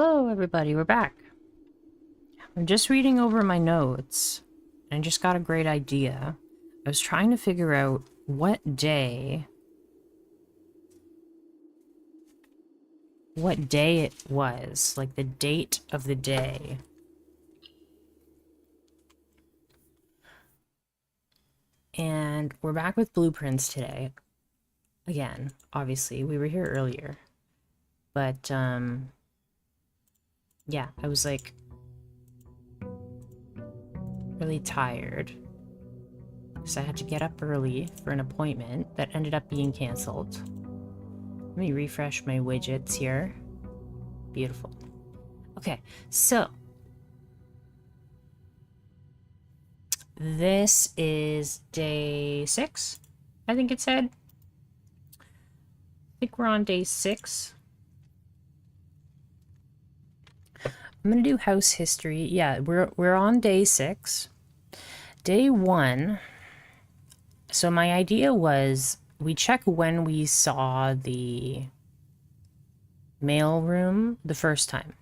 Hello, everybody. We're back. I'm just reading over my notes and I just got a great idea. I was trying to figure out what day it was, like the date of the day. And we're back with blueprints today. Again, obviously, we were here earlier. But, yeah, I was like really tired because I had to get up early for an appointment that ended up being canceled. Let me refresh my widgets here. Beautiful. Okay, so this is day 6, I think it said. I think we're on day 6. I'm gonna do house history. Yeah, we're on day 6. Day 1. So my idea was we check when we saw the mail room the first time.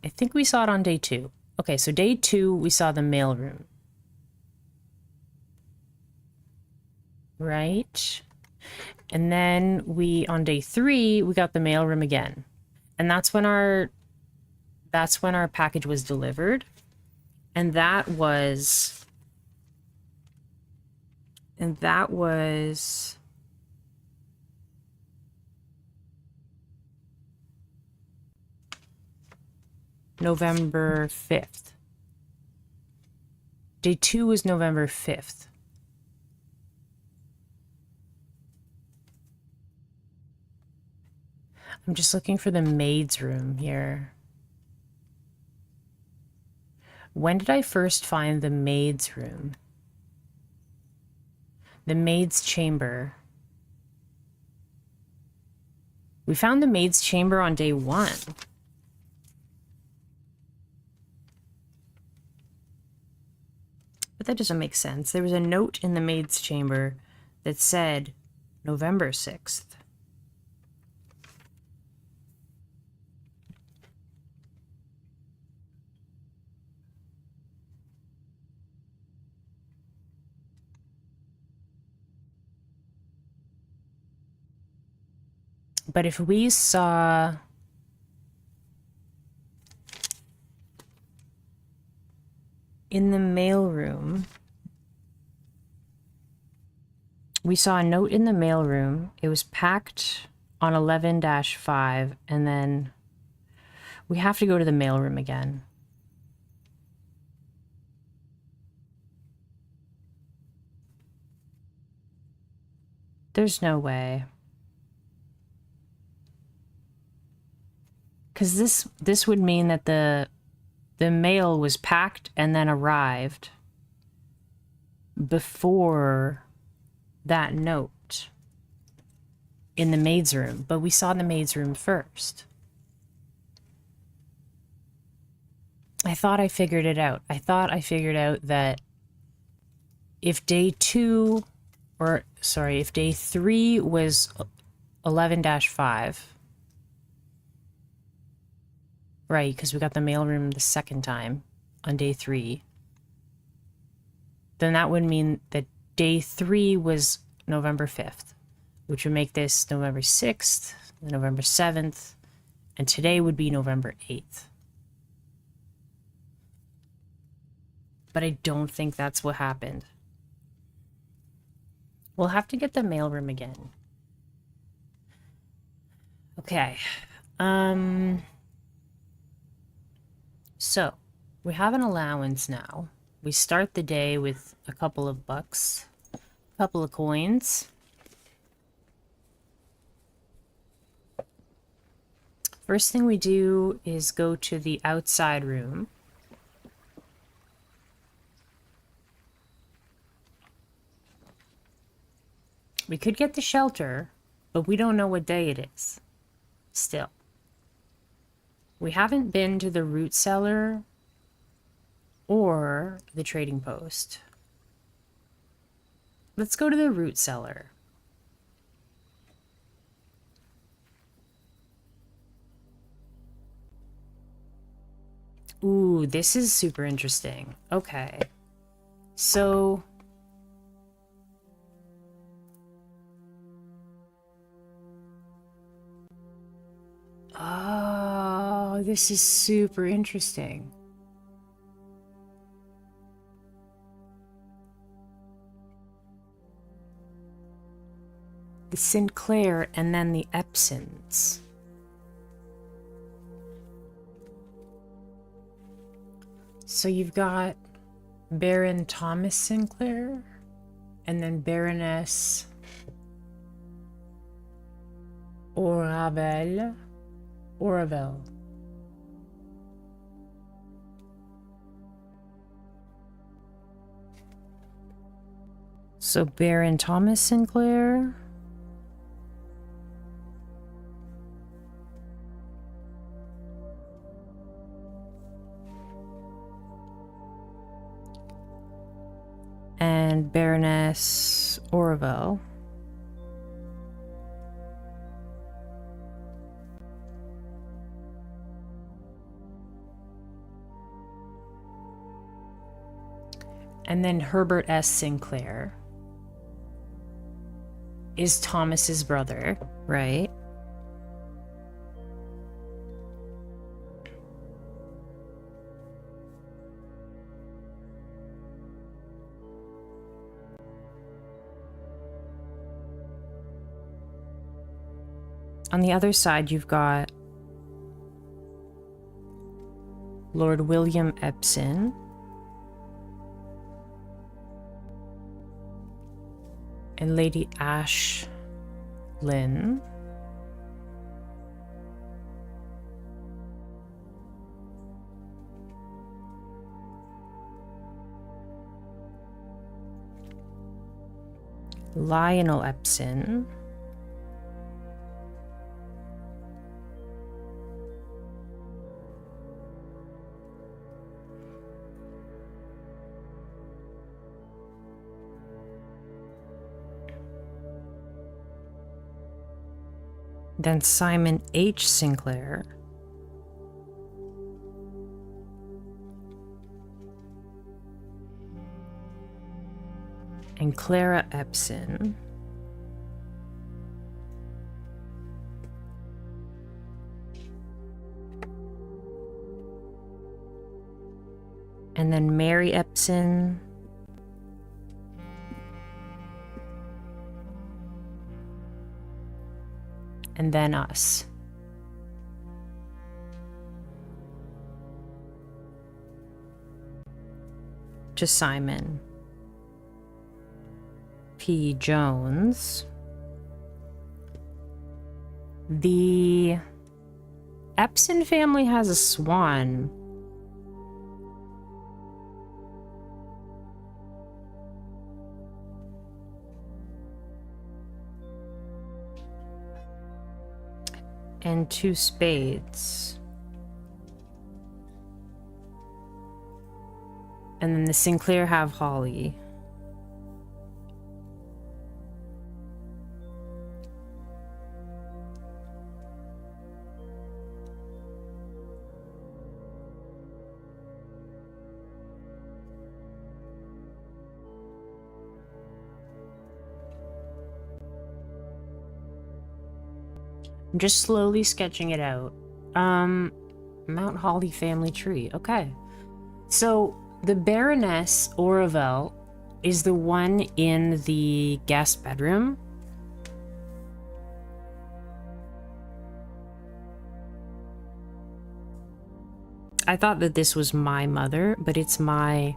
I think we saw it on day 2. Okay, so day 2 we saw the mail room. Right? And then on day 3 we got the mail room again. And that's when our package was delivered. And that was November 5th. Day 2 was November 5th. I'm just looking for the maid's room here. When did I first find the maid's room? The maid's chamber. We found the maid's chamber on day 1. But that doesn't make sense. There was a note in the maid's chamber that said November 6th. But if we saw in the mailroom, we saw a note in the mailroom. It was packed on 11-5, and then we have to go to the mailroom again. There's no way. Because this would mean that the mail was packed and then arrived before that note in the maid's room. But we saw the maid's room first. I thought I figured it out. I thought I figured out that if day 3 was 11-5, right, because we got the mailroom the second time on day 3. Then that would mean that day 3 was November 5th, which would make this November 6th, November 7th, and today would be November 8th. But I don't think that's what happened. We'll have to get the mailroom again. Okay. So, we have an allowance now. We start the day with a couple of bucks, a couple of coins. First thing we do is go to the outside room. We could get the shelter, but we don't know what day it is. Still. We haven't been to the root cellar or the trading post. Let's go to the root cellar. Ooh, this is super interesting. Okay. So... Oh, this is super interesting. The Sinclair and then the Epsons. So you've got Baron Thomas Sinclair and then Baroness Oravel. So Baron Thomas Sinclair. And Baroness Oravel. And then Herbert S. Sinclair is Thomas's brother, right? On the other side, you've got Lord William Epson and Lady Ashlyn. Lionel Epson. Then Simon H. Sinclair. And Clara Epson. And then Mary Epson. And then us. To Simon P. Jones. The Epson family has a swan. And 2 spades. And then the Sinclair have holly. I'm just slowly sketching it out. Mount Holly family tree. Okay. So the Baroness Oravel is the one in the guest bedroom. I thought that this was my mother, but it's my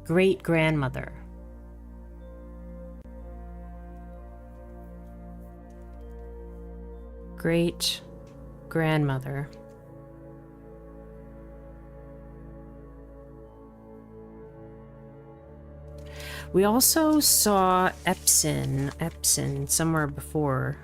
great-grandmother. Great-grandmother. We also saw Epson somewhere before.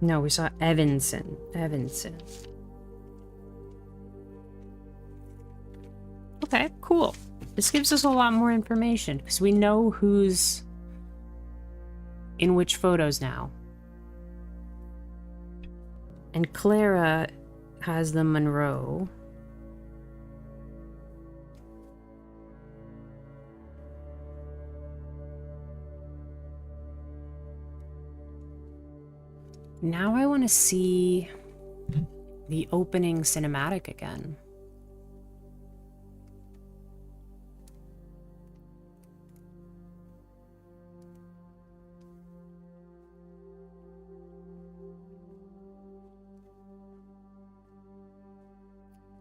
No, we saw Evanson. Okay, cool. This gives us a lot more information because we know who's in which photos now. And Clara has the Monroe. Now I want to see the opening cinematic again.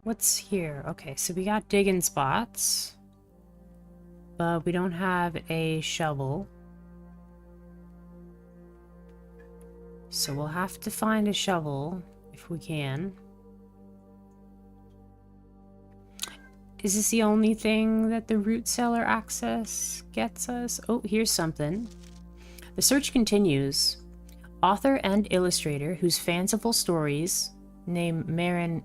What's here? Okay, so we got digging spots, but we don't have a shovel. So we'll have to find a shovel if we can. Is this the only thing that the root cellar access gets us? Oh, here's something. The search continues. Author and illustrator whose fanciful stories named Marion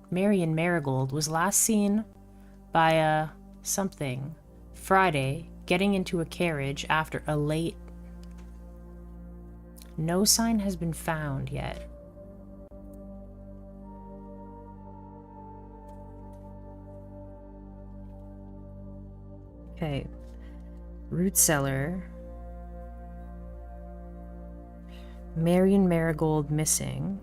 Marigold was last seen by a something Friday getting into a carriage after a late. No sign has been found yet. Okay. Root cellar. Marion Marigold missing.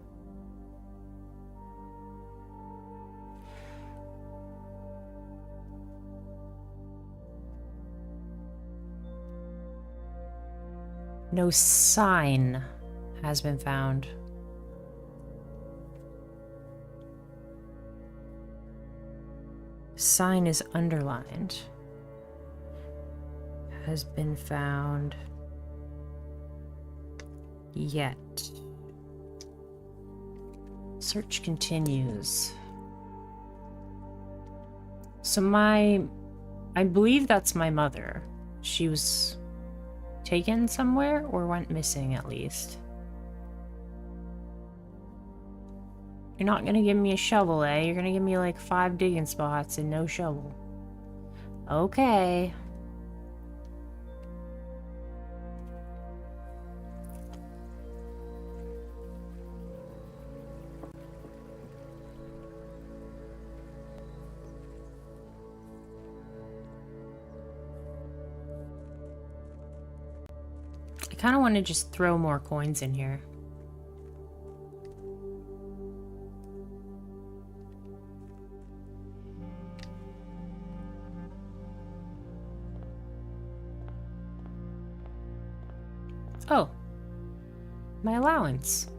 No sign has been found. Sign is underlined. Has been found yet. Search continues. So I believe that's my mother. She was taken somewhere or went missing at least. You're not gonna give me a shovel, eh? You're gonna give me like 5 digging spots and no shovel. Okay. I kind of want to just throw more coins in here. Oh, my allowance.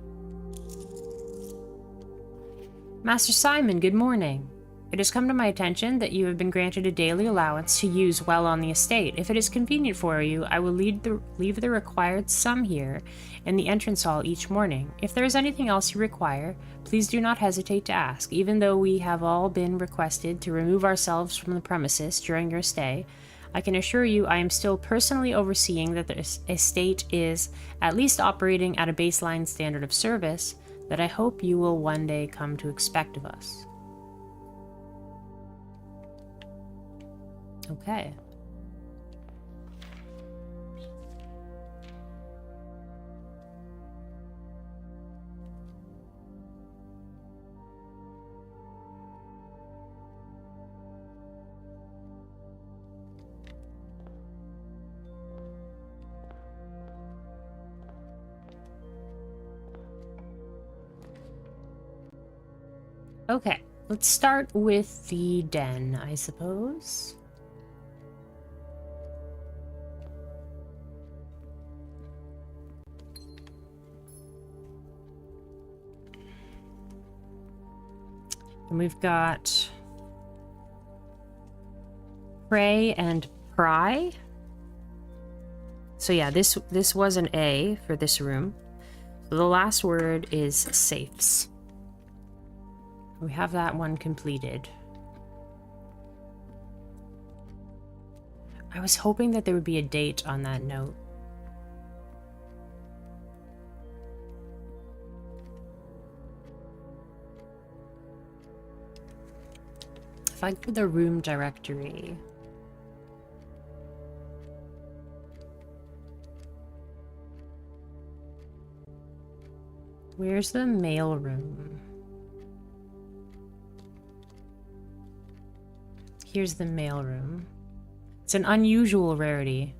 Master Simon, good morning. It has come to my attention that you have been granted a daily allowance to use while on the estate. If it is convenient for you, I will leave the required sum here in the entrance hall each morning. If there is anything else you require, please do not hesitate to ask. Even though we have all been requested to remove ourselves from the premises during your stay, I can assure you I am still personally overseeing that the estate is at least operating at a baseline standard of service that I hope you will one day come to expect of us. Okay. Okay, let's start with the den, I suppose. And we've got pray and pry. So yeah, this was an A for this room. So the last word is safes. We have that one completed. I was hoping that there would be a date on that note. if I go to the room directory... Where's the mail room? Here's the mail room. It's an unusual rarity.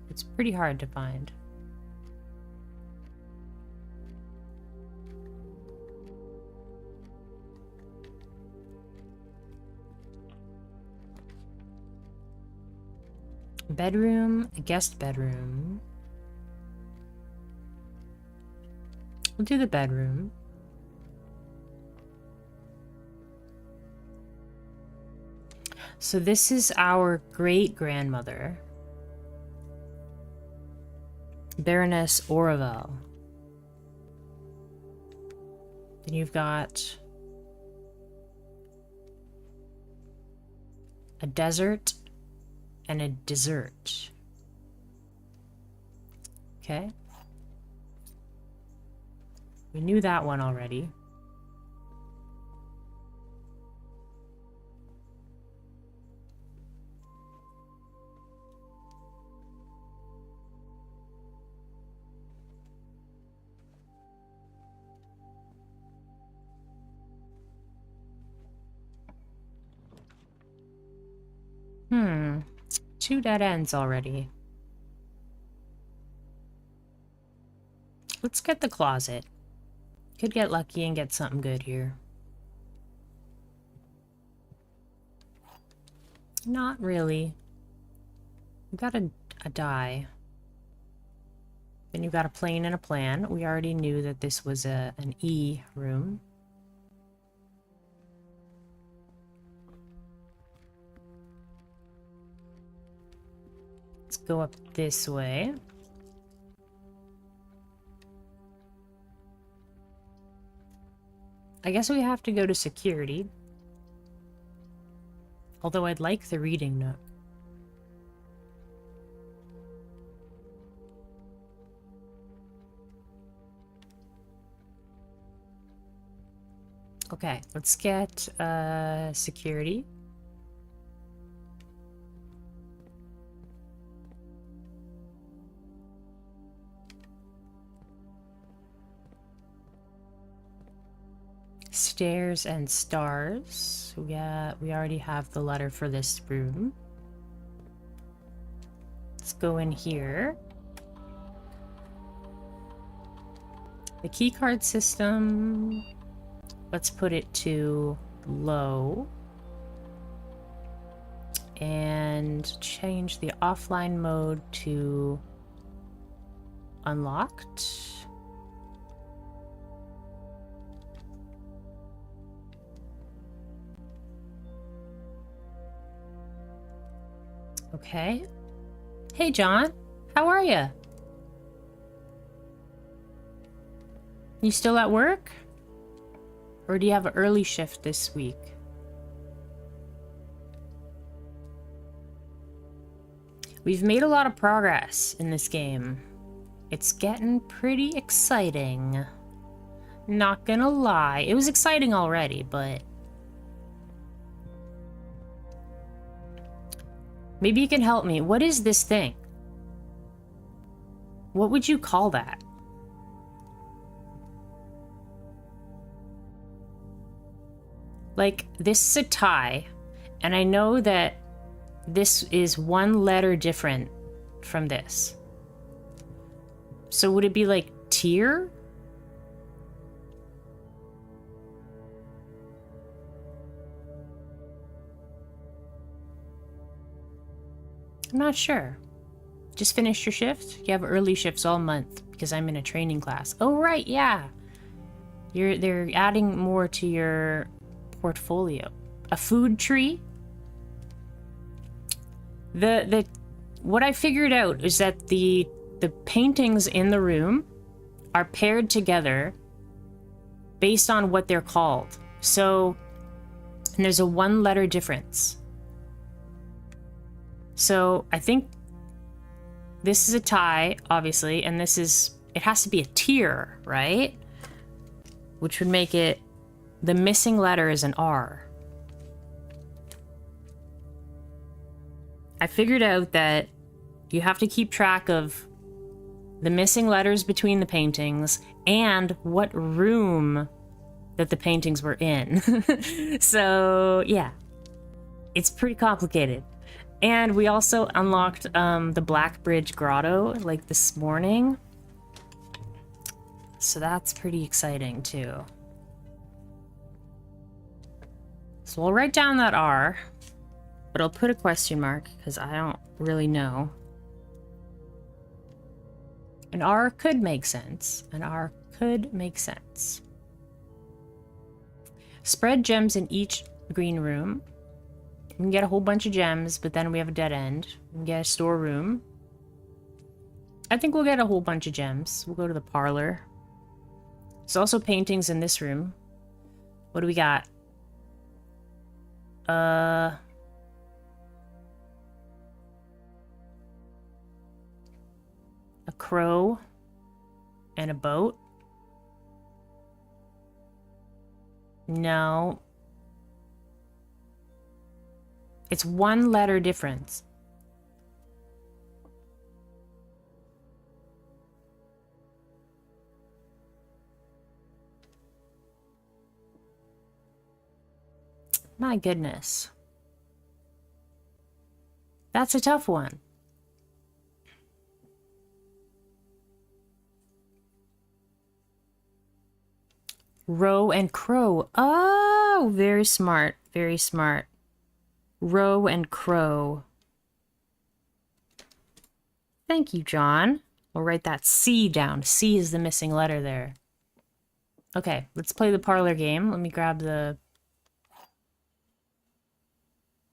It's pretty hard to find. Bedroom, guest bedroom. We'll do the bedroom. So this is our great-grandmother, Baroness Oravel. Then you've got a desert and a dessert. Okay. We knew that one already. Two dead ends already. Let's get the closet. Could get lucky and get something good here. Not really. We got a die. Then you got a plane and a plan. We already knew that this was an E room. Let's go up this way. I guess we have to go to security. Although I'd like the reading nook. Okay, let's get security. Stairs and stars. Yeah, we already have the letter for this room. Let's go in here. The keycard system. Let's put it to low. And change the offline mode to unlocked. Okay. Hey, John. How are you? You still at work? Or do you have an early shift this week? We've made a lot of progress in this game. It's getting pretty exciting. Not gonna lie. It was exciting already, but... maybe you can help me. What is this thing? What would you call that? Like, this is a tie, and I know that this is one letter different from this. So would it be like tier? I'm not sure. Just finished your shift? You have early shifts all month because I'm in a training class. Oh, right, yeah. They're adding more to your portfolio. A food tree? What I figured out is that the paintings in the room are paired together based on what they're called. So, and there's a one letter difference. So I think this is a tie, obviously, and this is, it has to be a tier, right? Which would make it, the missing letter is an R. I figured out that you have to keep track of the missing letters between the paintings and what room that the paintings were in. So, yeah. It's pretty complicated. And we also unlocked the Blackbridge Grotto, like, this morning. So that's pretty exciting, too. So we'll write down that R, but I'll put a question mark, because I don't really know. An R could make sense. An R could make sense. Spread gems in each green room. We can get a whole bunch of gems, but then we have a dead end. We can get a storeroom. I think we'll get a whole bunch of gems. We'll go to the parlor. There's also paintings in this room. What do we got? A crow and a boat. No. It's one letter difference. My goodness. That's a tough one. Row and crow. Oh, very smart. Very smart. Row and crow. Thank you, John. We'll write that C down. C is the missing letter there. Okay, let's play the parlor game. Let me grab the...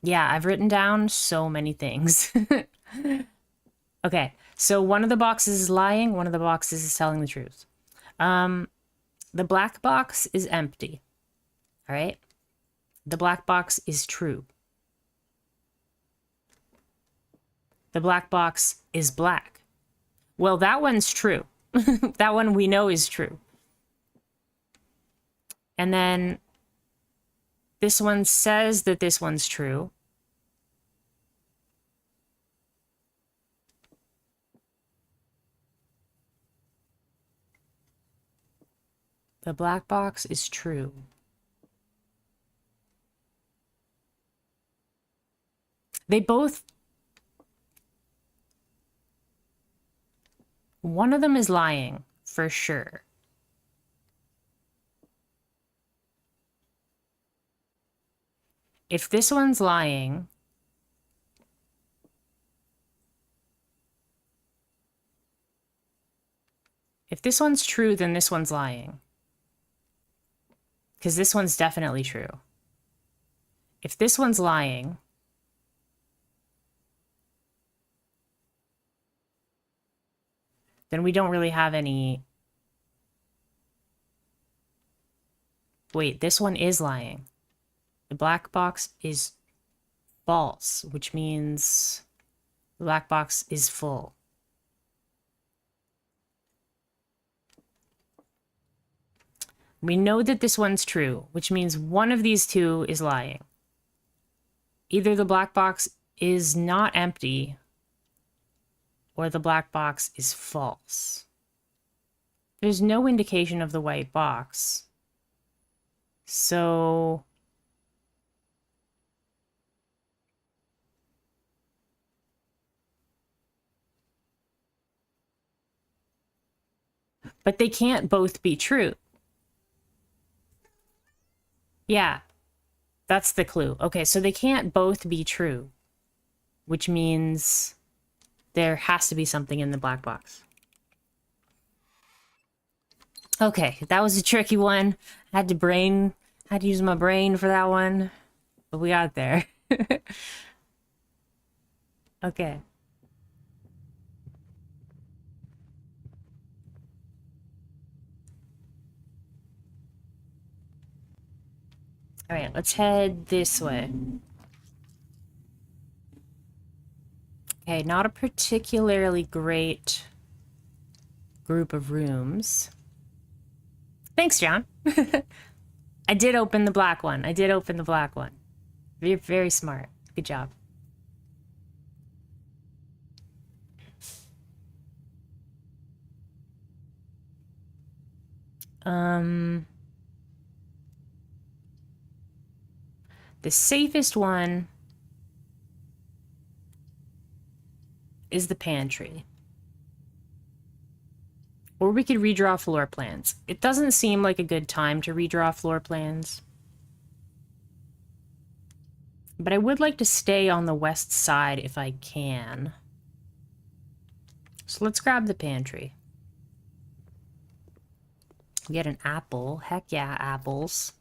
Yeah, I've written down so many things. Okay, so one of the boxes is lying, one of the boxes is telling the truth. The black box is empty. All right? The black box is true. The black box is black. Well, that one's true. That one we know is true. And then this one says that this one's true. The black box is true. They both... One of them is lying, for sure. If this one's lying... If this one's true, then this one's lying. Because this one's definitely true. If this one's lying... then we don't really have any... Wait, this one is lying. The black box is false, which means the black box is full. We know that this one's true, which means one of these two is lying. Either the black box is not empty, or the black box is false. There's no indication of the white box. So... But they can't both be true. Yeah, that's the clue. Okay, so they can't both be true, which means there has to be something in the black box. Okay, that was a tricky one. Had to use my brain for that one, but we got there. Okay. All right, let's head this way. Okay, not a particularly great group of rooms. Thanks, John. I did open the black one. I did open the black one. You're very smart. Good job. The safest one is the pantry. Or we could redraw floor plans. It doesn't seem like a good time to redraw floor plans. But I would like to stay on the west side if I can. So let's grab the pantry. Get an apple. Heck yeah, apples.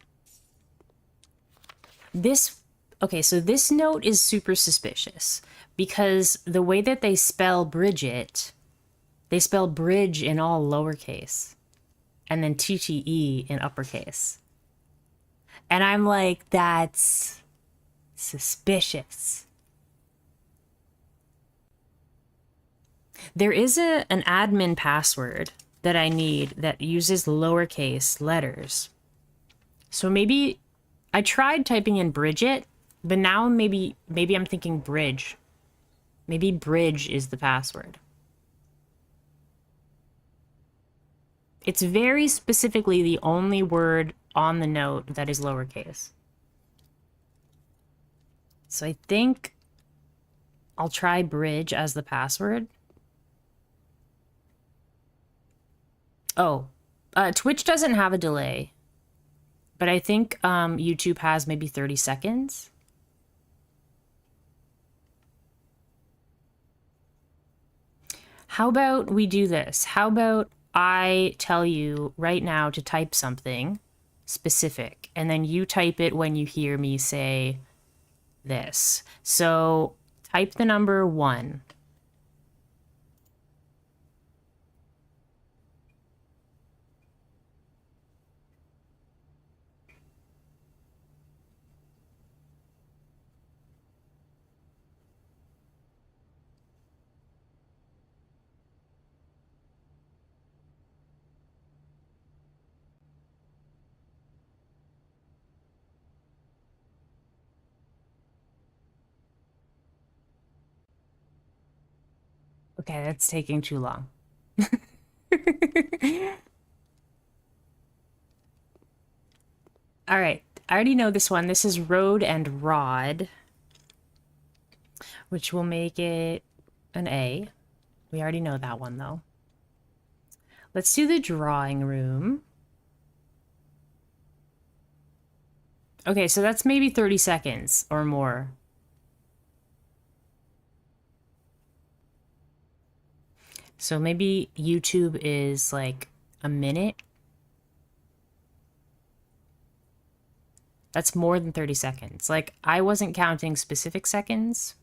Okay, so this note is super suspicious because the way that they spell Bridget, they spell bridge in all lowercase and then TTE in uppercase. And I'm like, that's suspicious. There is an admin password that I need that uses lowercase letters. So maybe I tried typing in Bridget, but now maybe I'm thinking bridge. Maybe bridge is the password. It's very specifically the only word on the note that is lowercase. So I think I'll try bridge as the password. Oh, Twitch doesn't have a delay, but I think YouTube has maybe 30 seconds. How about we do this? How about I tell you right now to type something specific, and then you type it when you hear me say this. So type the number 1. Okay, that's taking too long. All right, I already know this one. This is road and rod, which will make it an A. We already know that one, though. Let's do the drawing room. Okay, so that's maybe 30 seconds or more. So maybe YouTube is like a minute. That's more than 30 seconds. Like, I wasn't counting specific seconds.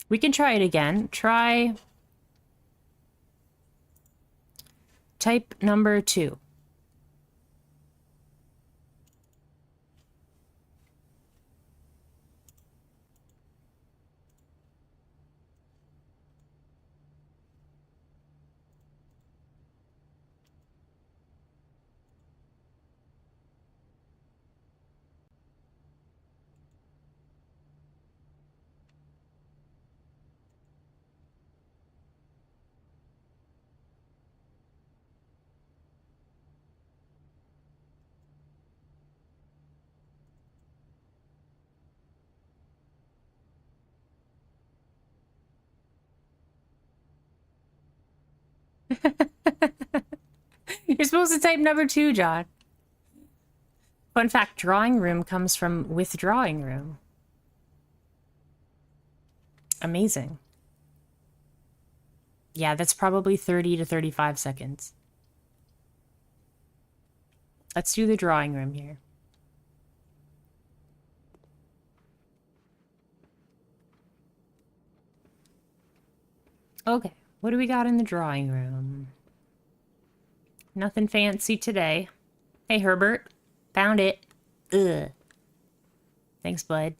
We can try it again. Try type number 2. You're supposed to type number 2, John. Fun fact, drawing room comes from withdrawing room. Amazing. Yeah, that's probably 30 to 35 seconds. Let's do the drawing room here. Okay, what do we got in the drawing room? Nothing fancy today. Hey, Herbert. Found it. Ugh. Thanks, bud.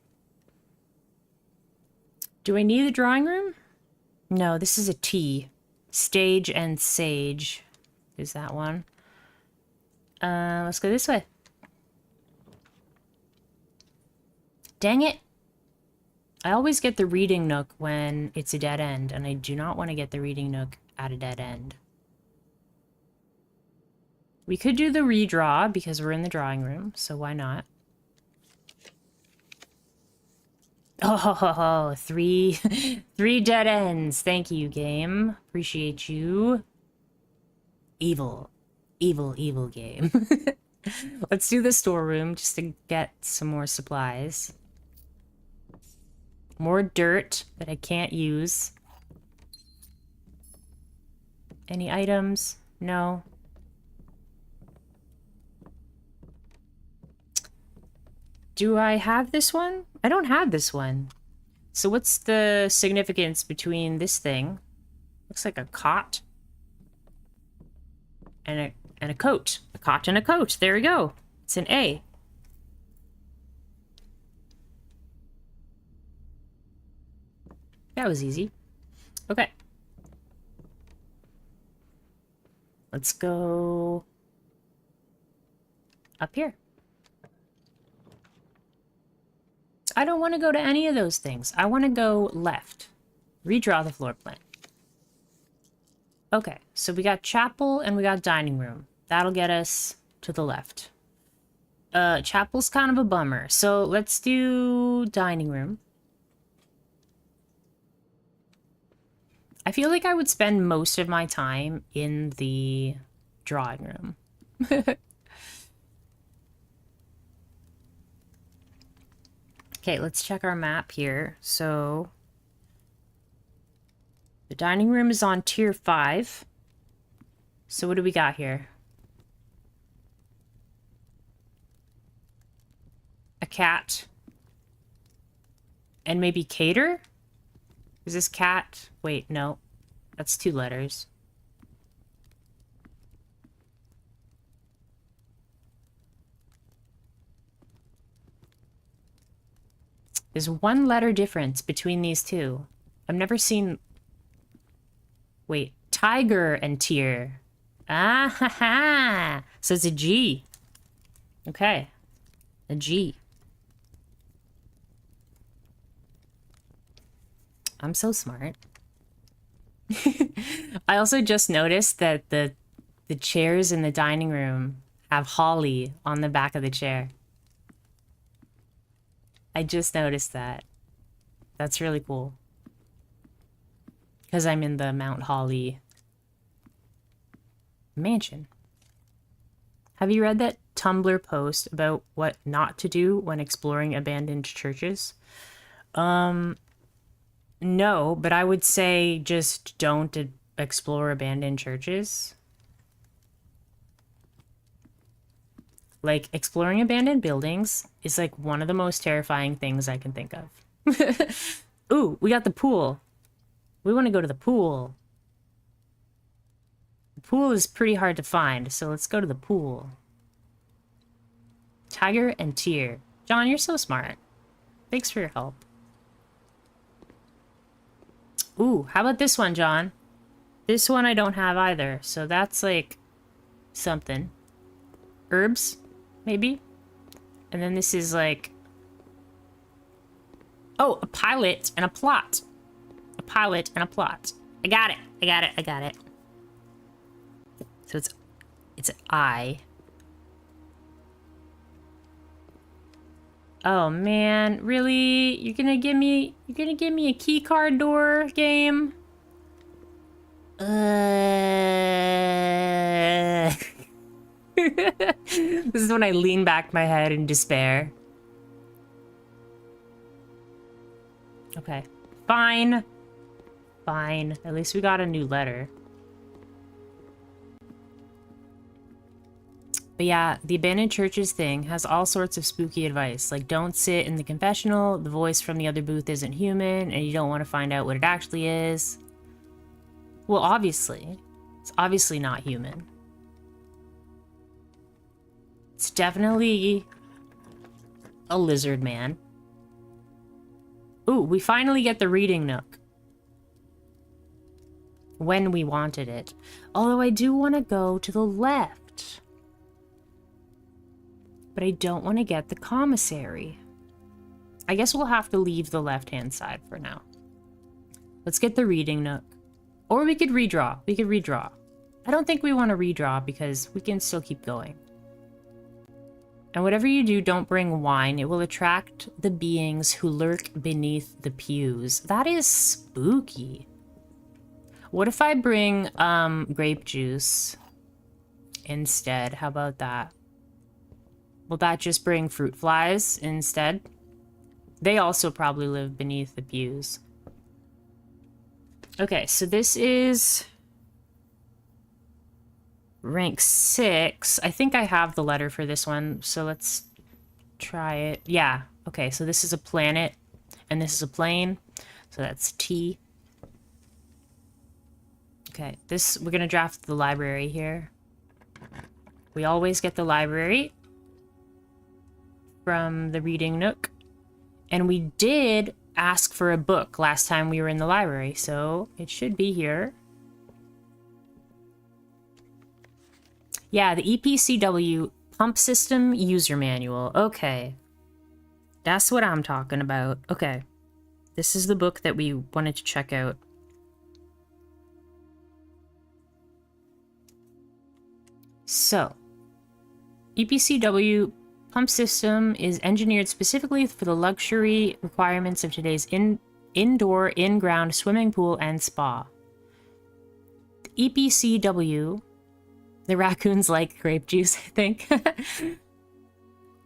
Do I need the drawing room? No, this is a T. Stage and Sage is that one. Let's go this way. Dang it. I always get the reading nook when it's a dead end, and I do not want to get the reading nook at a dead end. We could do the redraw because we're in the drawing room, so why not? Oh, three dead ends. Thank you, game. Appreciate you. Evil. Evil, evil game. Let's do the storeroom just to get some more supplies. More dirt that I can't use. Any items? No. Do I have this one? I don't have this one. So what's the significance between this thing? Looks like a cot. And a coat. A cot and a coat. There we go. It's an A. That was easy. Okay. Let's go up here. I don't want to go to any of those things. I want to go left. Redraw the floor plan. Okay, so we got chapel and we got dining room. That'll get us to the left. Chapel's kind of a bummer. So let's do dining room. I feel like I would spend most of my time in the drawing room. Okay, let's check our map here. So the dining room is on tier 5. So what do we got here? A cat. And maybe cater? Is this cat? Wait, no. That's 2 letters. There's 1 letter difference between these two. I've never seen... Wait, tiger and tier. Ah, ha, ha. So it's a G. Okay. A G. I'm so smart. I also just noticed that the chairs in the dining room have holly on the back of the chair. I just noticed that. That's really cool. Because I'm in the Mount Holly mansion. Have you read that Tumblr post about what not to do when exploring abandoned churches? No, but I would say just don't explore abandoned churches. Like, exploring abandoned buildings is like one of the most terrifying things I can think of. Ooh, we got the pool. We want to go to the pool. The pool is pretty hard to find, so let's go to the pool. Tiger and tier. John, you're so smart. Thanks for your help. Ooh, how about this one, John? This one I don't have either, so that's like something. Herbs, maybe? And then this is like... Oh, a pilot and a plot. A pilot and a plot. I got it. I got it. I got it. So it's an I. Oh man, really? You're gonna give me a key card door game? This is when I lean back my head in despair. Okay. Fine. Fine. At least we got a new letter. But yeah, the abandoned churches thing has all sorts of spooky advice. Like, don't sit in the confessional, the voice from the other booth isn't human, and you don't want to find out what it actually is. Well, obviously. It's obviously not human. It's definitely a lizard man. Ooh, we finally get the reading nook. When we wanted it. Although I do want to go to the left. but I don't want to get the commissary. I guess we'll have to leave the left-hand side for now. Let's get the reading nook. Or we could redraw. We could redraw. I don't think we want to redraw because we can still keep going. And whatever you do, don't bring wine. It will attract the beings who lurk beneath the pews. That is spooky. What if I bring grape juice instead? How about that? Will that just bring fruit flies instead? They also probably live beneath the pews. Okay, so this is rank 6. I think I have the letter for this one, so let's try it. Yeah, okay, so this is a planet, and this is a plane, so that's T. Okay, we're gonna draft the library here. We always get the library from the reading nook, and we did ask for a book last time we were in the library, so it should be here. Yeah, the EPCW Pump System User Manual. Okay. That's what I'm talking about. Okay. This is the book that we wanted to check out. So, EPCW Pump System is engineered specifically for the luxury requirements of today's indoor, in-ground swimming pool and spa. The EPCW... The raccoons like grape juice, I think.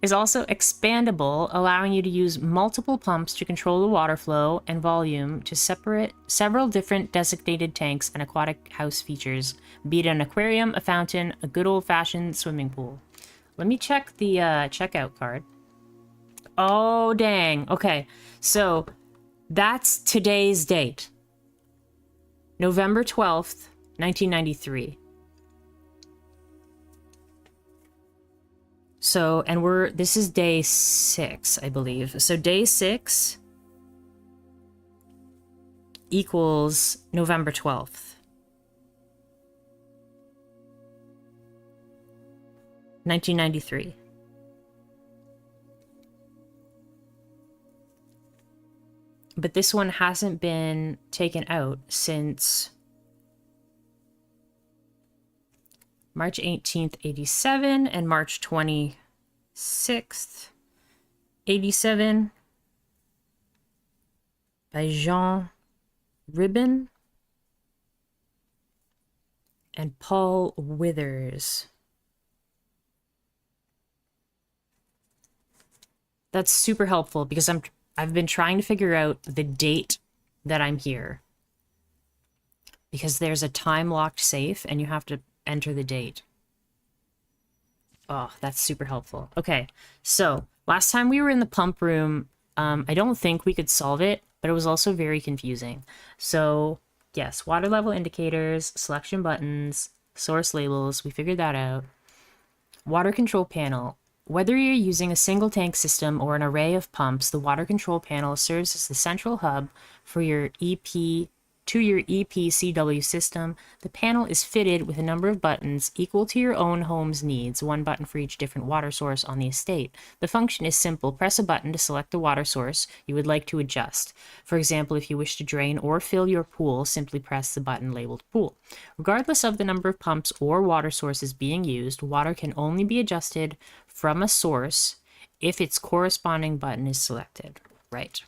Is also expandable, allowing you to use multiple pumps to control the water flow and volume to separate several different designated tanks and aquatic house features, be it an aquarium, a fountain, a good old-fashioned swimming pool. Let me check the checkout card. Oh, dang. Okay, so that's today's date. November 12th, 1993. So, and this is day 6, I believe. So day 6 equals November 12th. 1993. But this one hasn't been taken out since March 18th, 87, and March 26th, 87, by Jean Ribbon and Paul Withers. That's super helpful because I've been trying to figure out the date that I'm here. Because there's a time-locked safe and you have to enter the date. Oh, that's super helpful. Okay, so last time we were in the pump room, I don't think we could solve it, but it was also very confusing. So yes, water level indicators, selection buttons, source labels, we figured that out. Water control panel. Whether you're using a single tank system or an array of pumps, the water control panel serves as the central hub for your EPCW system. The panel is fitted with a number of buttons equal to your own home's needs, one button for each different water source on the estate. The function is simple. Press a button to select the water source you would like to adjust. For example, if you wish to drain or fill your pool, simply press the button labeled pool. Regardless of the number of pumps or water sources being used, water can only be adjusted from a source if its corresponding button is selected. Right.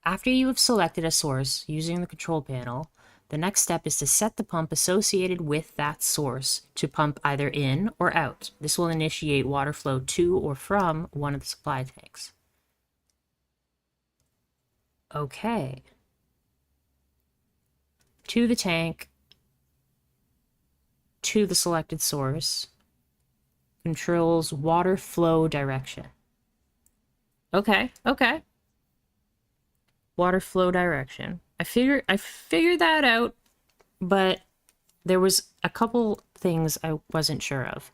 After you have selected a source using the control panel, the next step is to set the pump associated with that source to pump either in or out. This will initiate water flow to or from one of the supply tanks. Okay. To the tank, to the selected source, controls water flow direction. Okay, okay. Water flow direction. I figured that out, but there was a couple things I wasn't sure of.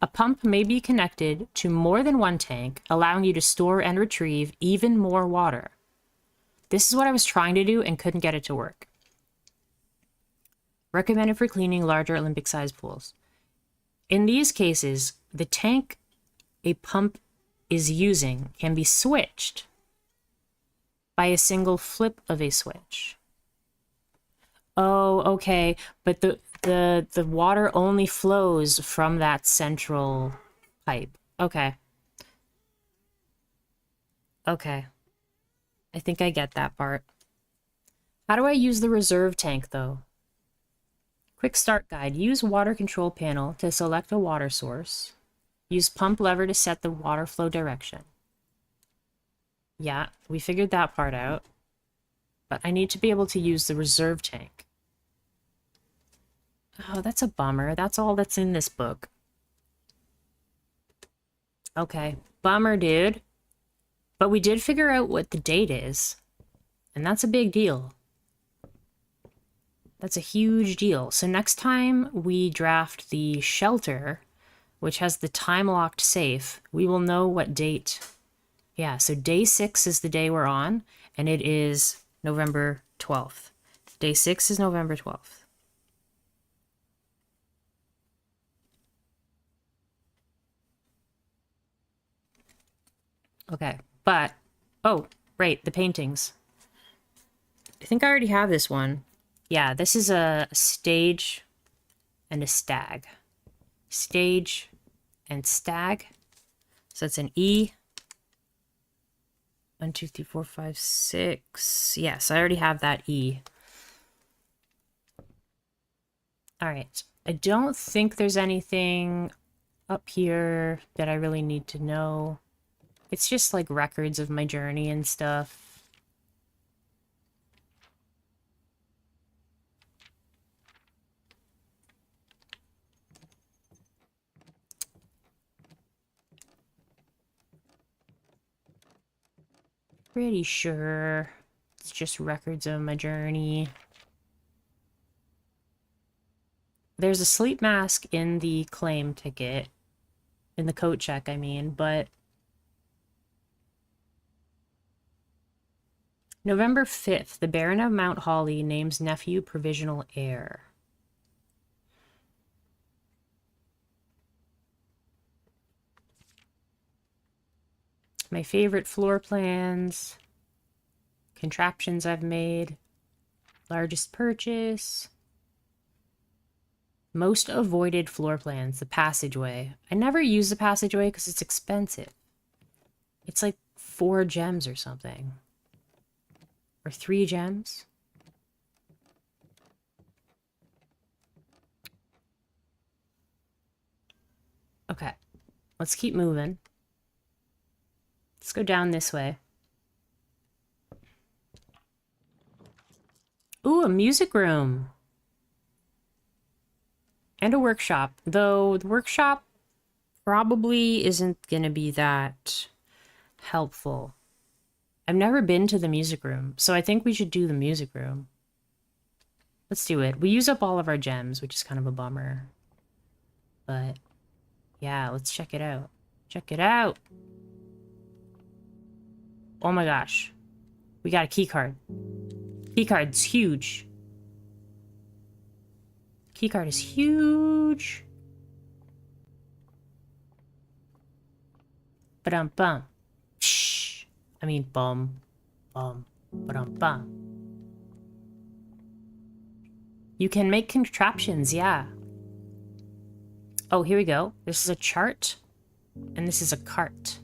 A pump may be connected to more than one tank, allowing you to store and retrieve even more water. This is what I was trying to do and couldn't get it to work. Recommended for cleaning larger Olympic-sized pools. In these cases, the tank a pump is using can be switched by a single flip of a switch. Oh, okay. But the water only flows from that central pipe. Okay. Okay. I think I get that part. How do I use the reserve tank, though? Quick start guide. Use water control panel to select a water source. Use pump lever to set the water flow direction. Yeah, we figured that part out. But I need to be able to use the reserve tank. Oh, that's a bummer. That's all that's in this book. Okay. Bummer, dude. But we did figure out what the date is. And that's a big deal. That's a huge deal. So next time we draft the shelter, which has the time-locked safe, we will know what date. Yeah, so day 6 is the day we're on, and it is November 12th. Day 6 is November 12th. Okay, but, oh, right, the paintings. I think I already have this one. Yeah, this is a stage and a stag. Stage and stag. So that's an E. 1, 2, 3, 4, 5, 6. Yes, I already have that E. All right. I don't think there's anything up here that I really need to know. It's just like records of my journey and stuff. Pretty sure it's just records of my journey. There's a sleep mask in the claim ticket. In the coat check, I mean, but... November 5th, the Baron of Mount Holly names nephew provisional heir. My favorite floor plans. Contraptions I've made. Largest purchase. Most avoided floor plans. The passageway. I never use the passageway because it's expensive. It's like 4 gems or something. Or 3 gems. Okay. Let's keep moving. Let's go down this way. Ooh, a music room. And a workshop. Though the workshop probably isn't going to be that helpful. I've never been to the music room, so I think we should do the music room. Let's do it. We use up all of our gems, which is kind of a bummer. But, yeah, let's check it out. Check it out! Oh my gosh. We got a key card. Key card's huge. Key card is huge. Ba-dum-bum. Shh. I mean, bum. Bum. Ba-dum-bum. You can make contraptions, yeah. Oh, here we go. This is a chart. And this is a cart.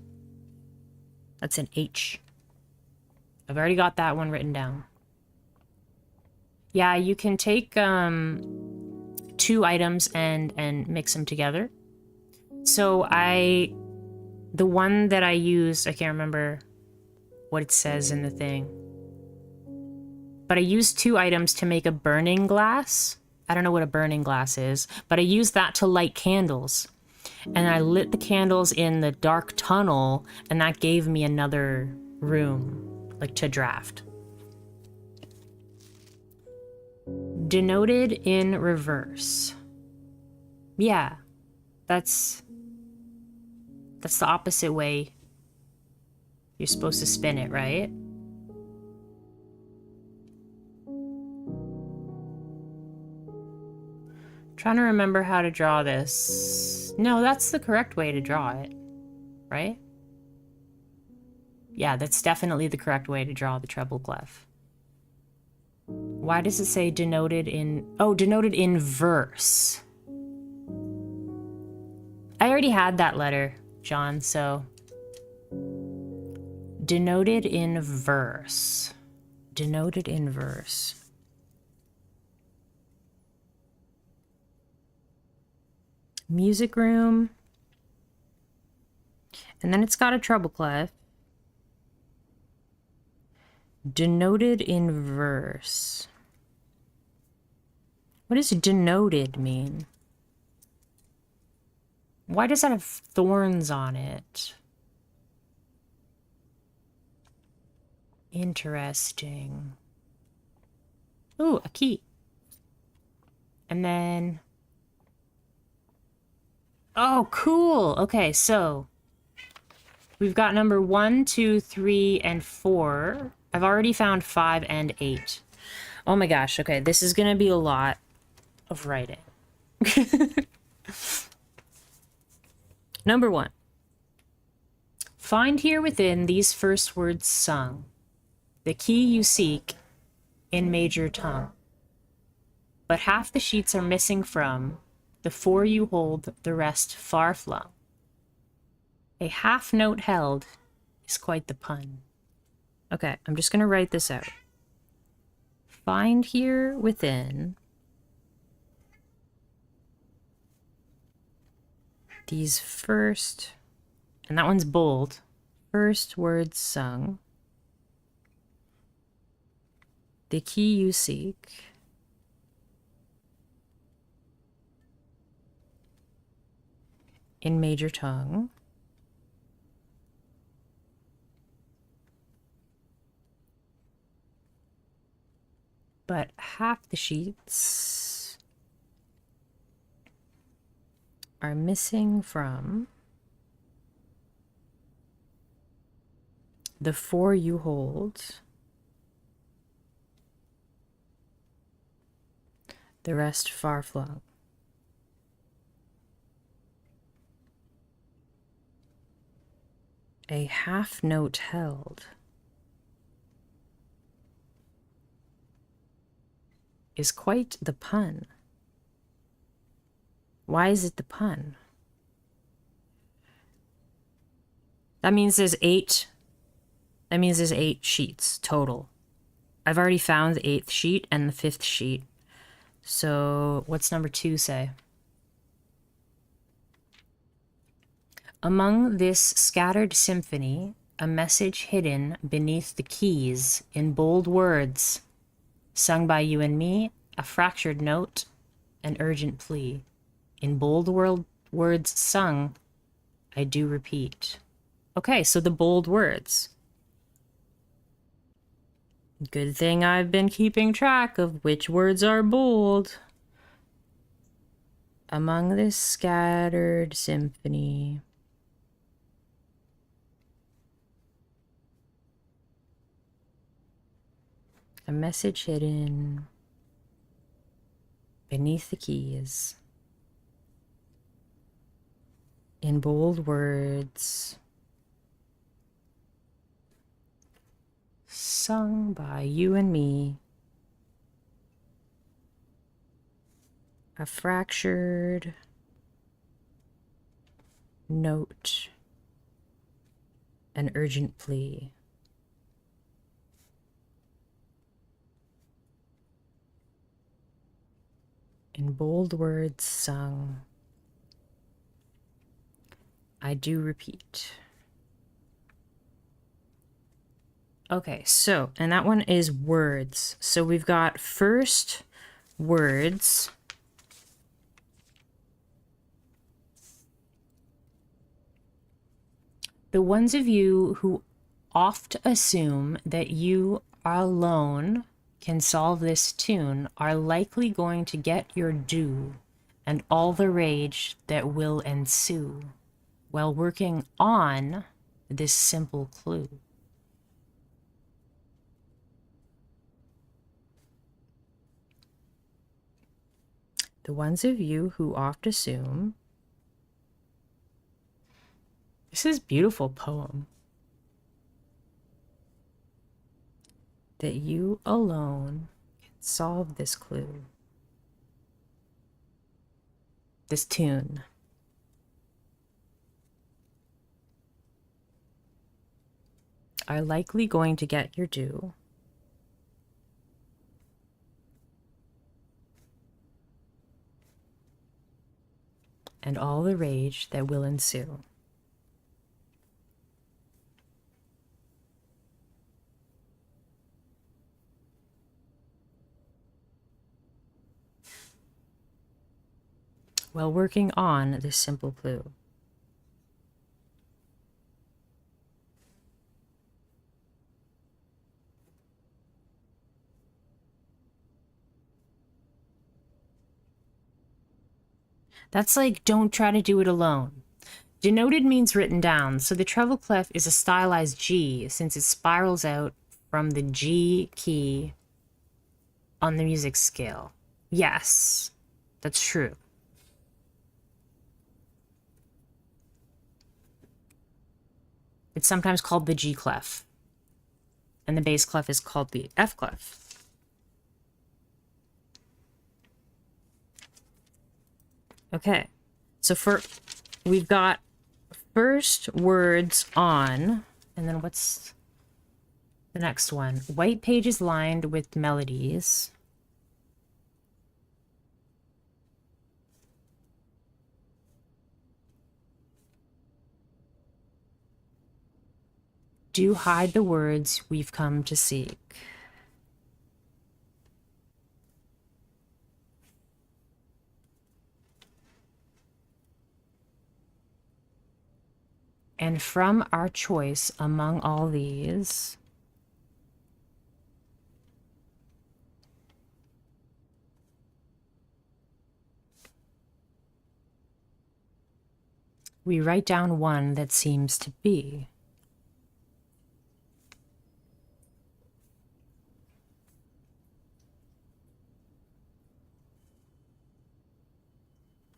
That's an H. I've already got that one written down. Yeah, you can take 2 items and mix them together. So the one that I used, I can't remember what it says in the thing. But I used 2 items to make a burning glass. I don't know what a burning glass is, but I used that to light candles. And I lit the candles in the dark tunnel, and that gave me another room, like, to draft. Denoted in reverse. Yeah, that's the opposite way you're supposed to spin it, right? Trying to remember how to draw this. No, that's the correct way to draw it. right? Yeah, that's definitely the correct way to draw the treble clef. Why does it say denoted in... Oh, denoted in verse. I already had that letter, John, so... Denoted in verse. Denoted in verse. Music room. And then it's got a treble clef. Denoted in verse. What does denoted mean? Why does that have thorns on it? Interesting. Ooh, a key. And then... Oh, cool. Okay, so... We've got number 1, 2, 3, and 4. I've already found 5 and 8. Oh my gosh, okay, this is gonna be a lot of writing. Number 1. Find here within these first words sung the key you seek in major tongue. But half the sheets are missing from the 4 you hold, the rest far flung. A half note held is quite the pun. Okay, I'm just gonna write this out. Find here within these first, and that one's bold, first words sung, the key you seek, in major tongue, but half the sheets are missing from the 4 you hold, the rest far flung. A half note held is quite the pun. Why is it the pun? That means there's 8. That means there's 8 sheets total. I've already found the 8th sheet and the 5th sheet. So what's number 2 say? Among this scattered symphony, a message hidden beneath the keys in bold words, sung by you and me, a fractured note, an urgent plea. In bold words sung, I do repeat. Okay, so the bold words. Good thing I've been keeping track of which words are bold. Among this scattered symphony. A message hidden beneath the keys. In bold words. Sung by you and me. A fractured note. An urgent plea. In bold words sung, I do repeat. Okay, so, and that one is words. So we've got first words. The ones of you who oft assume that you alone can solve this tune are likely going to get your due and all the rage that will ensue while working on this simple clue. The ones of you who oft assume This is a beautiful poem. That you alone can solve this clue. This tune. Are likely going to get your due. And all the rage that will ensue. While working on this simple clue. That's like, don't try to do it alone. Denoted means written down, so the treble clef is a stylized G since it spirals out from the G key on the music scale. Yes, that's true. It's sometimes called the G clef, and the bass clef is called the F clef. Okay, so we've got first words on, and then what's the next one? White pages lined with melodies. Do hide the words we've come to seek. And from our choice among all these, we write down one that seems to be.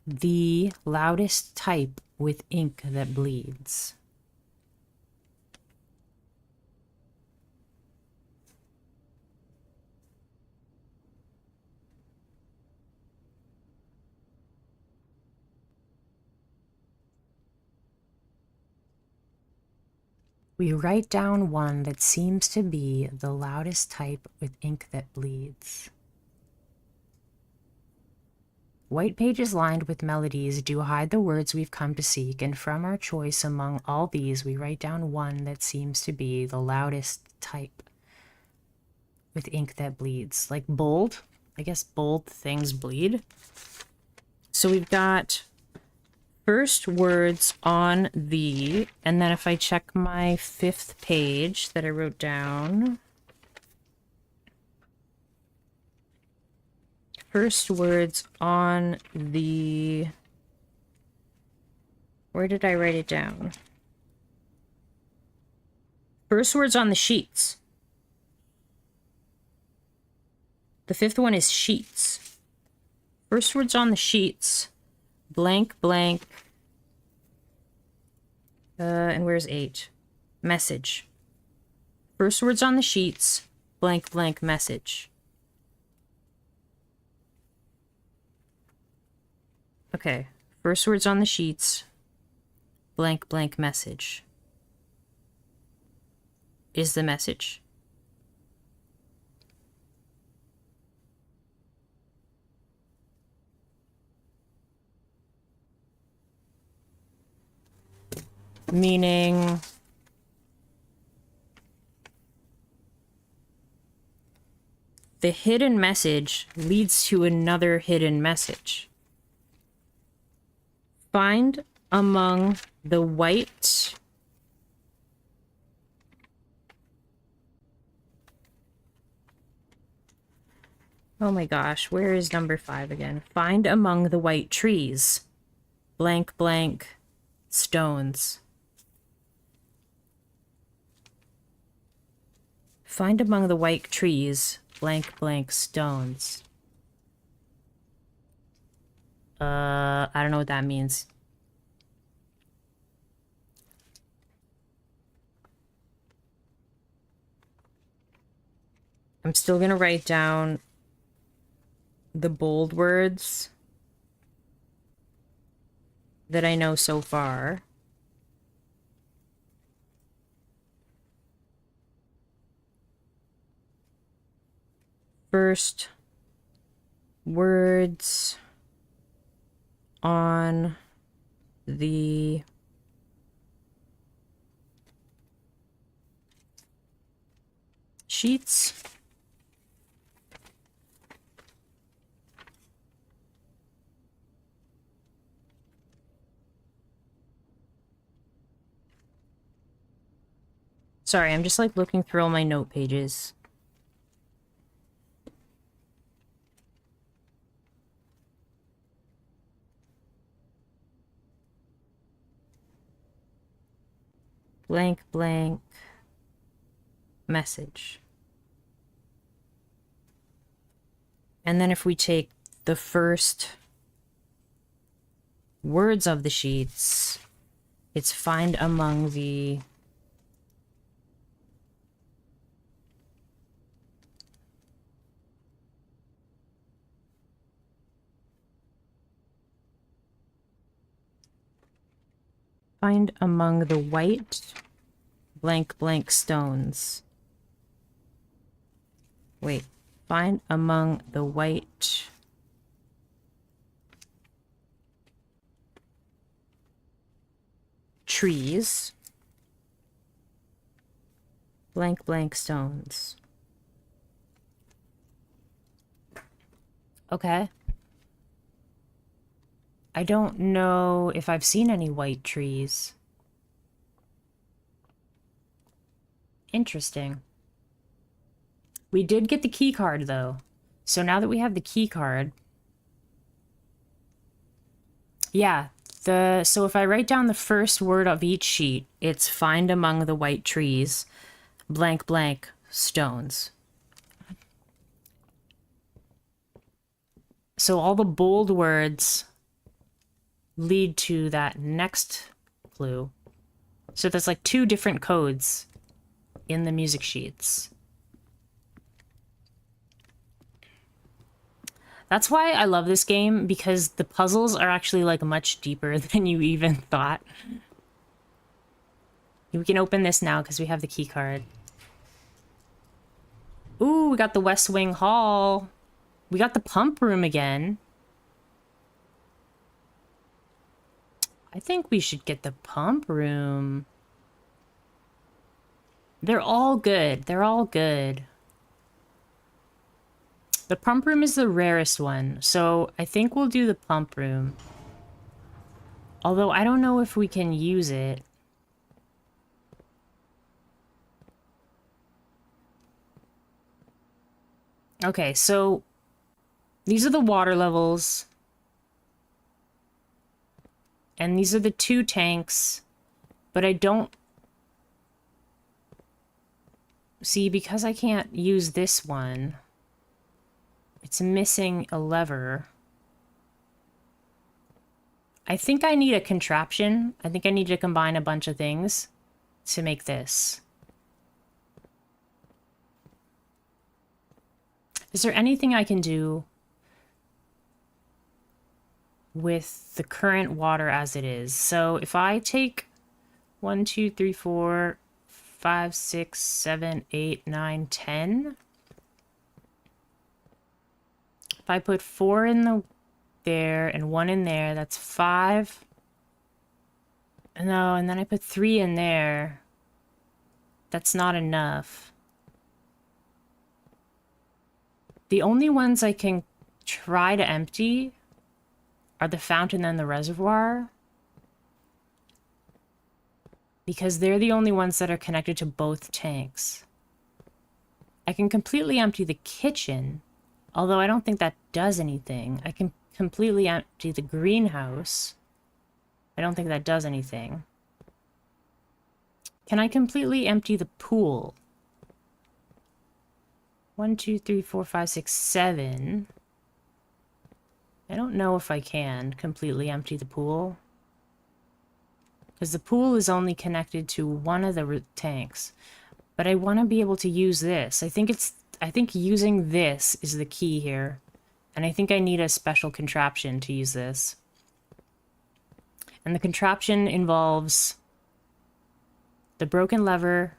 The loudest type with ink that bleeds. We write down one that seems to be the loudest type with ink that bleeds. White pages lined with melodies do hide the words we've come to seek, and from our choice among all these, we write down one that seems to be the loudest type with ink that bleeds. Like bold. I guess bold things bleed. So we've got first words on the, and then if I check my 5th page that I wrote down, first words on the, where did I write it down? First words on the sheets. The 5th one is sheets. First words on the sheets. Blank, blank. And where's 8? Message. First words on the sheets. Blank, blank, message. Okay. First words on the sheets. Blank, blank, message. Is the message. Meaning the hidden message leads to another hidden message. Find among the white oh my gosh, where is number 5 again? Find among the white trees. Blank, blank, stones. Find among the white trees, blank, blank, stones. I don't know what that means. I'm still gonna write down the bold words that I know so far. First words on the sheets. Sorry, I'm just like looking through all my note pages. Blank, blank, message. And then if we take the first words of the sheets, it's find among the white blank blank stones. Wait, find among the white trees blank blank stones. Okay. I don't know if I've seen any white trees. Interesting. We did get the key card though. So now that we have the key card, yeah, so if I write down the first word of each sheet, it's find among the white trees blank blank stones. So all the bold words lead to that next clue. So there's like 2 different codes in the music sheets. That's why I love this game, because the puzzles are actually like much deeper than you even thought. We can open this now because we have the key card. Ooh, we got the West Wing Hall. We got the pump room again. I think we should get the pump room. They're all good. They're all good. The pump room is the rarest one, so I think we'll do the pump room. Although I don't know if we can use it. Okay, so these are the water levels. And these are the 2 tanks, but I don't see, because I can't use this one. It's missing a lever. I think I need a contraption. I think I need to combine a bunch of things to make this. Is there anything I can do with the current water as it is? So if I take 1, 2, 3, 4, 5, 6, 7, 8, 9, 10. If I put 4 in there and 1 in there, that's 5. No, and then I put 3 in there. That's not enough. The only ones I can try to empty are the fountain and the reservoir, because they're the only ones that are connected to both tanks. I can completely empty the kitchen, although I don't think that does anything. I can completely empty the greenhouse. I don't think that does anything. Can I completely empty the pool? 1, 2, 3, 4, 5, 6, 7. I don't know if I can completely empty the pool, because the pool is only connected to one of the tanks. But I want to be able to use this. I think it's I think using this is the key here. And I think I need a special contraption to use this. And the contraption involves the broken lever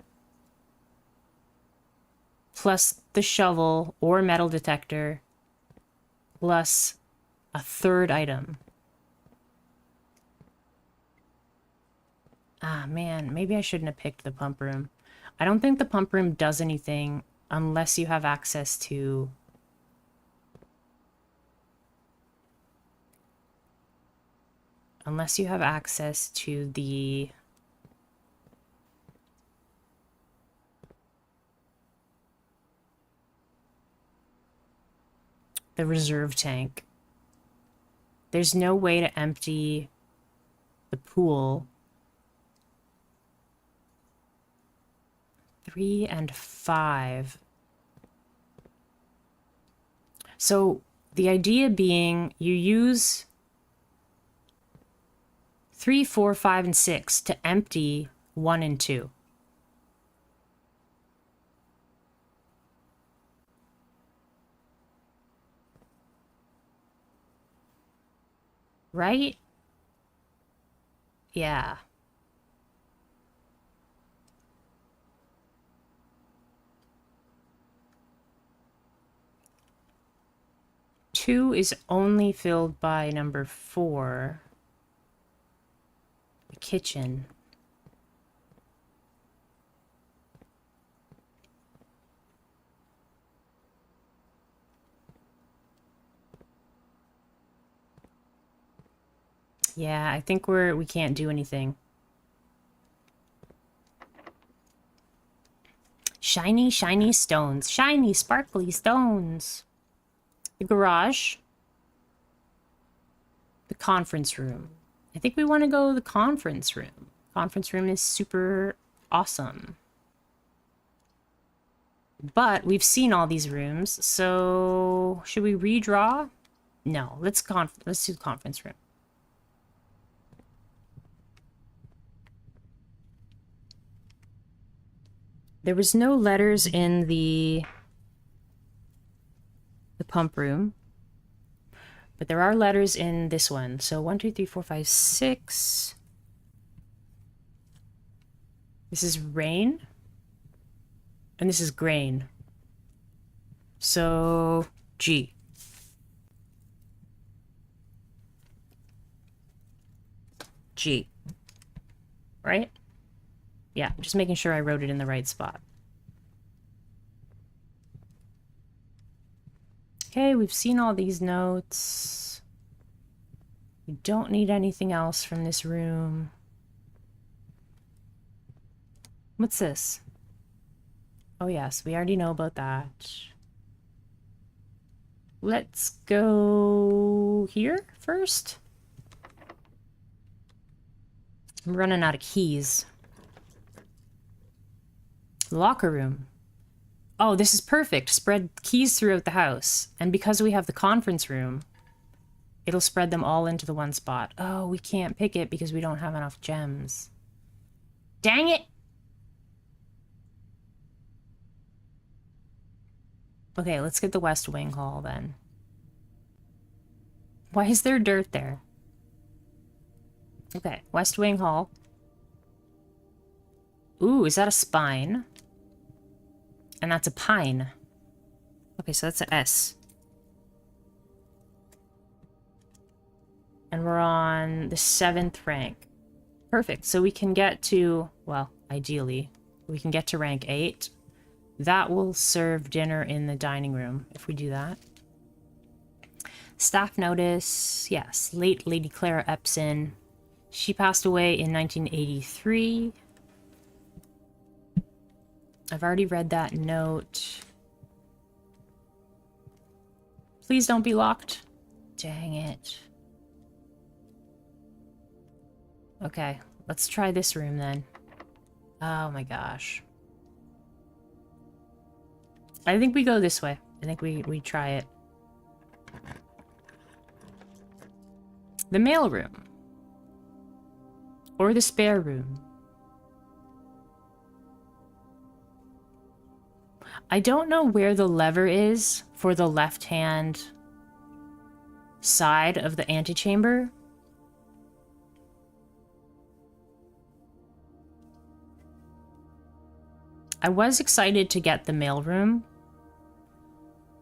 plus the shovel or metal detector plus a third item. Ah, man, maybe I shouldn't have picked the pump room. I don't think the pump room does anything unless you have access to... Unless you have access to the reserve tank. There's no way to empty the pool. 3 and 5. So the idea being you use 3, 4, 5, and 6 to empty 1 and 2. Right? Yeah. Two is only filled by number 4. The kitchen. Yeah, I think we can't do anything. Shiny, shiny stones. Shiny, sparkly stones. The garage. The conference room. I think we want to go to the conference room. Conference room is super awesome. But we've seen all these rooms, so should we redraw? No, let's do the conference room. There was no letters in the pump room, but there are letters in this one. So 1, 2, 3, 4, 5, 6. This is rain, and this is grain. So G. G. Right? Yeah, just making sure I wrote it in the right spot. Okay, we've seen all these notes. We don't need anything else from this room. What's this? Oh yes, we already know about that. Let's go here first. I'm running out of keys. Locker room. Oh, this is perfect. Spread keys throughout the house. And because we have the conference room, it'll spread them all into the one spot. Oh, we can't pick it because we don't have enough gems. Dang it! Okay, let's get the West Wing Hall then. Why is there dirt there? Okay, West Wing Hall. Ooh, is that a spine? And that's a pine. Okay, so that's an S. And we're on the 7th rank. Perfect. So we can get to, well, ideally, we can get to rank 8. That will serve dinner in the dining room if we do that. Staff notice. Yes, late Lady Clara Epson. She passed away in 1983. I've already read that note. Please don't be locked. Dang it. Okay, let's try this room then. Oh my gosh. I think we go this way. I think we try it. The mail room. Or the spare room. I don't know where the lever is for the left-hand side of the antechamber. I was excited to get the mailroom,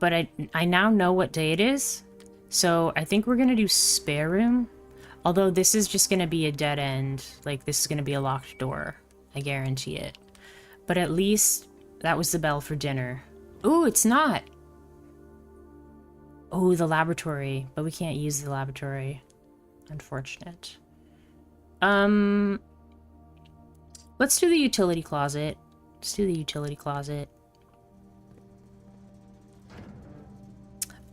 but I now know what day it is, so I think we're gonna do spare room. Although this is just gonna be a dead end, like this is gonna be a locked door, I guarantee it. But at least that was the bell for dinner. Ooh, it's not. Oh, the laboratory, but we can't use the laboratory. Unfortunate. Let's do the utility closet. Let's do the utility closet.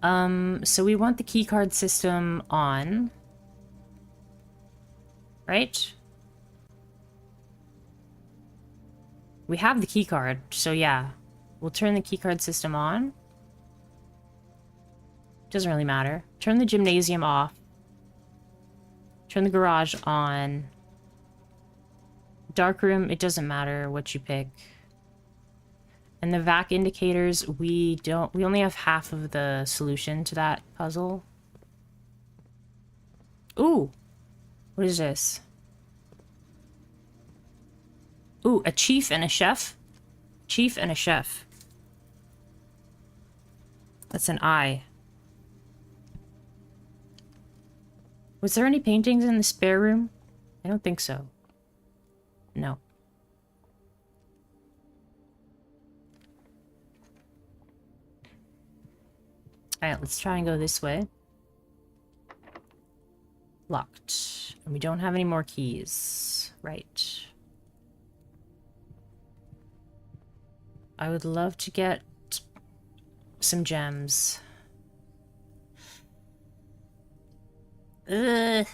So we want the keycard system on. Right? We have the keycard, so yeah. We'll turn the keycard system on. Doesn't really matter. Turn the gymnasium off. Turn the garage on. Dark room, it doesn't matter what you pick. And the vac indicators, we only have half of the solution to that puzzle. Ooh! What is this? Ooh, a chief and a chef? Chief and a chef. That's an eye. Was there any paintings in the spare room? I don't think so. No. Alright, let's try and go this way. Locked. And we don't have any more keys. Right. I would love to get some gems. Ugh.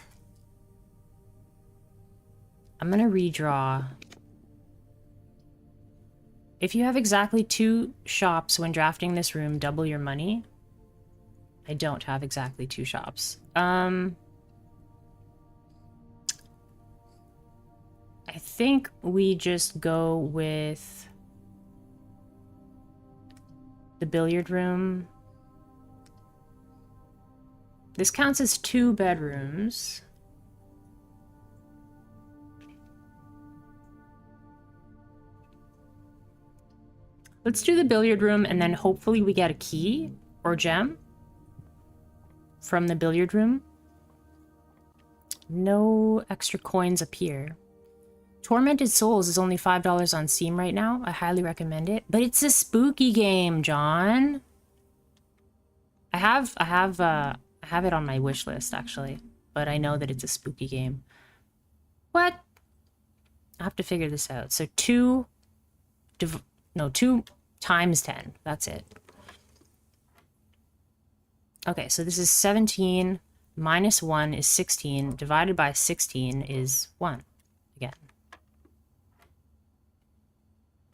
I'm gonna redraw. If you have exactly 2 shops when drafting this room, double your money. I don't have exactly 2 shops. I think we just go with the billiard room. This counts as 2 bedrooms. Let's do the billiard room and then hopefully we get a key or gem from the billiard room. No extra coins appear. Tormented Souls is only $5 on Steam right now. I highly recommend it. But it's a spooky game, John. I have it on my wish list actually, but I know that it's a spooky game. What? I have to figure this out. So 2 times 10. That's it. Okay, so this is 17 minus 1 is 16 divided by 16 is 1 again.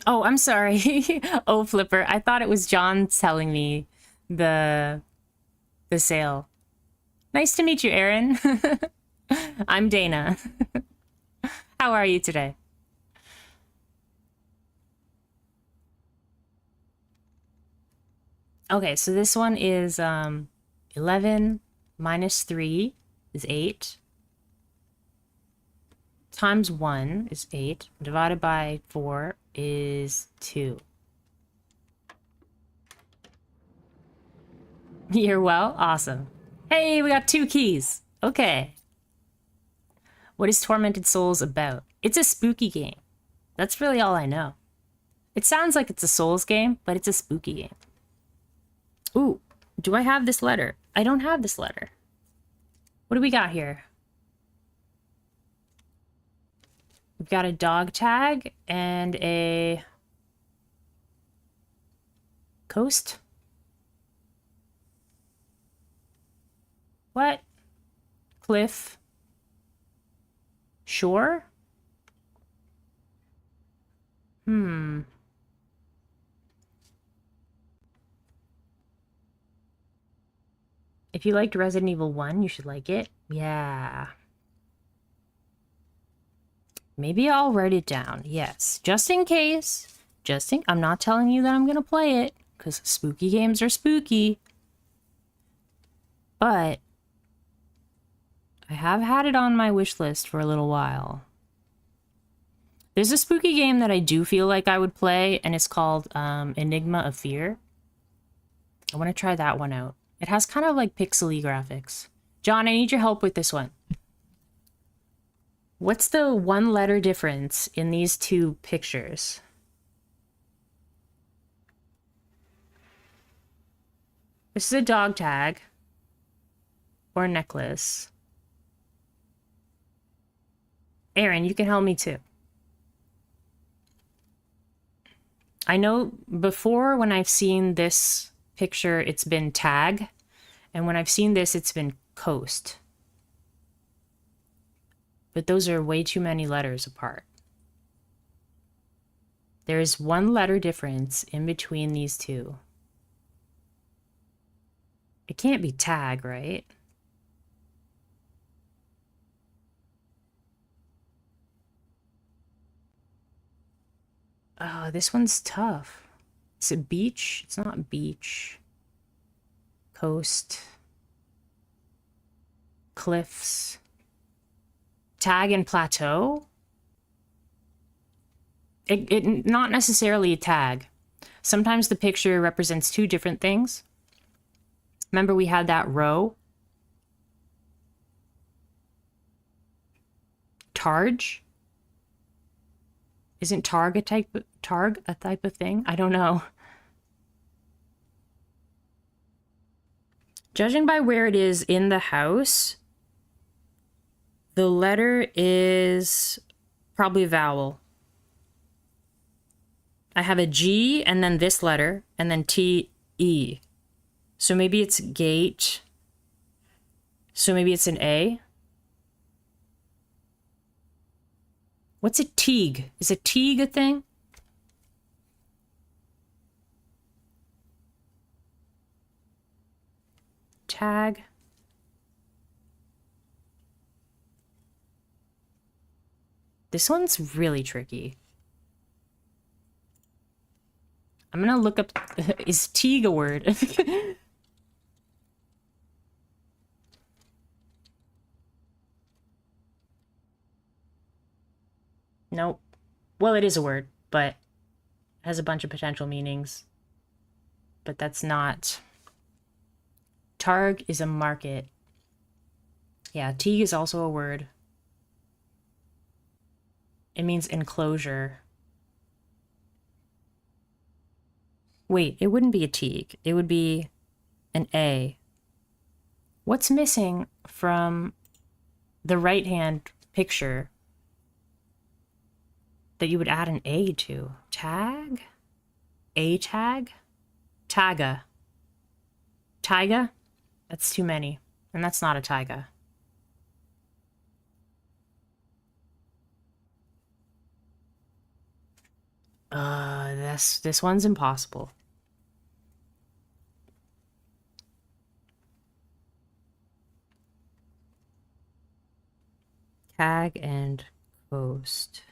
Oh, I'm sorry. Oh, Flipper. I thought it was John telling me the sale. Nice to meet you, Aaron. I'm Dana. How are you today? Okay, so this one is 11 minus 3 is 8. Times 1 is 8. Divided by 4 is 2. You're well? Awesome. Hey, we got 2 keys. Okay. What is Tormented Souls about? It's a spooky game. That's really all I know. It sounds like it's a Souls game, but it's a spooky game. Ooh, do I have this letter? I don't have this letter. What do we got here? We've got a dog tag and a coast. What? Cliff. Shore? If you liked Resident Evil 1, you should like it. Yeah. Maybe I'll write it down. Yes. Just in case. I'm not telling you that I'm gonna play it, because spooky games are spooky. But I have had it on my wish list for a little while. There's a spooky game that I do feel like I would play, and it's called Enigma of Fear. I want to try that one out. It has kind of like pixely graphics. John, I need your help with this one. What's the one letter difference in these two pictures? This is a dog tag or a necklace. Aaron, you can help me too. I know before when I've seen this picture, it's been tag, and when I've seen this, it's been coast. But those are way too many letters apart. There is one letter difference in between these two. It can't be tag, right? Oh, this one's tough. Is it beach? It's not beach. Coast. Cliffs. Tag and plateau? It not necessarily a tag. Sometimes the picture represents two different things. Remember we had that row? Targe? Isn't targ a type of thing? I don't know. Judging by where it is in the house, the letter is probably a vowel. I have a G and then this letter and then T-E. So maybe it's gate. So maybe it's an A. What's a teague? Is a teague a thing? Tag. This one's really tricky. I'm gonna look up, is teague a word? Nope. Well, it is a word, but it has a bunch of potential meanings. But that's not. Targ is a market. Yeah, teague is also a word. It means enclosure. Wait, it wouldn't be a teague. It would be an A. What's missing from the right-hand picture that you would add an A to? Tag? A tag? Taiga. Taiga? That's too many. And that's not a taiga. This one's impossible. Tag and coast.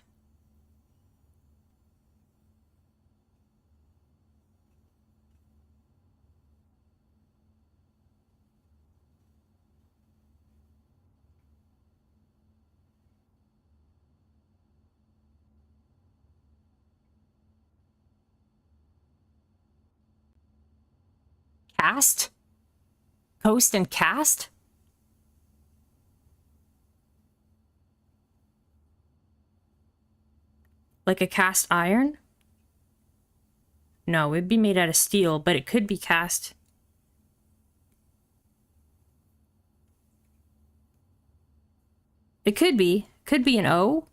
Cast? Coast and cast? Like a cast iron? No, it'd be made out of steel, but it could be cast. It could be. Could be an O.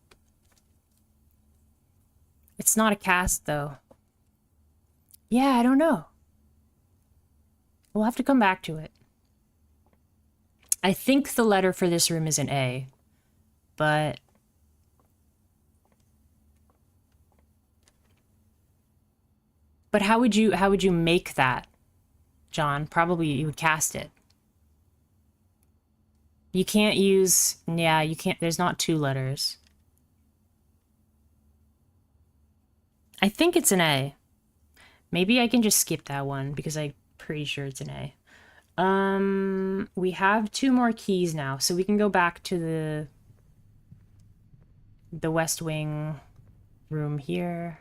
It's not a cast, though. Yeah, I don't know. We'll have to come back to it. I think the letter for this room is an A, but how would you make that, John? Probably you would cast it. You can't use, yeah, you can't, there's not two letters. I think it's an A. Maybe I can just skip that one because I'm pretty sure it's an A. We have 2 more keys now, so we can go back to the West Wing room here.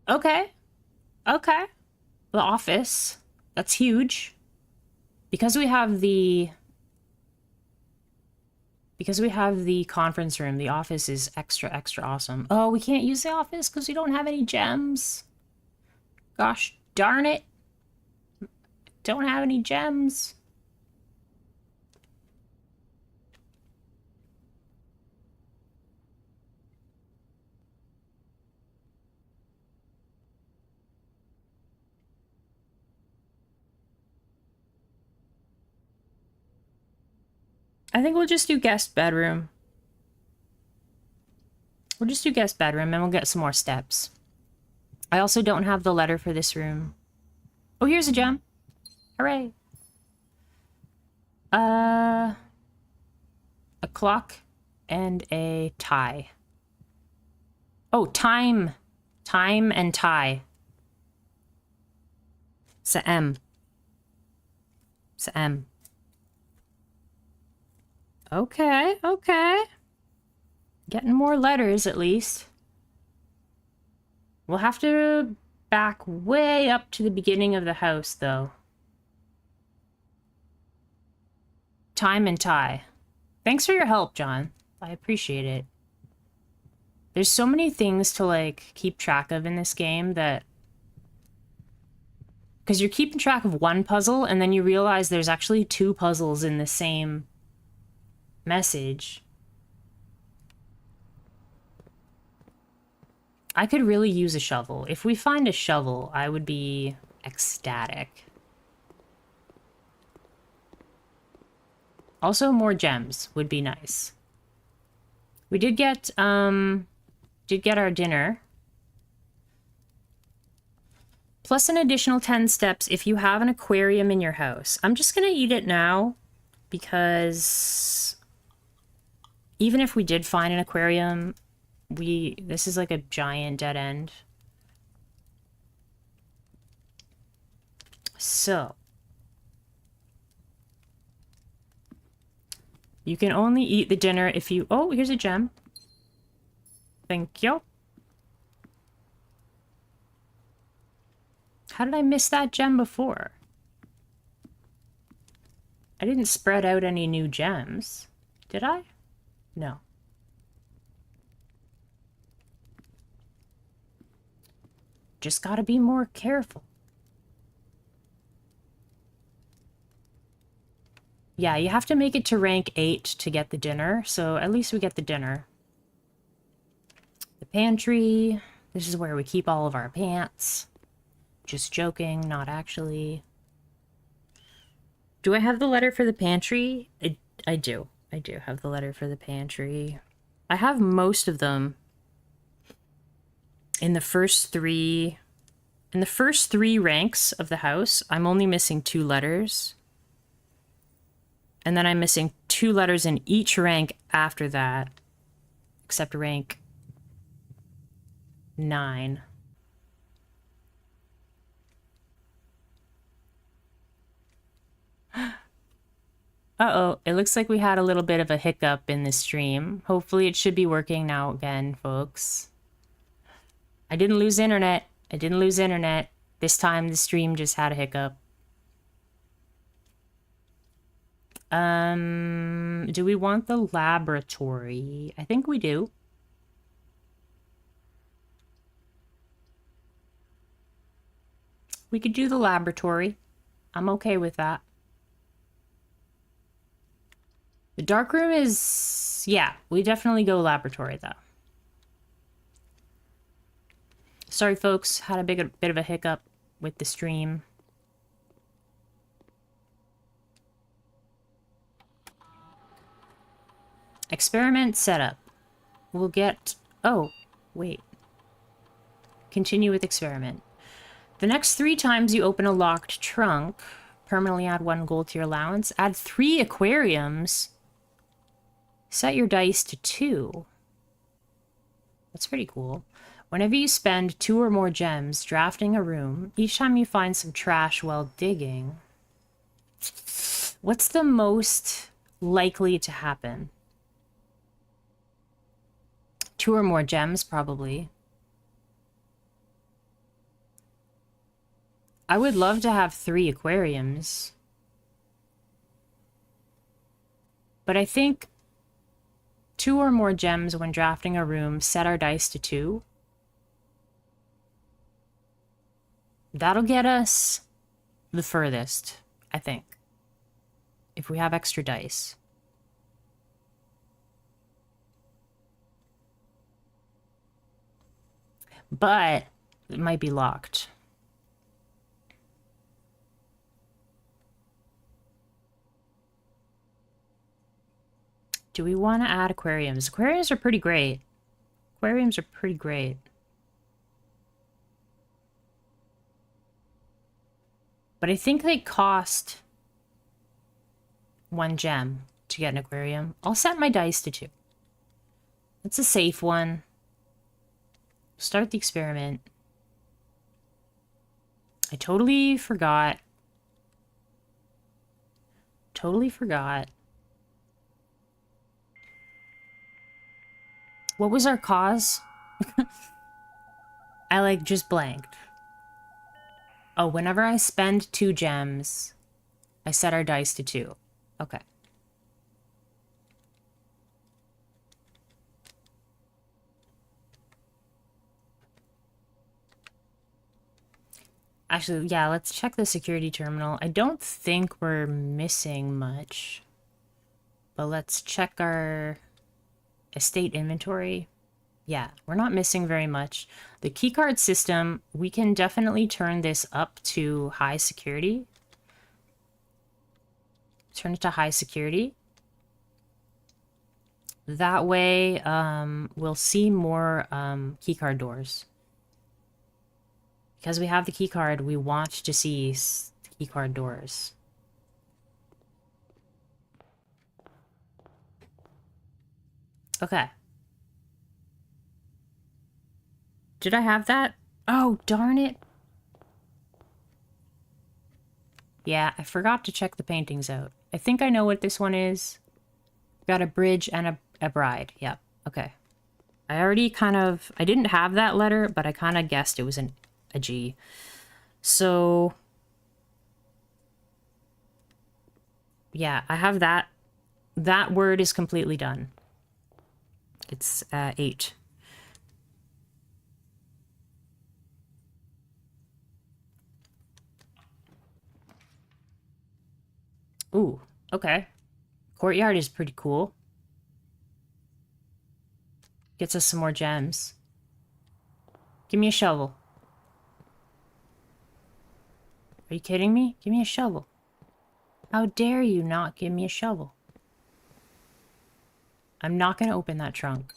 Okay. Okay. The office. That's huge. Because we have the conference room, the office is extra awesome. Oh, we can't use the office because we don't have any gems. Gosh darn it. Don't have any gems. I think we'll just do guest bedroom. We'll just do guest bedroom and we'll get some more steps. I also don't have the letter for this room. Oh, here's a gem. Hooray. A clock and a tie. Oh, time. Time and tie. It's a M. It's a M. Okay, okay. Getting more letters, at least. We'll have to back way up to the beginning of the house, though. Time and tie. Thanks for your help, John. I appreciate it. There's so many things to, like, keep track of in this game that... Because you're keeping track of one puzzle, and then you realize there's actually 2 puzzles in the same message. I could really use a shovel. If we find a shovel, I would be ecstatic. Also, more gems would be nice. We did get our dinner. Plus an additional 10 steps if you have an aquarium in your house. I'm just gonna eat it now because even if we did find an aquarium, this is like a giant dead end. So you can only eat the dinner if you... Oh, here's a gem. Thank you. How did I miss that gem before? I didn't spread out any new gems. Did I? No. Just gotta be more careful. Yeah, you have to make it to rank 8 to get the dinner, so at least we get the dinner. The pantry. This is where we keep all of our pants. Just joking, not actually. Do I have the letter for the pantry? I do. I do have the letter for the pantry. I have most of them in the first 3... In the first 3 ranks of the house, I'm only missing 2 letters. And then I'm missing 2 letters in each rank after that. Except rank 9. Uh-oh, it looks like we had a little bit of a hiccup in the stream. Hopefully it should be working now again, folks. I didn't lose internet. I didn't lose internet. This time the stream just had a hiccup. Do we want the laboratory? I think we do. We could do the laboratory. I'm okay with that. The dark room is... Yeah, we definitely go laboratory, though. Sorry, folks. Had a bit of a hiccup with the stream. Experiment setup. We'll get... Oh, wait. Continue with experiment. The next 3 times you open a locked trunk, permanently add 1 gold to your allowance. Add 3 aquariums. Set your dice to 2. That's pretty cool. Whenever you spend 2 or more gems drafting a room, each time you find some trash while digging. What's the most likely to happen? 2 or more gems, probably. I would love to have 3 aquariums. But I think 2 or more gems when drafting a room, set our dice to 2. That'll get us the furthest, I think, if we have extra dice. But it might be locked. Do we want to add aquariums? Aquariums are pretty great. Aquariums are pretty great. But I think they cost 1 gem to get an aquarium. I'll set my dice to 2. It's a safe one. Start the experiment. I totally forgot. Totally forgot. What was our cause? I like just blanked. Oh, whenever I spend 2 gems, I set our dice to 2. Okay. Actually, yeah, let's check the security terminal. I don't think we're missing much. But let's check our estate inventory. Yeah, we're not missing very much. The keycard system, we can definitely turn this up to high security. Turn it to high security. That way, we'll see more keycard doors. Because we have the keycard, we want to see keycard doors. Okay. Did I have that? Oh, darn it. Yeah, I forgot to check the paintings out. I think I know what this one is. Got a bridge and a bride. Yep. Okay. I already kind of... I didn't have that letter, but I kind of guessed it was a G. So... yeah, I have that. That word is completely done. It's 8. Ooh, okay. Courtyard is pretty cool. Gets us some more gems. Give me a shovel. Are you kidding me? Give me a shovel. How dare you not give me a shovel? I'm not going to open that trunk.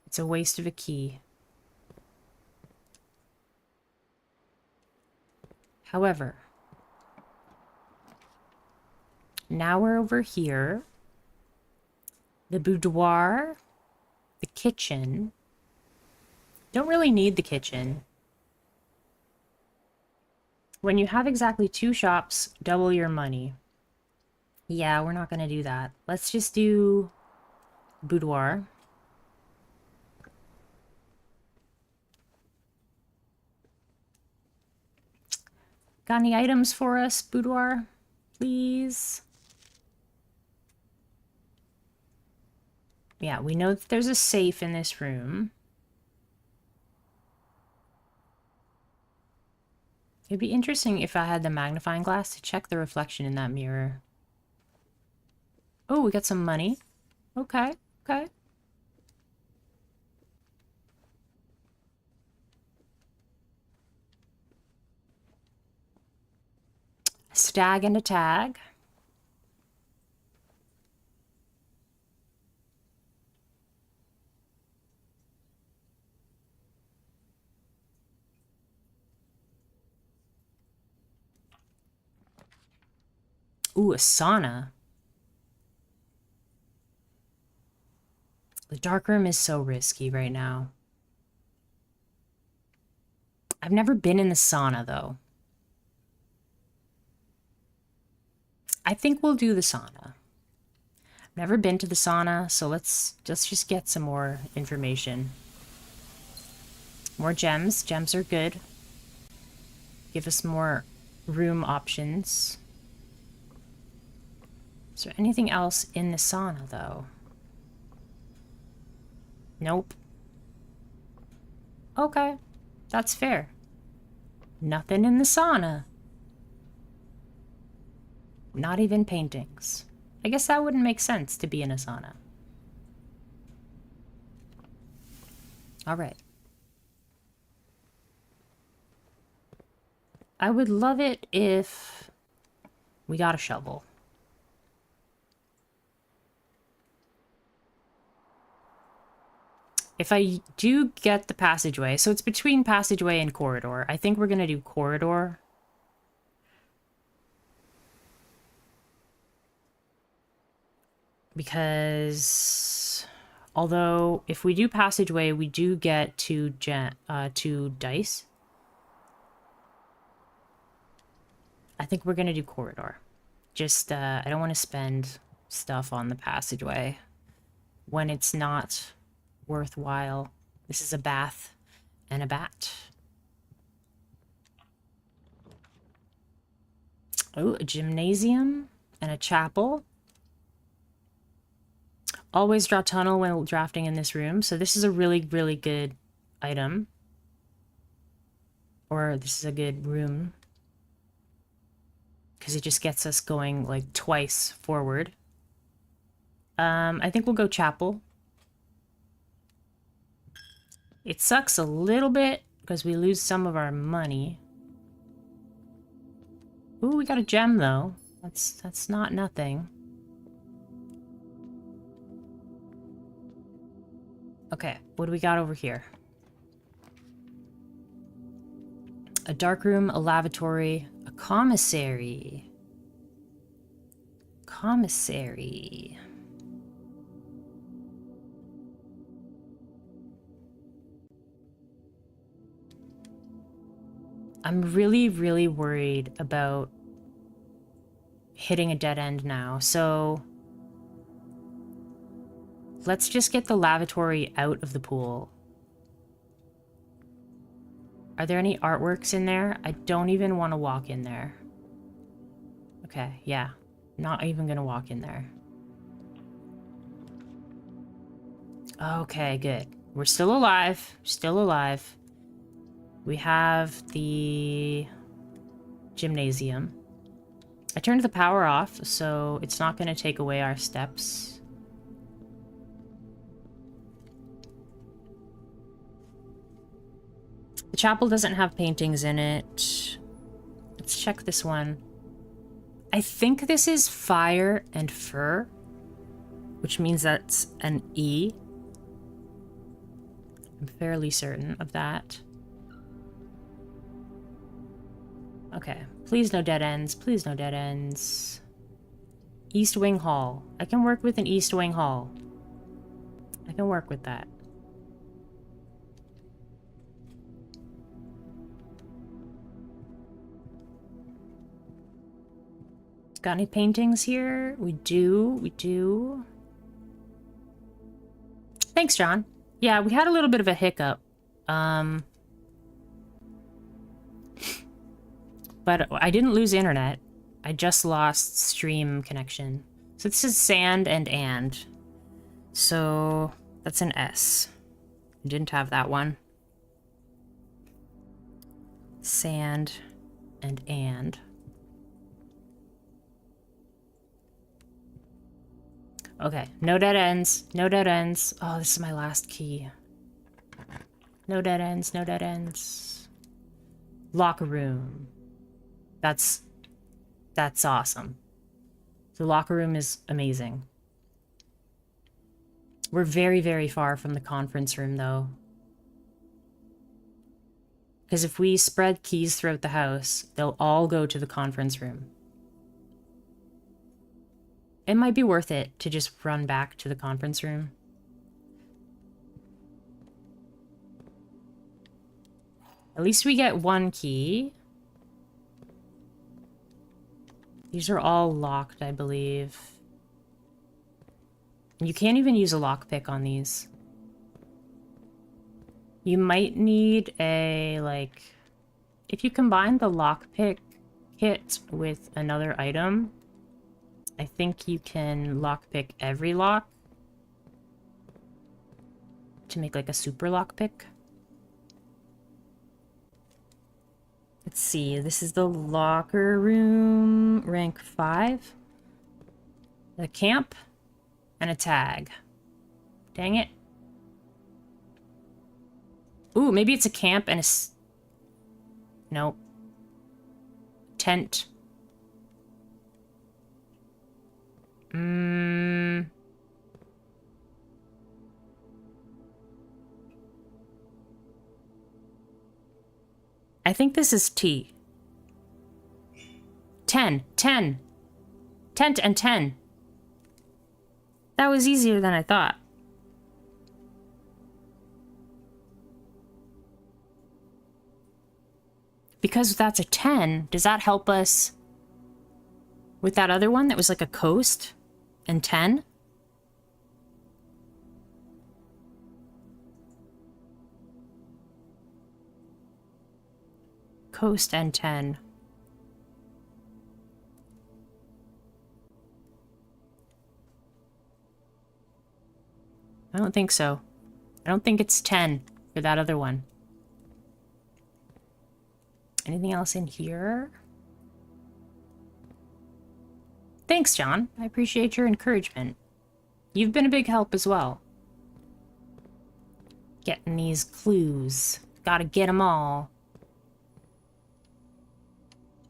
It's a waste of a key. However, now we're over here. The boudoir, the kitchen. Don't really need the kitchen. When you have exactly 2 shops, double your money. Yeah, we're not going to do that. Let's just do boudoir. Got any items for us, boudoir? Please? Yeah, we know that there's a safe in this room. It'd be interesting if I had the magnifying glass to check the reflection in that mirror. Oh, we got some money. Okay, okay. A stag and a tag. Ooh, a sauna. The darkroom is so risky right now. I've never been in the sauna, though. I think we'll do the sauna. I've never been to the sauna, so let's just get some more information. More gems. Gems are good. Give us more room options. Is there anything else in the sauna, though? Nope. Okay, that's fair. Nothing in the sauna. Not even paintings. I guess that wouldn't make sense to be in a sauna. All right. I would love it if we got a shovel. If I do get the passageway, so it's between passageway and corridor. I think we're going to do corridor. Because although if we do passageway, we do get two dice. I think we're going to do corridor. Just, I don't want to spend stuff on the passageway when it's not worthwhile. This is a bath and a bat. Oh, a gymnasium and a chapel. Always draw tunnel when drafting in this room. So this is a really, really good item. Or this is a good room. Because it just gets us going like twice forward. I think we'll go chapel. It sucks a little bit because we lose some of our money. Ooh, we got a gem though. That's not nothing. Okay, what do we got over here? A dark room, a lavatory, a commissary. Commissary. I'm really, really worried about hitting a dead end now, so let's just get the lavatory out of the pool. Are there any artworks in there? I don't even want to walk in there. Okay, yeah. Not even gonna walk in there. Okay, good. We're still alive. Still alive. We have the gymnasium. I turned the power off, so it's not going to take away our steps. The chapel doesn't have paintings in it. Let's check this one. I think this is fire and fur, which means that's an E. I'm fairly certain of that. Okay, please no dead ends, please no dead ends. East Wing Hall. I can work with an East Wing Hall. I can work with that. Got any paintings here? We do, we do. Thanks, John. Yeah, we had a little bit of a hiccup. But I didn't lose internet. I just lost stream connection. So this is sand and. So that's an S. I didn't have that one. Sand and. Okay, no dead ends, no dead ends. Oh, this is my last key. No dead ends, no dead ends. Locker room. That's awesome. The locker room is amazing. We're very, very far from the conference room, though. Because if we spread keys throughout the house, they'll all go to the conference room. It might be worth it to just run back to the conference room. At least we get one key. These are all locked, I believe. You can't even use a lockpick on these. You might need a, like... If you combine the lockpick kit with another item, I think you can lockpick every lock to make like a super lockpick. Let's see, this is the locker room, rank 5. A camp and a tag. Dang it. Ooh, maybe it's a camp and a... Nope. Tent. I think this is T. 10. 10. Tent and 10. That was easier than I thought. Because that's a 10, does that help us with that other one that was like a coast and 10? Coast and 10. I don't think so. I don't think it's 10 for that other one. Anything else in here? Thanks, John. I appreciate your encouragement. You've been a big help as well. Getting these clues. Gotta get them all.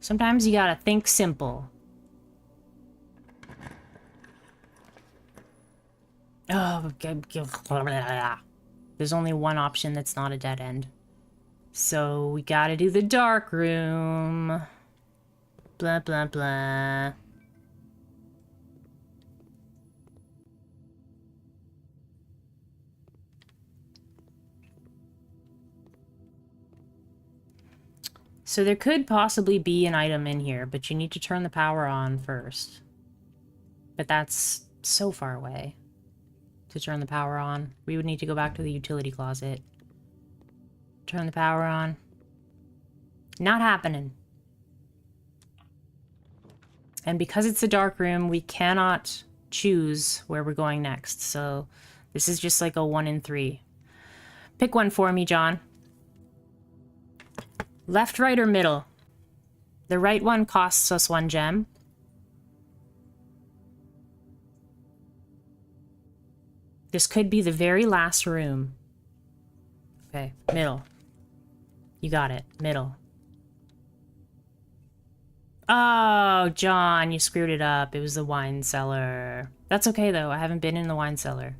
Sometimes you gotta think simple. Oh, there's only one option that's not a dead end. So we gotta do the dark room. Blah, blah, blah. So there could possibly be an item in here, but you need to turn the power on first. But that's so far away to turn the power on. We would need to go back to the utility closet. Turn the power on. Not happening. And because it's a dark room, we cannot choose where we're going next. So this is just like a 1 in 3. Pick one for me, John. Left, right, or middle? The right one costs us 1 gem. This could be the very last room. Okay, middle. You got it. Middle. Oh, John, you screwed it up. It was the wine cellar. That's okay, though. I haven't been in the wine cellar.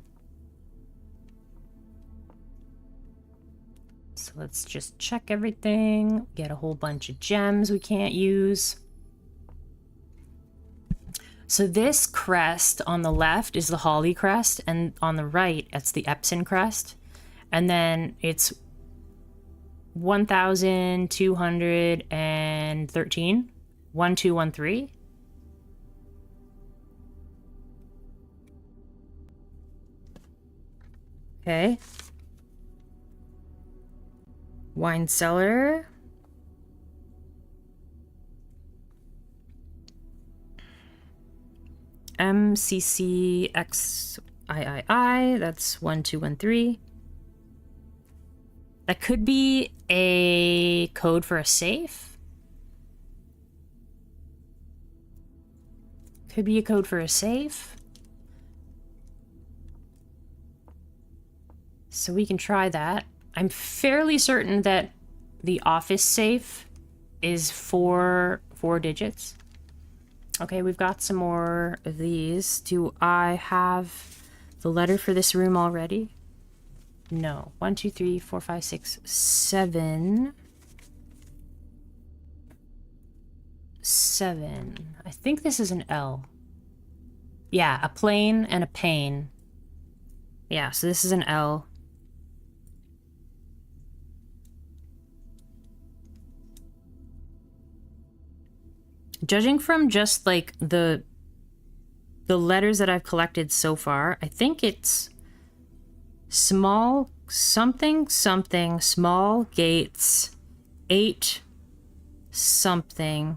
So let's just check everything. Get a whole bunch of gems we can't use. So this crest on the left is the Holly crest, and on the right, it's the Epson crest. And then it's 1,213. 1213. Okay. Wine cellar. MCCXIII. That's 1213. That could be a code for a safe. Could be a code for a safe. So we can try that. I'm fairly certain that the office safe is four digits. Okay, we've got some more of these. Do I have the letter for this room already? No. 1, 2, 3, 4, 5, 6, 7. 7. I think this is an L. Yeah, a plane and a pane. Yeah, so this is an L. Judging from just like the letters that I've collected so far, I think it's small something something, small gates, 8 something,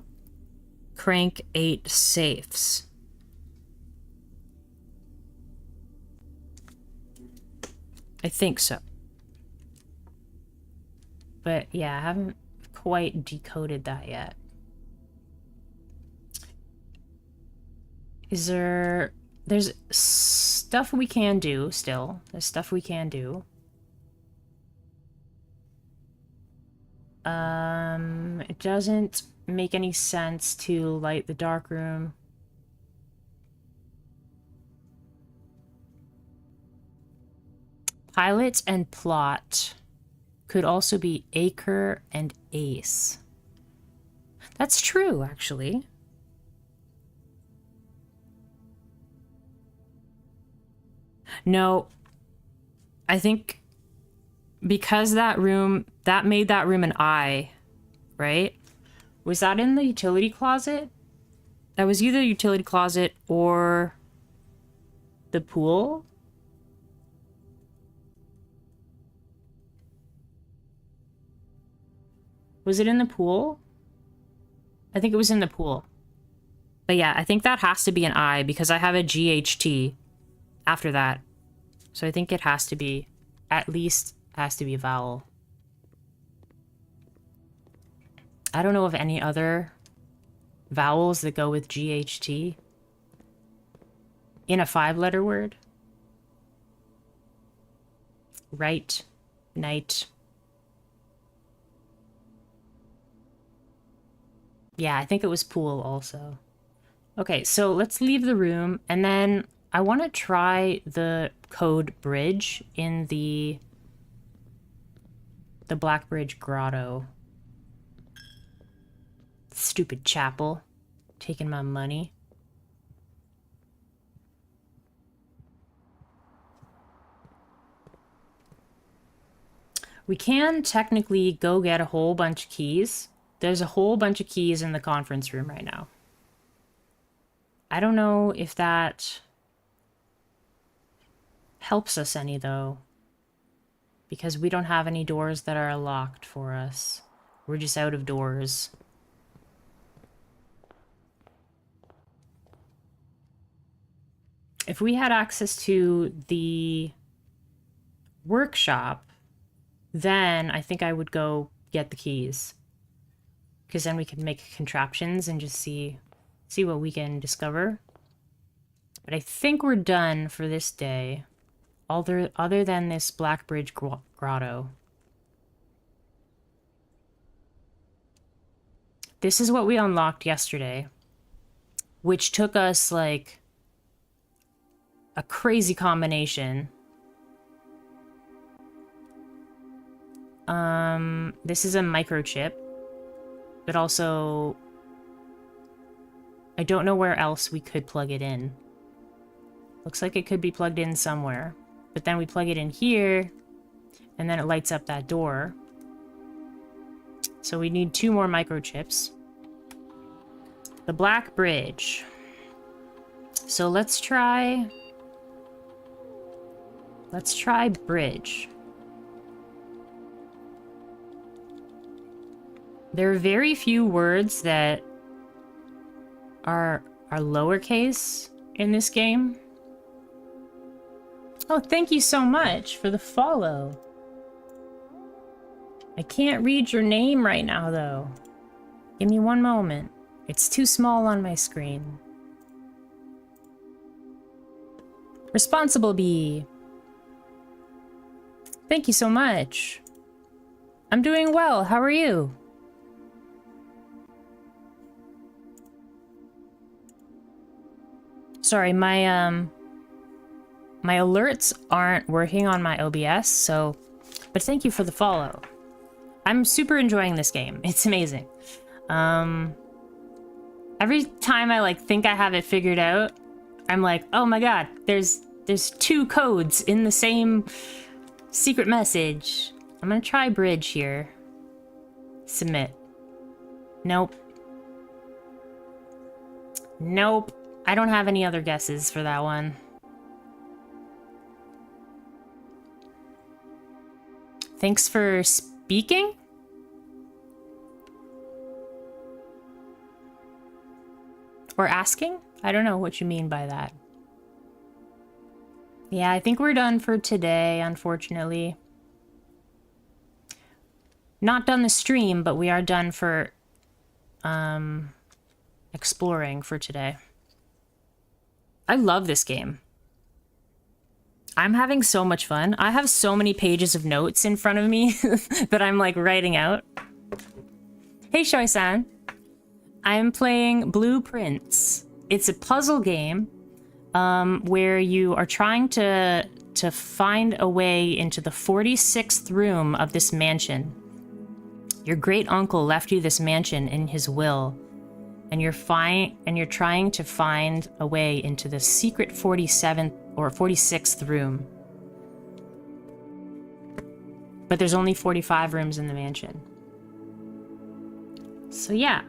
crank 8 safes. I think so. But yeah, I haven't quite decoded that yet. There's stuff we can do still. There's stuff we can do. It doesn't make any sense to light the dark room. Pilot and plot could also be acre and ace. That's true, actually. No, I think because that made that room an I, right? Was that in the utility closet? That was either utility closet or the pool. Was it in the pool? I think it was in the pool. But yeah, I think that has to be an I because I have a GHT after that. So I think it has to be, at least has to be a vowel. I don't know of any other vowels that go with GHT in a 5-letter word. Right, night. Yeah, I think it was pool also. Okay, so let's leave the room, and then I want to try the code bridge in the Blackbridge Grotto. Stupid chapel, taking my money. We can technically go get a whole bunch of keys. There's a whole bunch of keys in the conference room right now. I don't know if that helps us any, though, because we don't have any doors that are locked for us. We're just out of doors. If we had access to the workshop, then I think I would go get the keys, because then we could make contraptions and just see what we can discover. But I think we're done for this day, other than this Blackbridge Grotto. This is what we unlocked yesterday, which took us like a crazy combination. This is a microchip, but also I don't know where else we could plug it in. Looks like it could be plugged in somewhere, but then we plug it in here and then it lights up that door. So we need 2 more microchips. The Black Bridge. So let's try bridge. There are very few words that are lowercase in this game. Oh, thank you so much for the follow. I can't read your name right now, though. Give me one moment. It's too small on my screen. Responsible Bee. Thank you so much. I'm doing well. How are you? Sorry, my alerts aren't working on my OBS, but thank you for the follow. I'm super enjoying this game. It's amazing. Every time I like think I have it figured out, I'm like, oh my god, there's 2 codes in the same secret message. I'm gonna try bridge here. Submit. Nope. Nope. I don't have any other guesses for that one. Thanks for speaking? Or asking? I don't know what you mean by that. Yeah, I think we're done for today, unfortunately. Not done the stream, but we are done for exploring for today. I love this game. I'm having so much fun. I have so many pages of notes in front of me that I'm like writing out. Hey, Shoy-san. I'm playing Blueprints. It's a puzzle game where you are trying to find a way into the 46th room of this mansion. Your great uncle left you this mansion in his will, and you're trying to find a way into the secret 47th or 46th room. But there's only 45 rooms in the mansion. So yeah,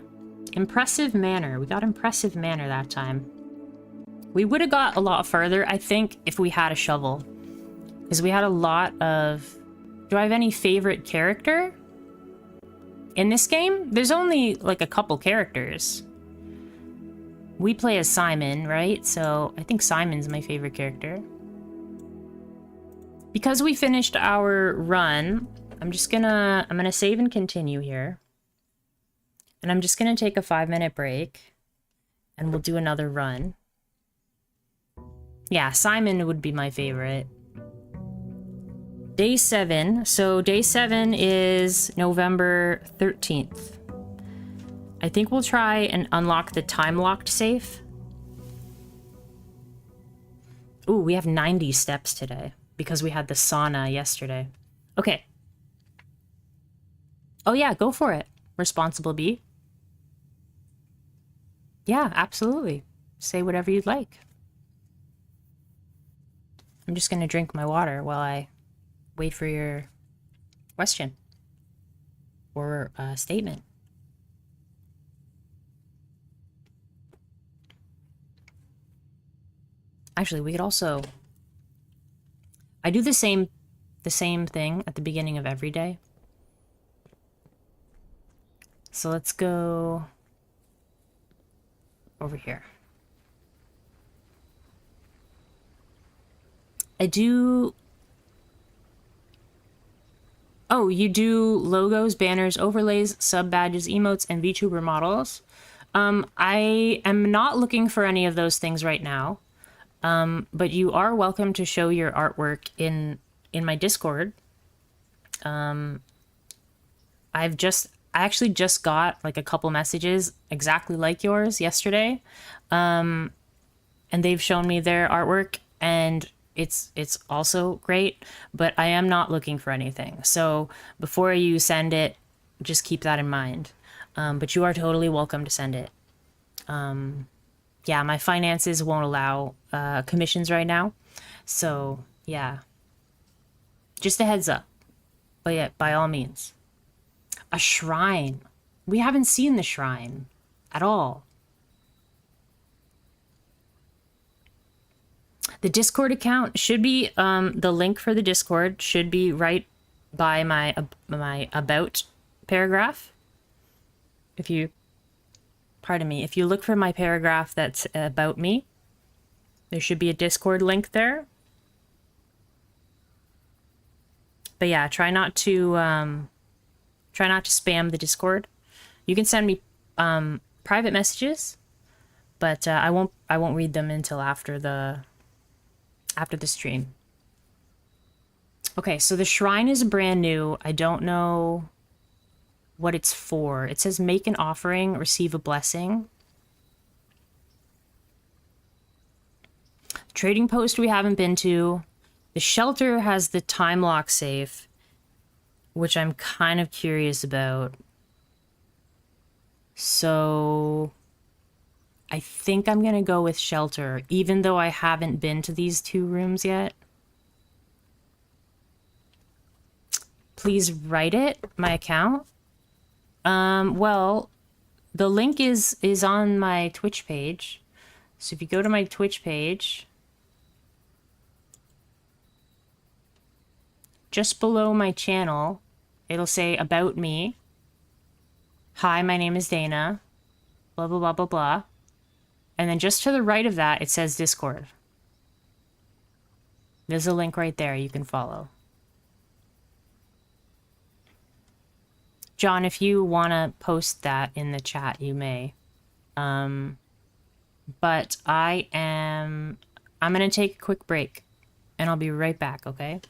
impressive manor. We got impressive manor that time. We would have got a lot further, I think, if we had a shovel. Because we had a lot of... Do I have any favorite character? In this game, there's only like a couple characters. We play as Simon, right? So I think Simon's my favorite character. Because we finished our run, I'm gonna save and continue here. And I'm just gonna take a 5-minute break and we'll do another run. Yeah, Simon would be my favorite. Day 7. So day 7 is November 13th. I think we'll try and unlock the time-locked safe. Ooh, we have 90 steps today because we had the sauna yesterday. Okay. Oh yeah, go for it. Responsible bee. Yeah, absolutely. Say whatever you'd like. I'm just gonna drink my water while I wait for your question or statement. Actually, we could also... I do the same thing at the beginning of every day. So let's go over here. I do... Oh, you do logos, banners, overlays, sub badges, emotes, and VTuber models. I am not looking for any of those things right now. But you are welcome to show your artwork in my Discord. I actually just got like a couple messages exactly like yours yesterday. And they've shown me their artwork and it's also great, but I am not looking for anything. So before you send it, just keep that in mind. But you are totally welcome to send it. Yeah, my finances won't allow commissions right now. So, yeah. Just a heads up. But yeah, by all means. A shrine. We haven't seen the shrine at all. The Discord account should be, the link for the Discord should be right by my about paragraph. If you... Pardon me, if you look for my paragraph that's about me, there should be a Discord link there. But yeah, try not to spam the Discord. You can send me private messages, but I won't read them until after the stream. Okay, so the shrine is brand new. I don't know what it's for. It says make an offering, receive a blessing. Trading post we haven't been to. The shelter has the time lock safe, which I'm kind of curious about. So I think I'm gonna go with shelter, even though I haven't been to these two rooms yet. Please write it, my account. Well, the link is on my Twitch page. So if you go to my Twitch page, just below my channel, it'll say About Me. Hi, my name is Dana. Blah, blah, blah, blah, blah. And then just to the right of that, it says Discord. There's a link right there you can follow. John, if you want to post that in the chat, you may. But I'm going to take a quick break and I'll be right back, okay?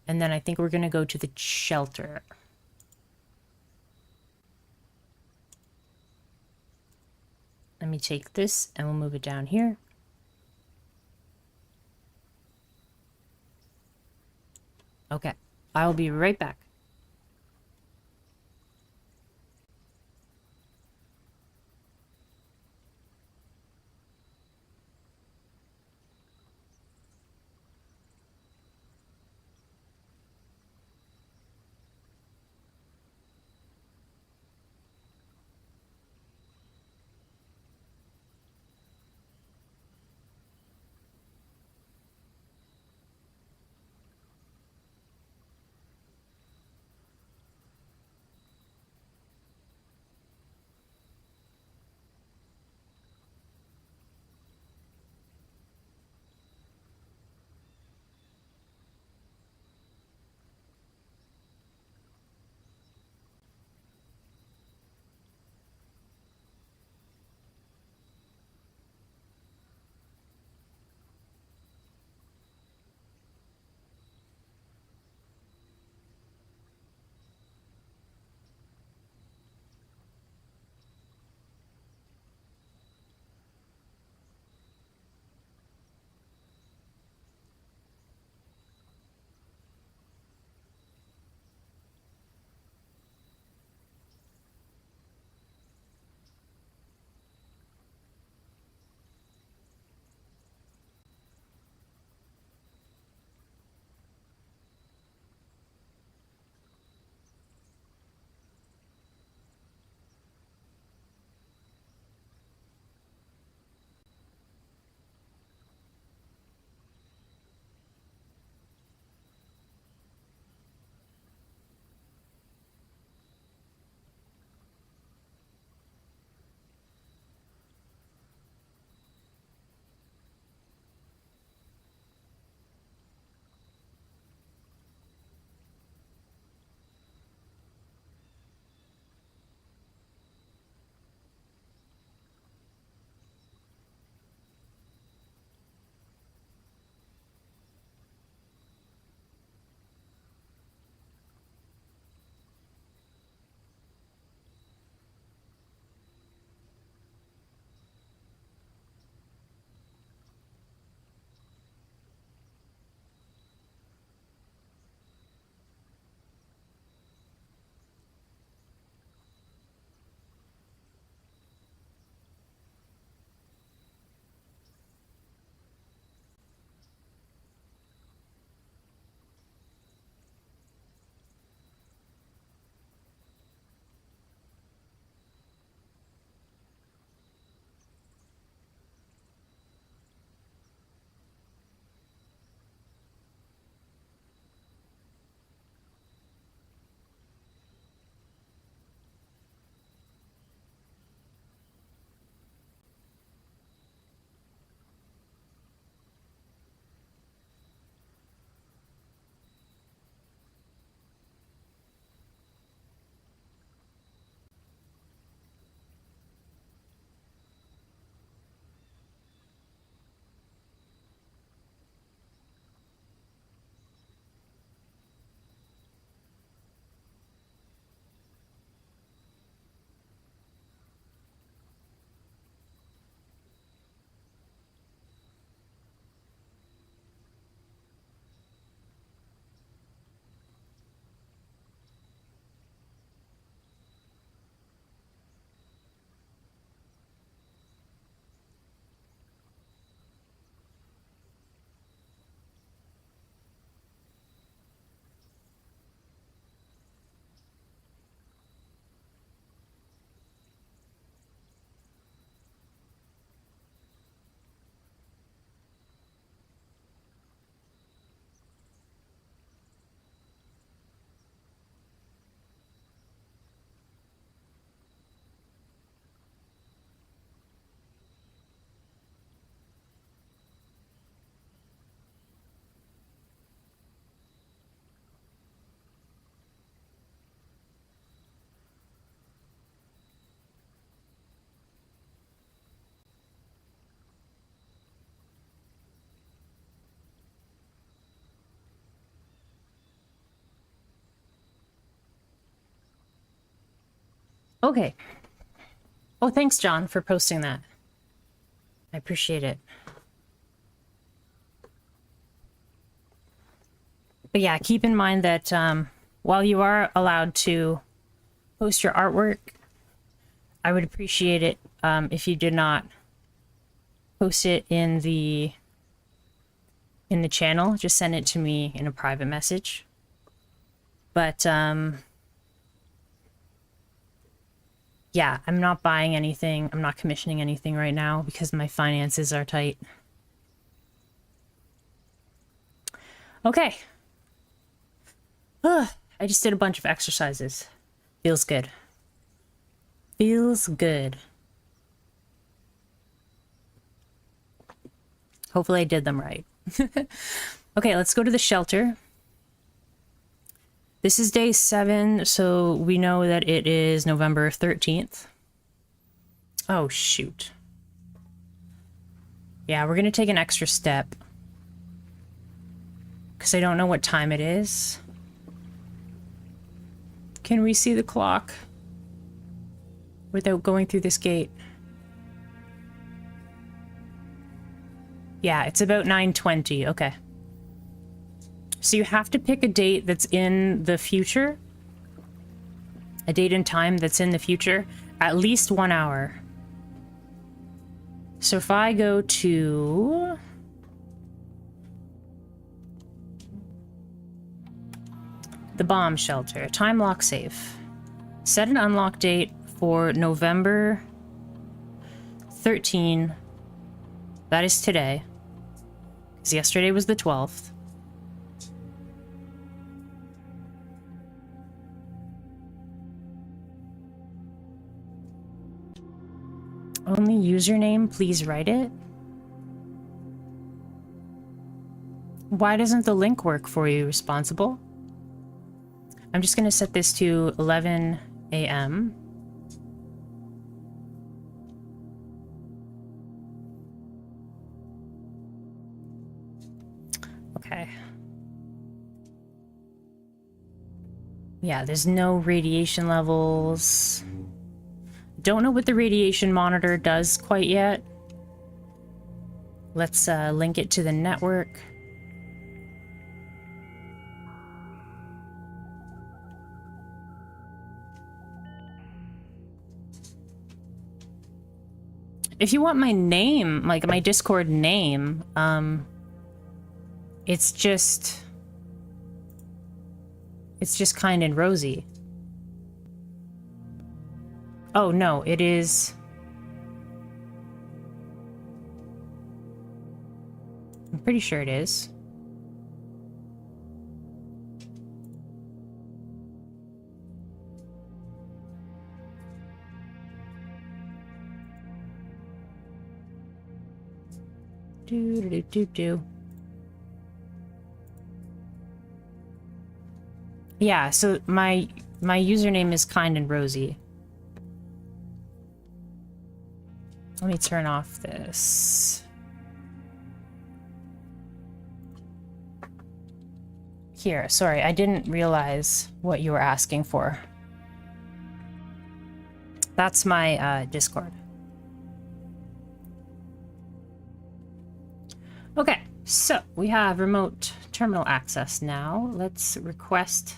And then I think we're going to go to the shelter. Let me take this and we'll move it down here. Okay, I'll be right back. Okay. Oh, thanks, John, for posting that. I appreciate it. But yeah, keep in mind that while you are allowed to post your artwork, I would appreciate it if you did not post it in the channel. Just send it to me in a private message. But yeah, I'm not buying anything. I'm not commissioning anything right now because my finances are tight. Okay. I just did a bunch of exercises. Feels good. Feels good. Hopefully I did them right. Okay, let's go to the shelter. This is day 7, so we know that it is November 13th. Oh, shoot. Yeah, we're going to take an extra step. Because I don't know what time it is. Can we see the clock? Without going through this gate. Yeah, it's about 9:20. Okay. So you have to pick a date that's in the future. A date and time that's in the future. At least 1 hour. So if I go to... the bomb shelter. Time lock safe. Set an unlock date for November 13. That is today. Because yesterday was the 12th. Only username, please write it. Why doesn't the link work for you, responsible? I'm just going to set this to 11 a.m. Okay. Yeah, there's no radiation levels. Don't know what the radiation monitor does quite yet. Let's link it to the network. If you want my name, like my Discord name, it's just Kind and Rosy. Oh no, it is. I'm pretty sure it is. Do. Yeah, so my username is Kind and Rosy. Let me turn off this. Here, sorry, I didn't realize what you were asking for. That's my Discord. Okay, so we have remote terminal access now. Let's request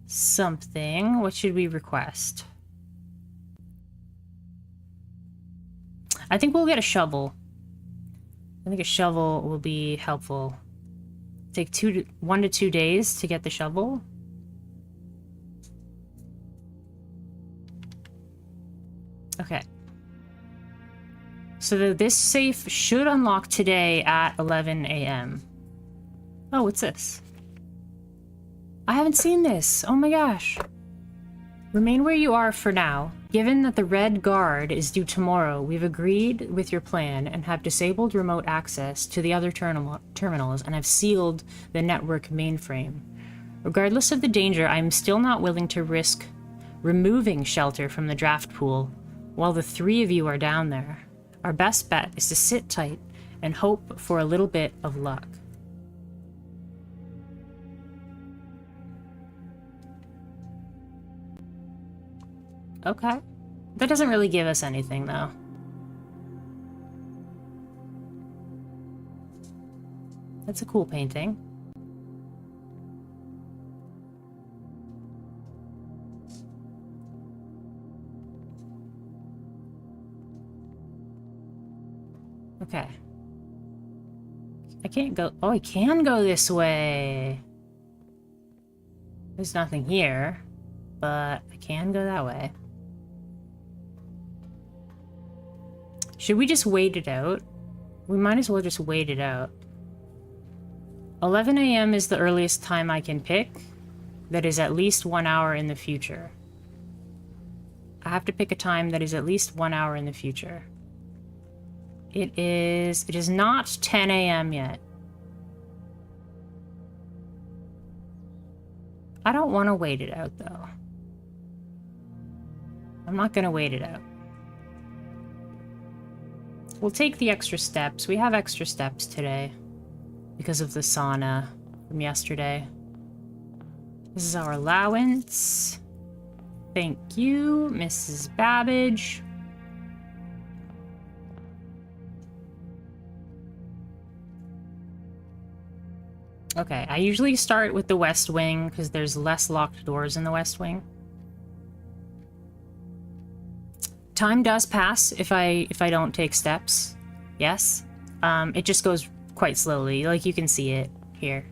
something. What should we request? I think we'll get a shovel. I think a shovel will be helpful. Take 1 to 2 days to get the shovel. Okay. So this safe should unlock today at 11 a.m. Oh, what's this? I haven't seen this. Oh my gosh. Remain where you are for now. Given that the Red Guard is due tomorrow, we've agreed with your plan and have disabled remote access to the other terminals and have sealed the network mainframe. Regardless of the danger, I'm still not willing to risk removing shelter from the draft pool while the 3 of you are down there. Our best bet is to sit tight and hope for a little bit of luck. Okay. That doesn't really give us anything, though. That's a cool painting. Okay. I can't go... Oh, I can go this way. There's nothing here, but I can go that way. Should we just wait it out? We might as well just wait it out. 11 a.m. is the earliest time I can pick. That is at least 1 hour in the future. I have to pick a time that is at least 1 hour in the future. It is not 10 a.m. yet. I don't want to wait it out, though. I'm not going to wait it out. We'll take the extra steps. We have extra steps today because of the sauna from yesterday. This is our allowance. Thank you, Mrs. Babbage. Okay, I usually start with the West Wing because there's less locked doors in the West Wing. Time does pass if I don't take steps. Yes. It just goes quite slowly. Like, you can see it here.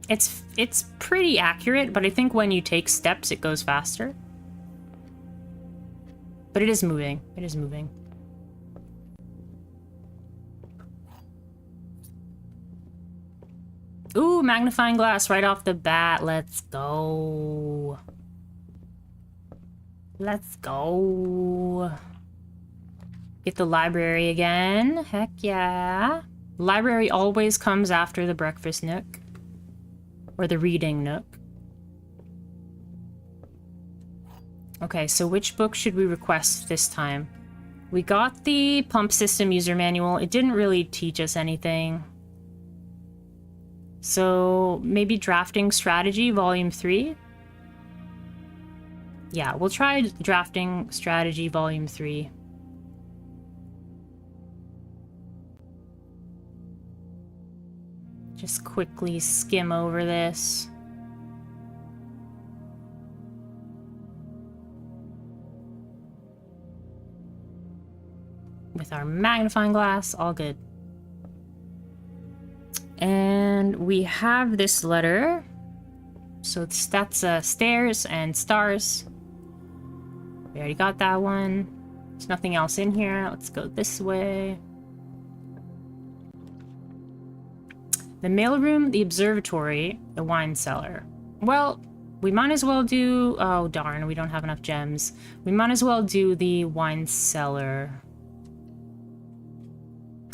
It's pretty accurate, but I think when you take steps it goes faster. But it is moving. It is moving. Ooh, magnifying glass right off the bat. Let's go. Let's go. Get the library again. Heck yeah. Library always comes after the breakfast nook. Or the reading nook. Okay, so which book should we request this time? We got the pump system user manual. It didn't really teach us anything. So maybe drafting strategy volume 3? Yeah, we'll try drafting strategy volume 3. Just quickly skim over this. With our magnifying glass, all good. And we have this letter. So that's stairs and stars. We already got that one. There's nothing else in here. Let's go this way. The mailroom, the observatory, the wine cellar. Well, we might as well do... Oh, darn, we don't have enough gems. We might as well do the wine cellar.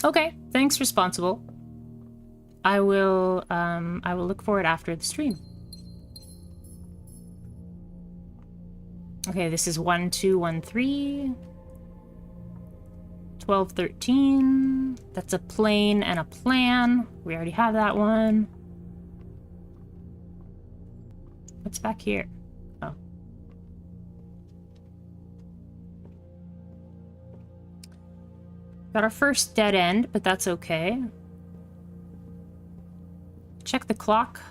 Okay, thanks, Responsible. I will look for it after the stream. Okay, this is 1213. 1213. That's a plane and a plan. We already have that one. What's back here? Oh. Got our first dead end, but that's okay. Check the clock.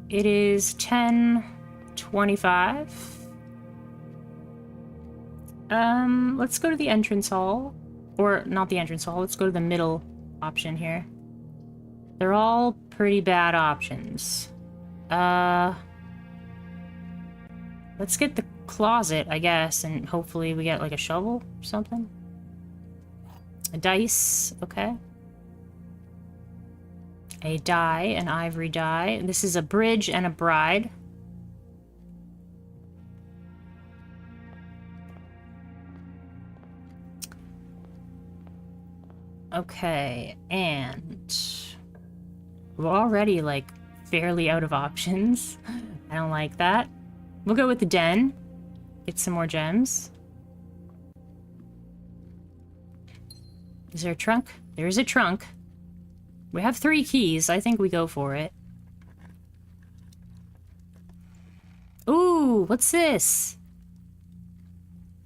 It is 10:25. Let's go to the entrance hall. Or, not the entrance hall, let's go to the middle option here. They're all pretty bad options. Let's get the closet, I guess, and hopefully we get, like, a shovel or something. A dice, okay. A die, an ivory die. This is a bridge and a bride. Okay, and we're already, like, fairly out of options. I don't like that. We'll go with the den. Get some more gems. Is there a trunk? There is a trunk. We have 3 keys. I think we go for it. what's this?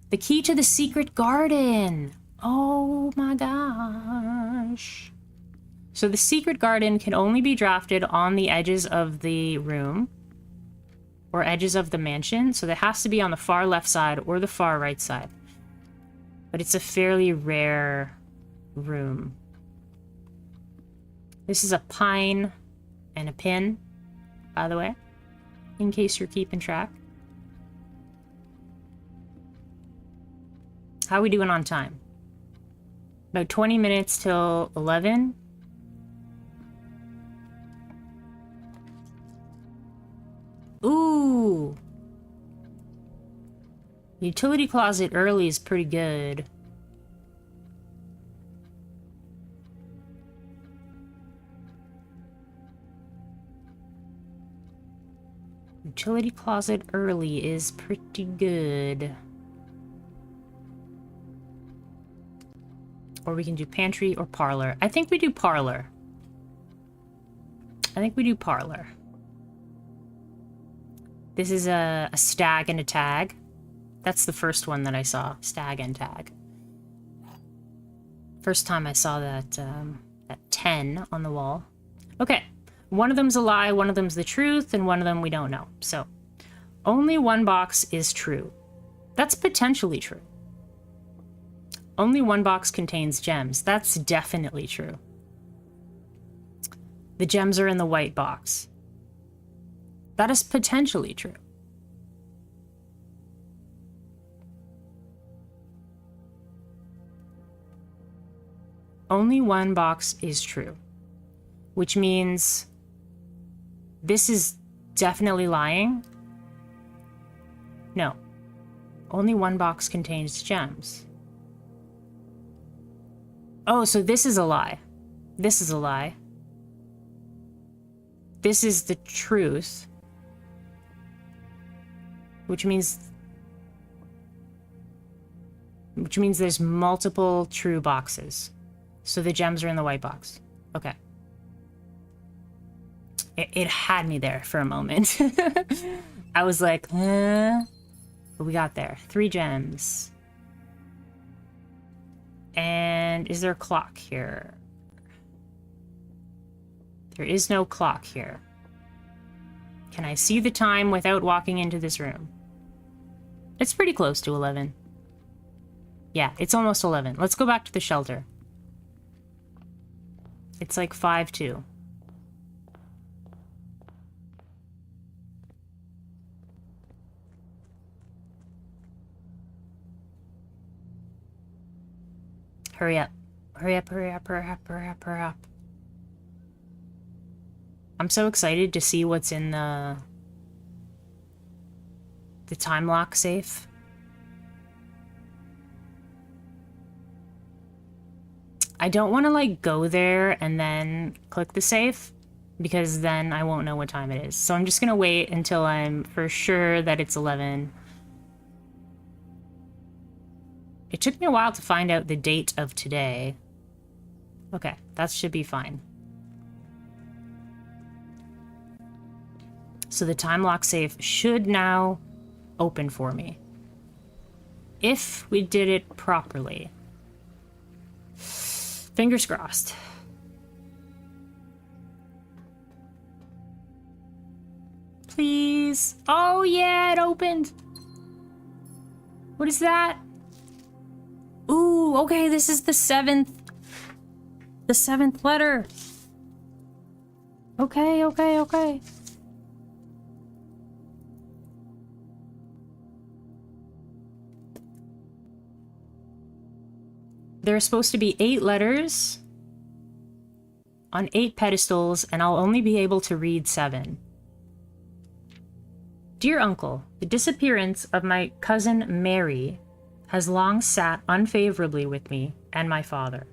The key to the secret garden. Oh my gosh. So the secret garden can only be drafted on the edges of the room or edges of the mansion. So it has to be on the far left side or the far right side. But it's a fairly rare room. This is a pine and a pin, by the way, in case you're keeping track. How are we doing on time? About 20 minutes till 11. Ooh. Utility closet early is pretty good. Utility closet early is pretty good. Or we can do pantry or parlor. I think we do parlor. I think we do parlor. This is a stag and a tag. That's the first one that I saw. Stag and tag. First time I saw that, that 10 on the wall. Okay. One of them's a lie, one of them's the truth, and one of them we don't know. So, only one box is true. That's potentially true. Only one box contains gems. That's definitely true. The gems are in the white box. That is potentially true. Only one box is true, which means this is definitely lying. No. Only one box contains gems. Oh, so this is a lie. This is a lie. This is the truth. Which means there's multiple true boxes. So the gems are in the white box. Okay. It had me there for a moment. I was like, huh? But we got there. 3 gems. And is there a clock here? There is no clock here. Can I see the time without walking into this room? It's pretty close to 11. Yeah, it's almost 11. Let's go back to the shelter. It's like 5:02. Hurry up. Hurry up, hurry up, hurry up, hurry up, hurry up. I'm so excited to see what's in the time lock safe. I don't want to like go there and then click the safe because then I won't know what time it is. So I'm just gonna wait until I'm for sure that it's 11. It took me a while to find out the date of today. Okay, that should be fine. So the time lock safe should now open for me. If we did it properly. Fingers crossed. Please. Oh yeah, it opened. What is that? Ooh, okay, this is the 7th. The 7th letter. Okay, okay, okay. There are supposed to be 8 letters on 8 pedestals, and I'll only be able to read 7. Dear Uncle, the disappearance of my cousin Mary has long sat unfavorably with me and my father.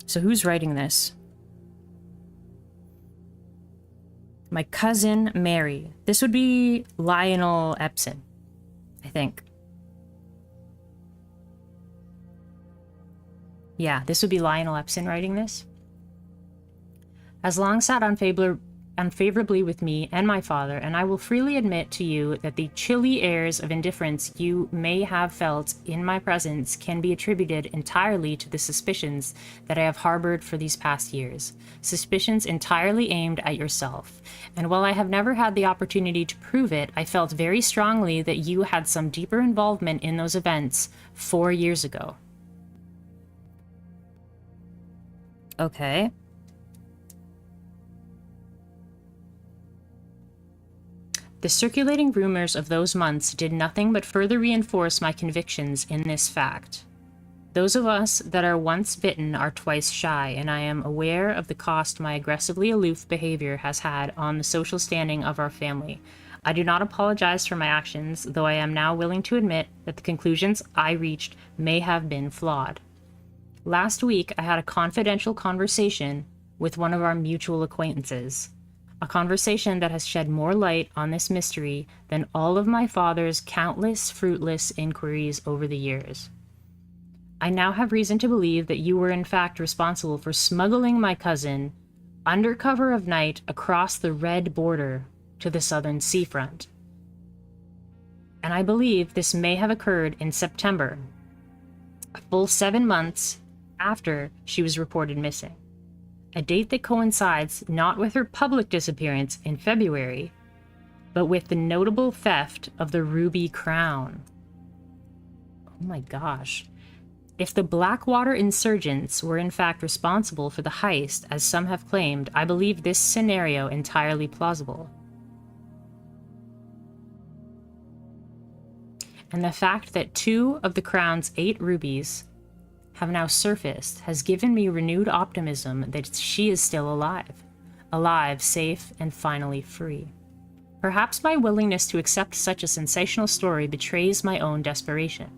So who's writing this? My cousin Mary. This would be Lionel Epson, I think. Yeah, this would be Lionel Epson writing this. Has long sat unfavorably with me and my father, and I will freely admit to you that the chilly airs of indifference you may have felt in my presence can be attributed entirely to the suspicions that I have harbored for these past years. Suspicions entirely aimed at yourself. And while I have never had the opportunity to prove it, I felt very strongly that you had some deeper involvement in those events 4 years ago. Okay. The circulating rumors of those months did nothing but further reinforce my convictions in this fact. Those of us that are once bitten are twice shy, and I am aware of the cost my aggressively aloof behavior has had on the social standing of our family. I do not apologize for my actions, though I am now willing to admit that the conclusions I reached may have been flawed. Last week, I had a confidential conversation with one of our mutual acquaintances. A conversation that has shed more light on this mystery than all of my father's countless fruitless inquiries over the years. I now have reason to believe that you were in fact responsible for smuggling my cousin under cover of night across the red border to the southern seafront. And I believe this may have occurred in September, a full 7 months after she was reported missing. A date that coincides not with her public disappearance in February, but with the notable theft of the ruby crown. Oh my gosh. If the Blackwater insurgents were in fact responsible for the heist, as some have claimed, I believe this scenario entirely plausible. And the fact that 2 of the crown's 8 rubies have now surfaced has given me renewed optimism that she is still alive, safe, and finally free. Perhaps my willingness to accept such a sensational story betrays my own desperation.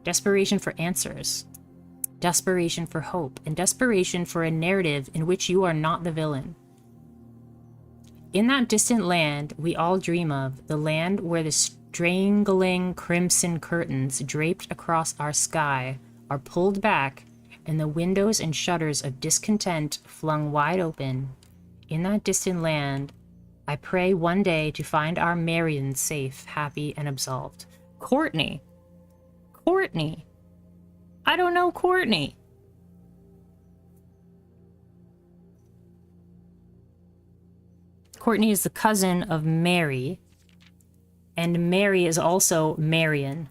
Desperation for answers, desperation for hope, and desperation for a narrative in which you are not the villain. In that distant land we all dream of, the land where the strangling crimson curtains draped across our sky are pulled back and the windows and shutters of discontent flung wide open. In that distant land, I pray one day to find our Marion safe, happy, and absolved. Courtney. I don't know Courtney. Courtney is the cousin of Mary, and Mary is also Marion.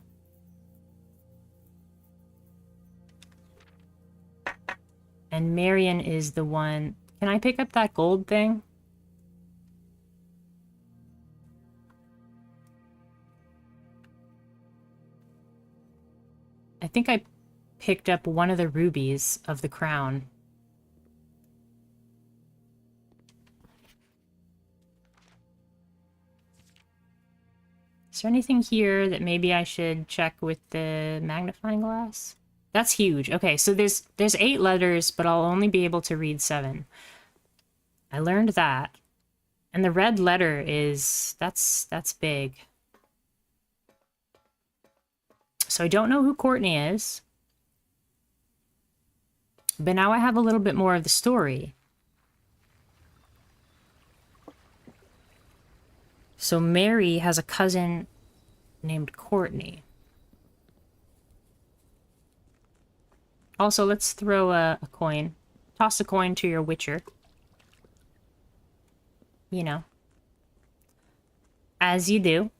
And Marion is the one... Can I pick up that gold thing? I think I picked up one of the rubies of the crown. Is there anything here that maybe I should check with the magnifying glass? That's huge. Okay, so there's 8 letters, but I'll only be able to read 7. I learned that. And the red letter is... That's big. So I don't know who Courtney is. But now I have a little bit more of the story. So Mary has a cousin named Courtney. Also, let's throw a coin. Toss a coin to your witcher. You know. As you do.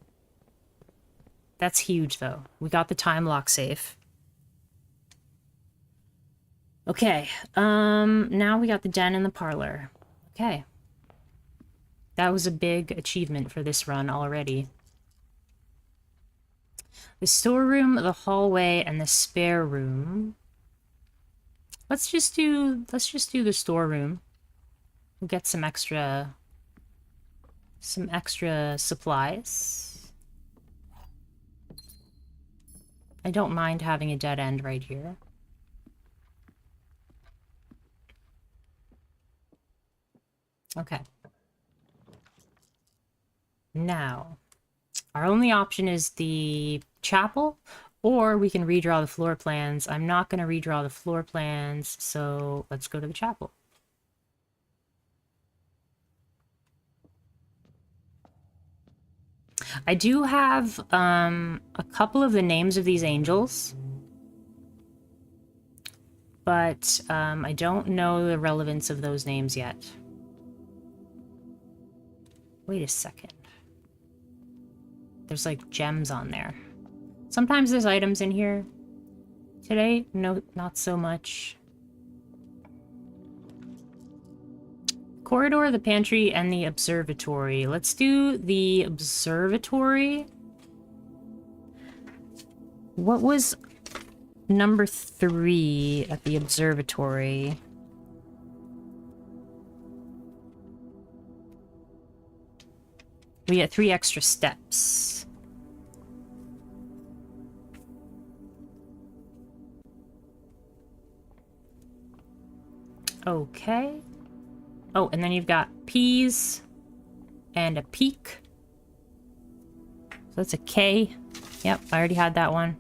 That's huge, though. We got the time lock safe. Okay. Now we got the den and the parlor. Okay. That was a big achievement for this run already. The storeroom, the hallway, and the spare room. Let's just do the storeroom. We'll get some extra supplies. I don't mind having a dead end right here. Okay. Now, our only option is the chapel, or we can redraw the floor plans. I'm not going to redraw the floor plans, so let's go to the chapel. I do have a couple of the names of these angels, but I don't know the relevance of those names yet. Wait a second. There's like gems on there. Sometimes there's items in here. Today, no, not so much. Corridor, the pantry, and the observatory. Let's do the observatory. What was number 3 at the observatory? We get 3 extra steps. Okay. Oh, and then you've got peas and a peak. So that's a K. Yep, I already had that one.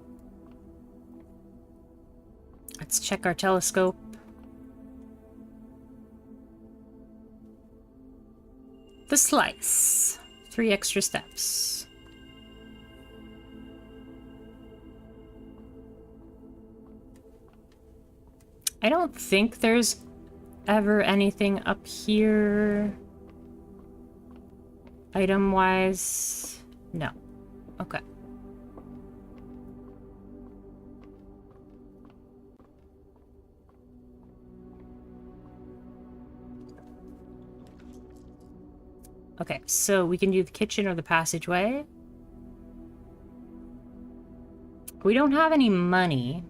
Let's check our telescope. The slice. 3 extra steps. I don't think there's ever anything up here item-wise. No. Okay. Okay, so we can do the kitchen or the passageway. We don't have any money,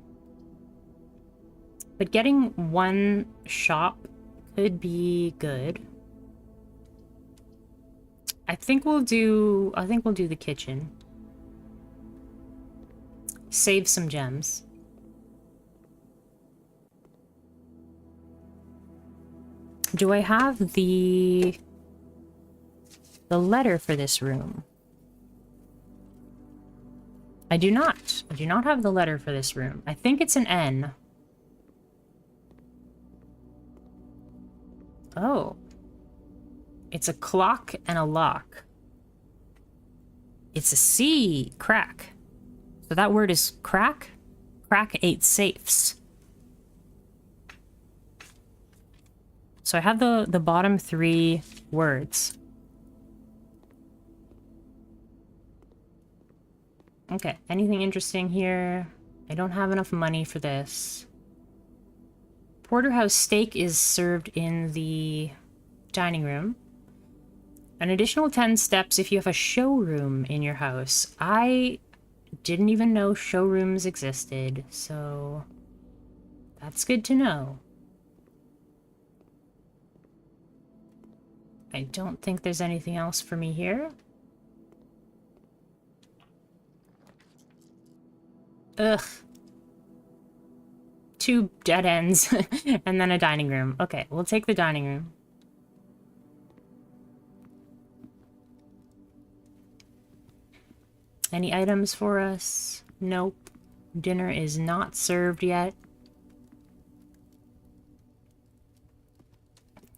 but getting 1 shop could be good. I think we'll do the kitchen. Save some gems. Do I have the letter for this room? I do not. I do not have the letter for this room. I think it's an N. Oh. It's a clock and a lock. It's a C. Crack. So that word is crack? Crack 8 safes. So I have the bottom 3 words. Okay, anything interesting here? I don't have enough money for this. Porterhouse steak is served in the dining room. An additional 10 steps if you have a showroom in your house. I didn't even know showrooms existed, so that's good to know. I don't think there's anything else for me here. Ugh. 2 dead ends and then a dining room. Okay, we'll take the dining room. Any items for us? Nope. Dinner is not served yet.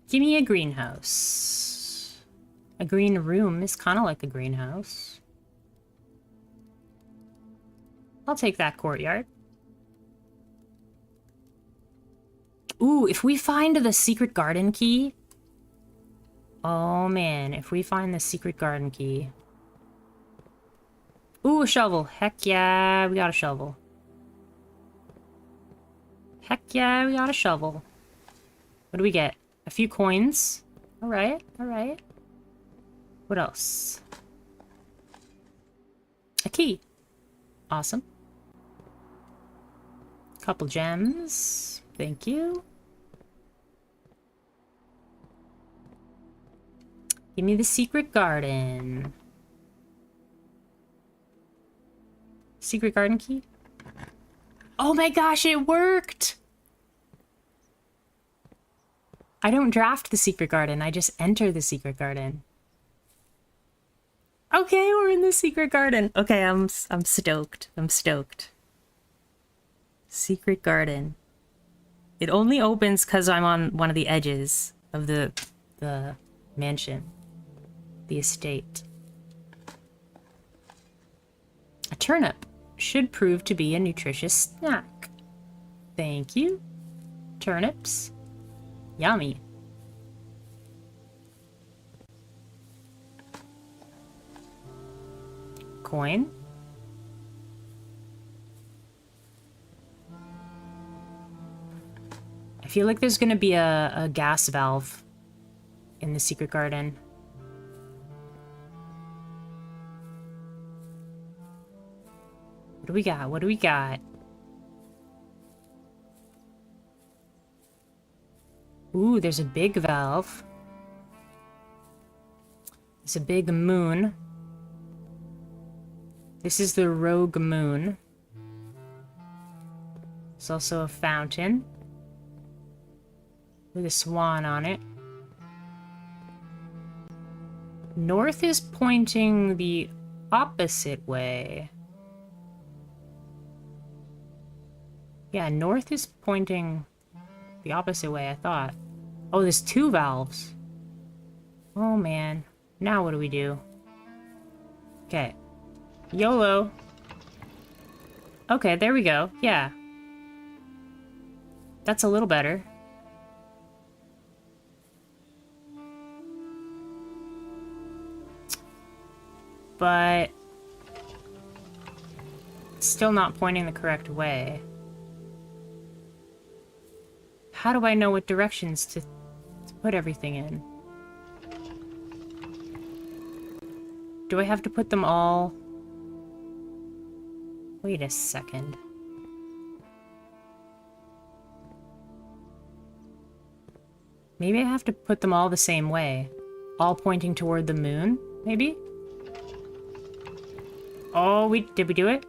Give me a greenhouse. A green room is kind of like a greenhouse. I'll take that courtyard. Ooh, if we find the secret garden key... Oh man, if we find the secret garden key... Ooh, a shovel. Heck yeah, we got a shovel. Heck yeah, we got a shovel. What do we get? A few coins. Alright, alright. What else? A key. Awesome. Couple gems. Thank you. Give me the secret garden. Secret garden key? Oh my gosh, it worked! I don't draft the secret garden, I just enter the secret garden. Okay, we're in the secret garden. Okay, I'm stoked. I'm stoked. Secret garden. It only opens because I'm on one of the edges of the mansion. The estate. turnip should prove to be a nutritious snack. Thank you. Turnips. Yummy. Coin. I feel like there's gonna be a gas valve in the secret garden. What do we got? What do we got? Ooh, there's a big valve. It's a big moon. This is the rogue moon. There's also a fountain with a swan on it. North is pointing the opposite way. Yeah, north is pointing the opposite way, I thought. Oh, there's two valves. Oh, man. Now what do we do? Okay. YOLO. Okay, there we go. Yeah. That's a little better. But still not pointing the correct way. How do I know what directions to put everything in? Do I have to put them all? Wait a second. Maybe I have to put them all the same way. All pointing toward the moon, maybe? Oh, did we do it?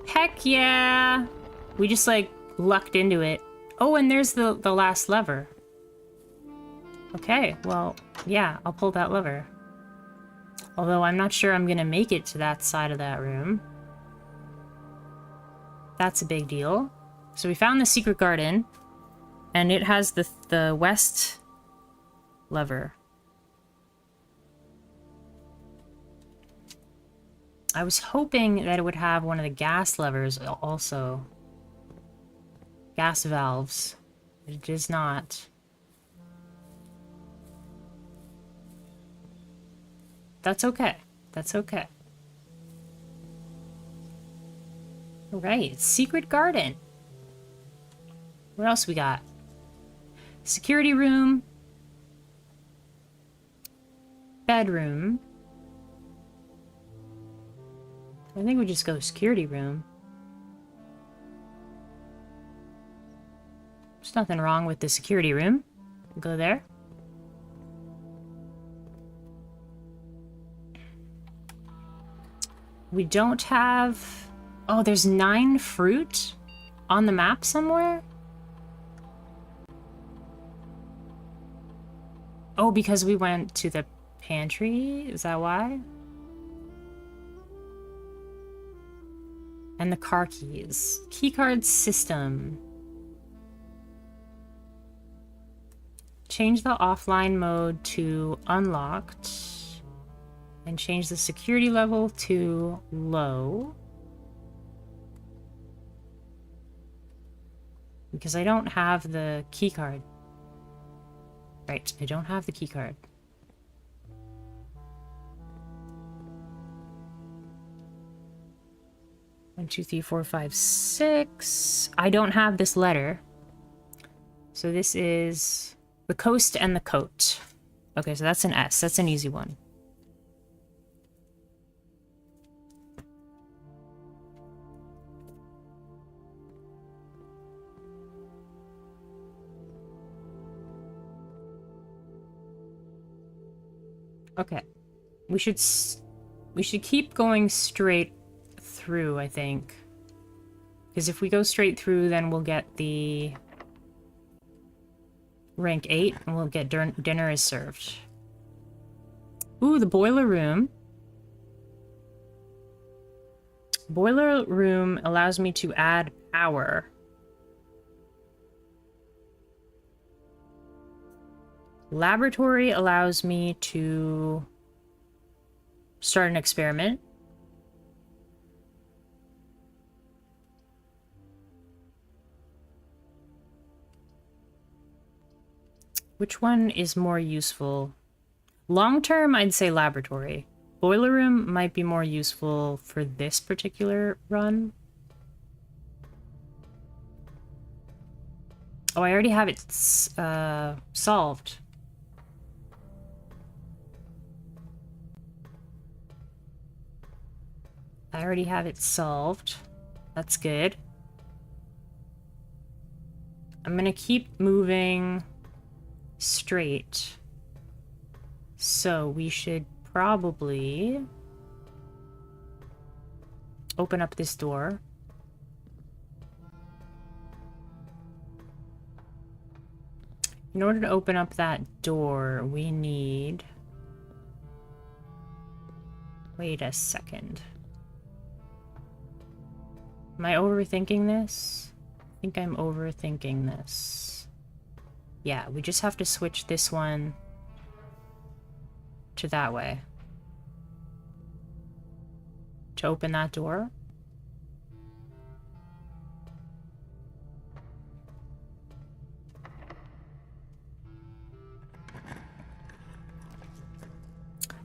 Heck yeah! We just, like, lucked into it. Oh, and there's the last lever. Okay, well, yeah, I'll pull that lever. Although I'm not sure I'm gonna make it to that side of that room. That's a big deal. So we found the secret garden, and it has the west lever. I was hoping that it would have one of the gas levers also. Gas valves. It does not. That's okay. That's okay. Alright, secret garden. What else we got? Security room. Bedroom. I think we just go security room. There's nothing wrong with the security room. We'll go there. We don't have... Oh, there's 9 fruit on the map somewhere? Oh, because we went to the pantry? Is that why? And the car keys. Keycard system. Change the offline mode to unlocked. And change the security level to low. Because I don't have the keycard. Right, I don't have the keycard. One, two, three, four, five, six. I don't have this letter. So this is the coast and the coat. Okay, so that's an S. That's an easy one. Okay. We should keep going straight through, I think. Because if we go straight through, then we'll get the rank 8, and we'll get dinner is served. Ooh, the boiler room. Boiler room allows me to add power. Laboratory allows me to start an experiment. Which one is more useful? Long term, I'd say laboratory. Boiler room might be more useful for this particular run. Oh, I already have it solved. I already have it solved. That's good. I'm gonna keep moving straight. So we should probably open up this door. In order to open up that door, we need... Wait a second. Am I overthinking this? I think I'm overthinking this. Yeah, we just have to switch this one to that way. To open that door.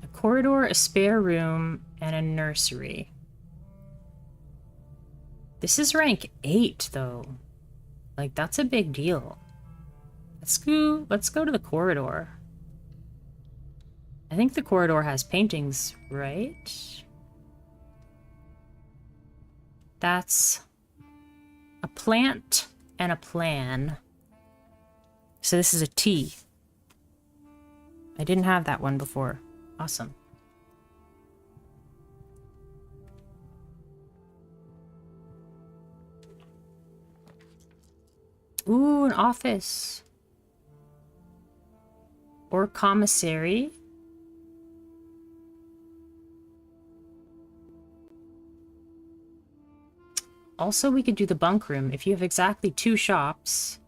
A corridor, a spare room, and a nursery. This is rank 8, though. Like, that's a big deal. Let's go to the corridor. I think the corridor has paintings, right? That's a plant and a plan. So this is a T. I didn't have that one before. Awesome. Ooh, an office. Or commissary. Also, we could do the bunk room. If you have exactly 2 shops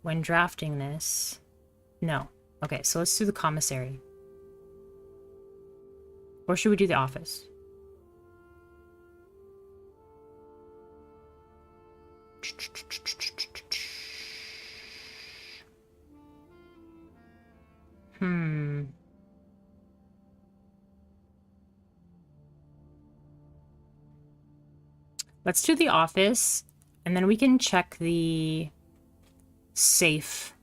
when drafting this. No. Okay, so let's do the commissary. Or should we do the office? Let's do the office, and then we can check the safe.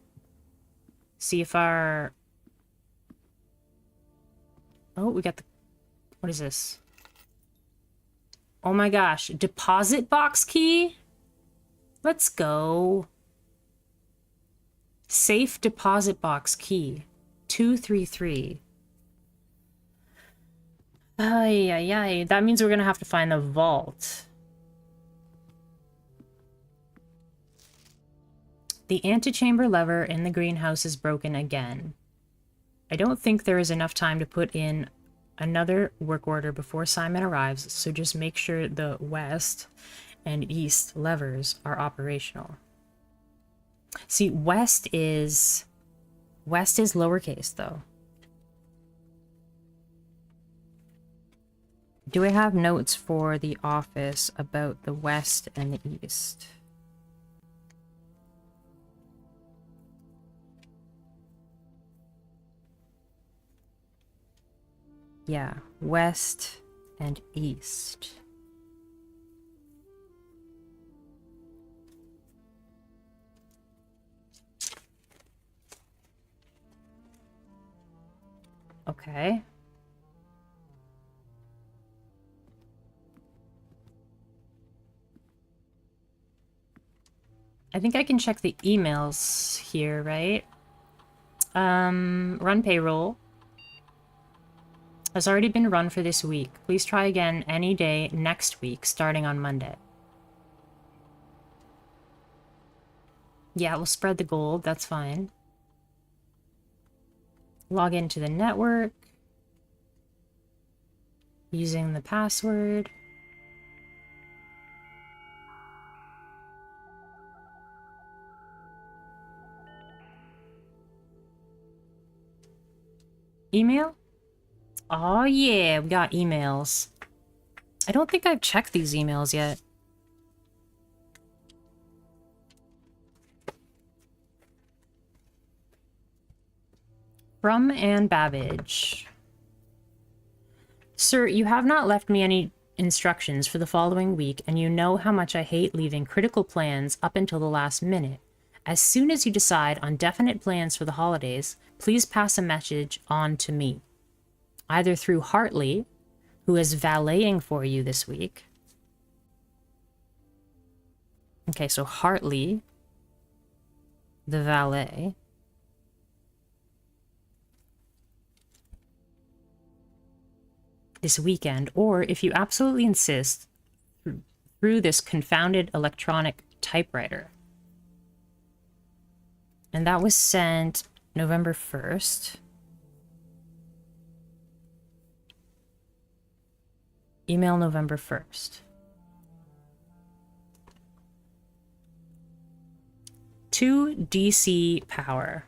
See if our... Oh, we got the... What is this? Oh my gosh. Deposit box key? Let's go. Safe deposit box key. 233. Ay, ay, ay. That means we're gonna have to find the vault. The antechamber lever in the greenhouse is broken again. I don't think there is enough time to put in another work order before Simon arrives, so just make sure the west and east levers are operational. See, west is lowercase, though. Do I have notes for the office about the west and the east? Yeah, west and east. Okay. I think I can check the emails here, right? Run payroll. Has already been run for this week. Please try again any day next week, starting on Monday. Yeah, we'll spread the gold. That's fine. Log into the network. Using the password. Email? Oh yeah, we got emails. I don't think I've checked these emails yet. From Anne Babbage. Sir, you have not left me any instructions for the following week, and you know how much I hate leaving critical plans up until the last minute. As soon as you decide on definite plans for the holidays, please pass a message on to me, either through Hartley, who is valeting for you this week. Okay, so Hartley, the valet. This weekend, or if you absolutely insist, through this confounded electronic typewriter. And that was sent November 1st. Email November 1st. To DC Power.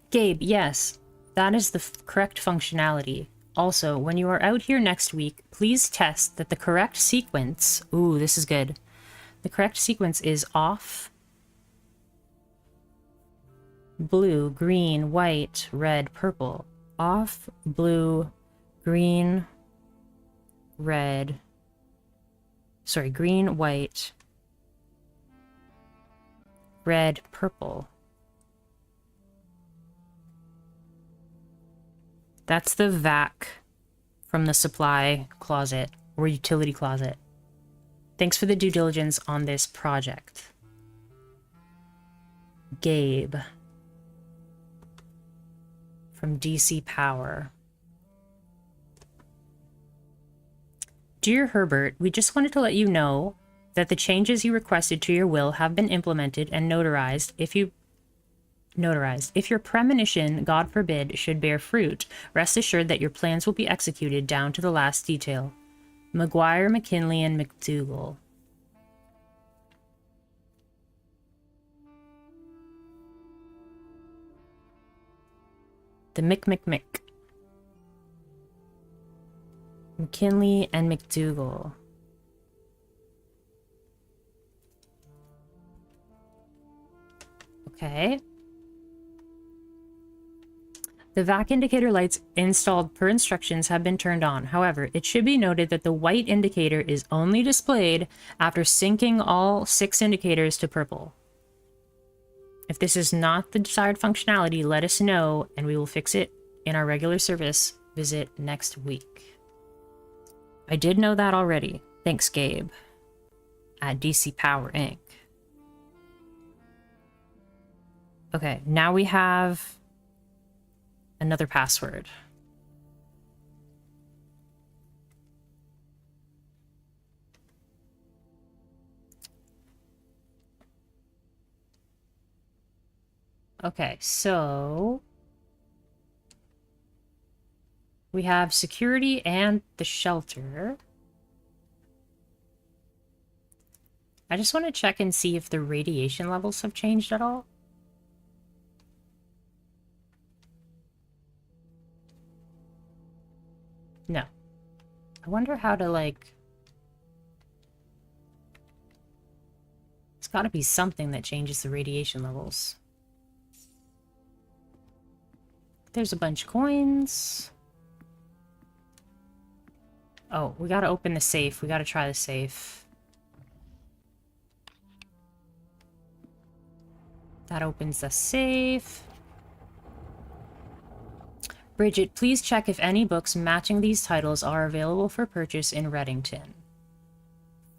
Gabe, yes, that is the correct functionality. Also, when you are out here next week, please test that the correct sequence... Ooh, this is good. The correct sequence is off, blue, green, white, red, purple. Off, blue, green, red. Sorry, green, white, red, purple. That's the vac from the supply closet or utility closet. Thanks for the due diligence on this project. Gabe. From DC Power. Dear Herbert, we just wanted to let you know that the changes you requested to your will have been implemented and notarized. If your premonition, God forbid, should bear fruit, rest assured that your plans will be executed down to the last detail. McGuire, McKinley, and McDougal. The Mick. McKinley and McDougal. Okay. The vac indicator lights installed per instructions have been turned on. However, it should be noted that the white indicator is only displayed after syncing all 6 indicators to purple. If this is not the desired functionality, let us know and we will fix it in our regular service visit next week. I did know that already. Thanks, Gabe. At DC Power Inc. Okay, now we have another password. Okay, so we have security and the shelter. I just want to check and see if the radiation levels have changed at all. No. I wonder how to, like... It's got to be something that changes the radiation levels. There's a bunch of coins. Oh, we gotta open the safe. We gotta try the safe. That opens the safe. Bridget, please check if any books matching these titles are available for purchase in Reddington.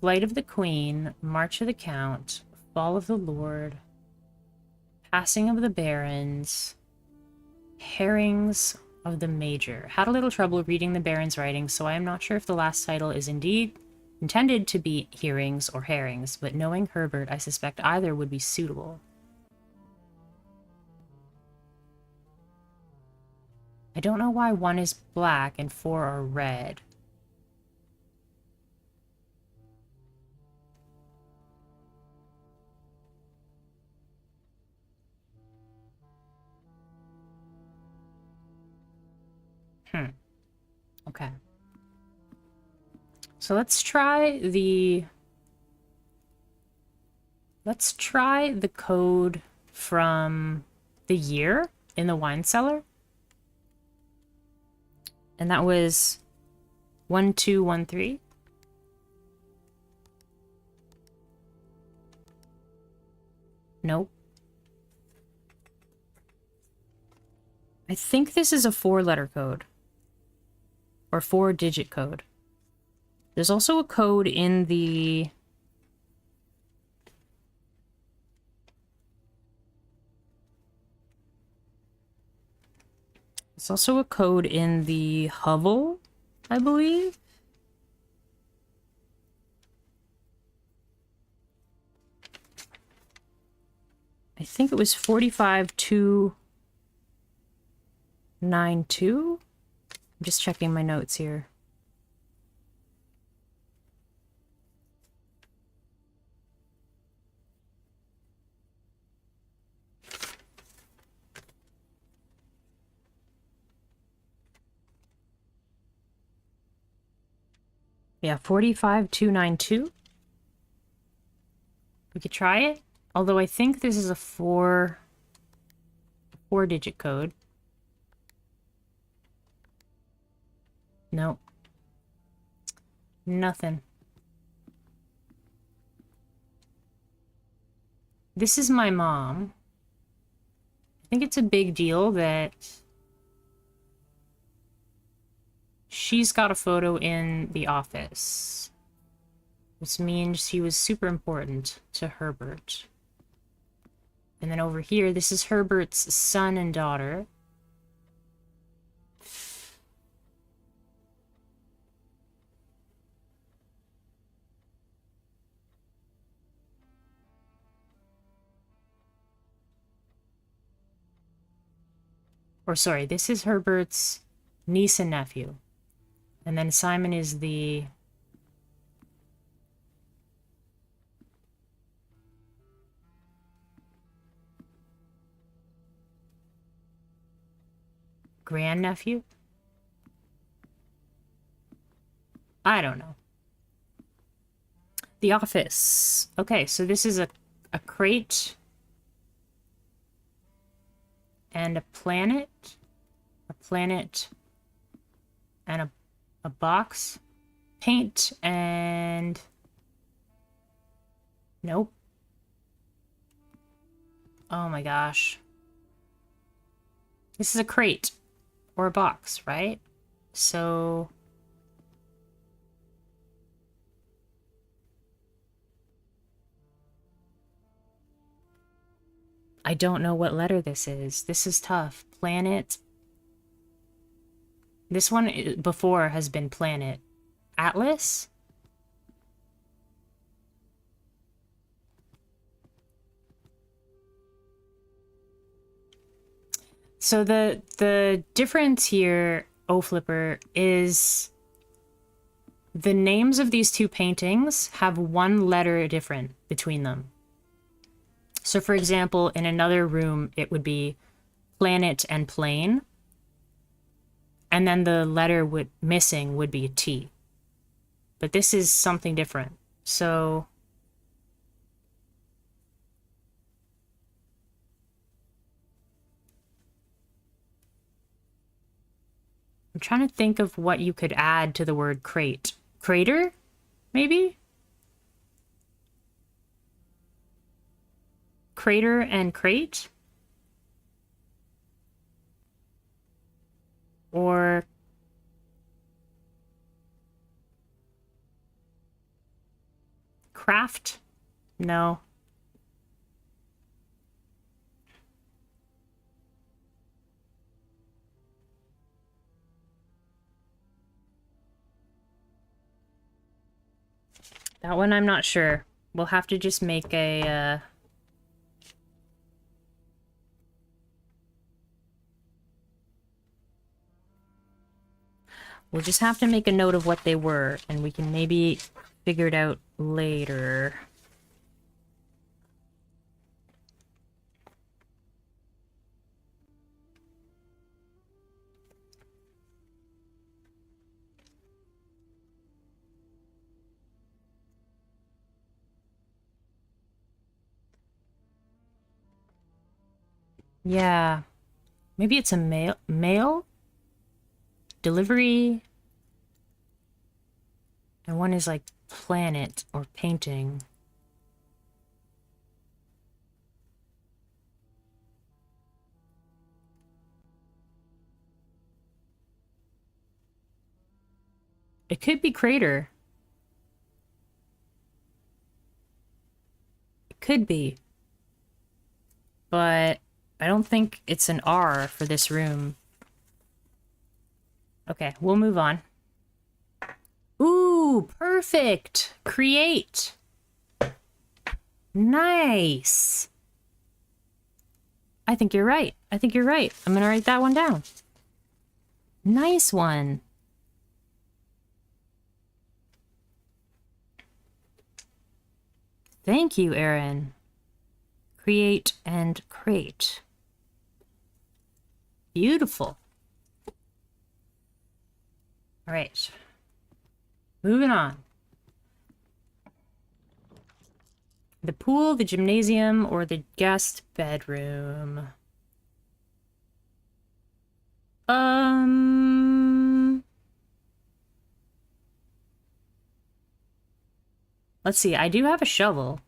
Flight of the Queen, March of the Count, Fall of the Lord, Passing of the Barons, Herrings of the Major. Had a little trouble reading the Baron's writing, so I am not sure if the last title is indeed intended to be hearings or herrings, but knowing Herbert, I suspect either would be suitable. I don't know why 1 is black and 4 are red. Okay. So let's try the code from the year in the wine cellar. And that was 1213. Nope. I think this is a 4-letter code. Or 4-digit code. There's also a code in the... There's also a code in the hovel, I believe. I think it was 45292. I'm just checking my notes here. Yeah, 45292. We could try it. Although I think this is a 4-digit code. Nope. Nothing. This is my mom. I think it's a big deal that she's got a photo in the office. This means she was super important to Herbert. And then over here, this is Herbert's son and daughter. Or sorry, this is Herbert's niece and nephew. And then Simon is the... grandnephew? I don't know. The office. Okay, so this is a crate. And a planet. A planet. And a box. Paint and... Nope. Oh my gosh. This is a crate. Or a box, right? So... I don't know what letter this is. This is tough. Planet. This one before has been planet. Atlas? So the difference here, Flipper, is the names of these two paintings have one letter different between them. So for example, in another room, it would be planet and plane. And then the letter missing would be a T. But this is something different. So I'm trying to think of what you could add to the word crate. Crater? Maybe? Crater and crate? Or craft? No. That one I'm not sure. We'll have to just make a... We'll just have to make a note of what they were, and we can maybe figure it out later. Yeah. Maybe it's a mail? Delivery? And one is like planet or painting. It could be crater. It could be. But I don't think it's an R for this room. Okay, we'll move on. Ooh, perfect! Create! Nice! I think you're right. I think you're right. I'm gonna write that one down. Nice one. Thank you, Aaron. Create and crate. Beautiful. All right. Moving on. The pool, the gymnasium, or the guest bedroom? Let's see. I do have a shovel.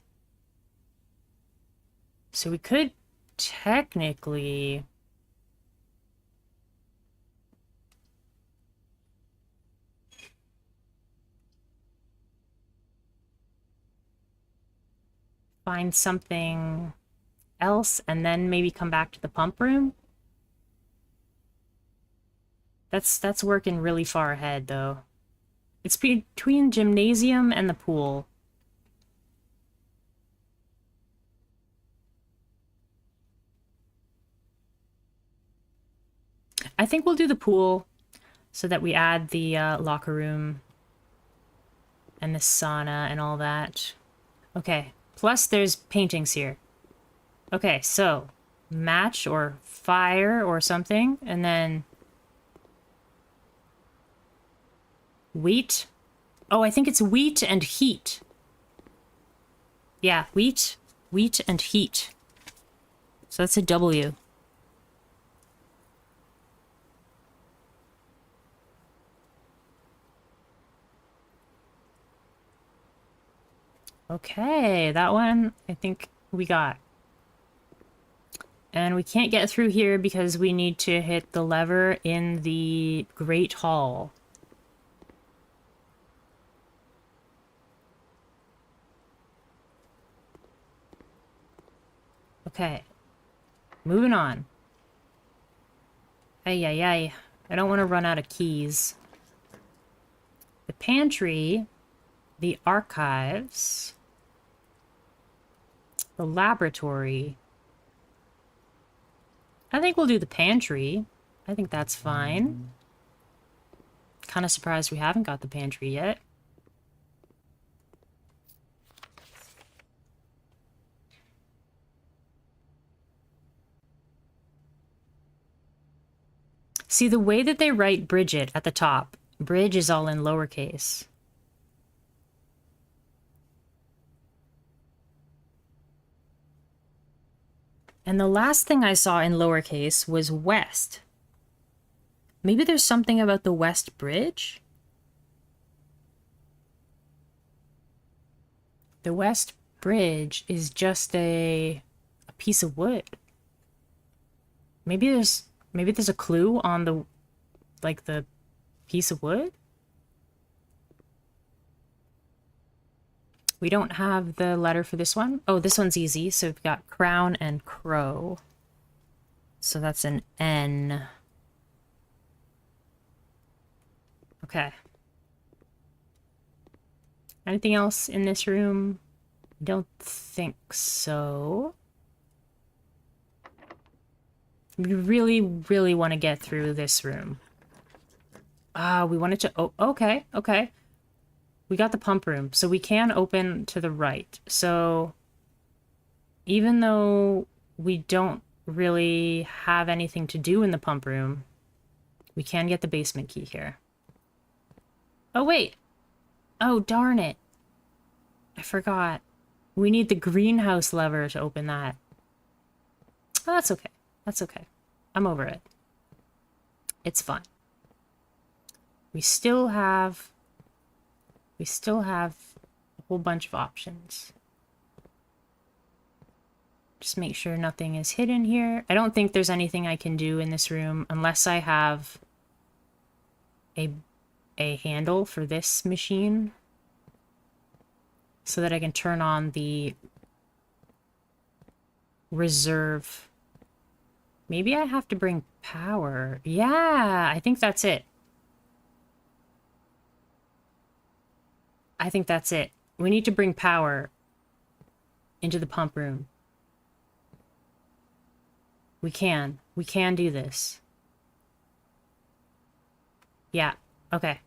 So we could technically... find something else and then maybe come back to the pump room. That's working really far ahead though. It's between gymnasium and the pool. I think we'll do the pool so that we add the locker room and the sauna and all that. Okay, plus there's paintings here. Okay, so match or fire or something, and then wheat. Oh, I think it's wheat and heat. Yeah, wheat and heat. So that's a W. Okay, that one I think we got. And we can't get through here because we need to hit the lever in the Great Hall. Okay. Moving on. Ay, ay, ay. I don't want to run out of keys. The pantry, the archives, the laboratory. I think we'll do the pantry. I think that's fine. Kind of surprised we haven't got the pantry yet. See, the way that they write Bridget at the top, Bridge is all in lowercase. And the last thing I saw in lowercase was West. Maybe there's something about the West Bridge? The West Bridge is just a piece of wood. Maybe there's a clue on the the piece of wood. We don't have the letter for this one. Oh, this one's easy. So we've got crown and crow. So that's an N. Okay. Anything else in this room? I don't think so. We really, really want to get through this room. We wanted to... Oh, okay, okay. We got the pump room, so we can open to the right. So even though we don't really have anything to do in the pump room, we can get the basement key here. Oh, wait. Oh, darn it. I forgot. We need the greenhouse lever to open that. Oh, that's okay. That's okay. I'm over it. It's fine. We still have a whole bunch of options. Just make sure nothing is hidden here. I don't think there's anything I can do in this room unless I have a handle for this machine so that I can turn on the reserve. Maybe I have to bring power. Yeah, I think that's it. I think that's it. We need to bring power into the pump room. We can do this. Yeah, okay.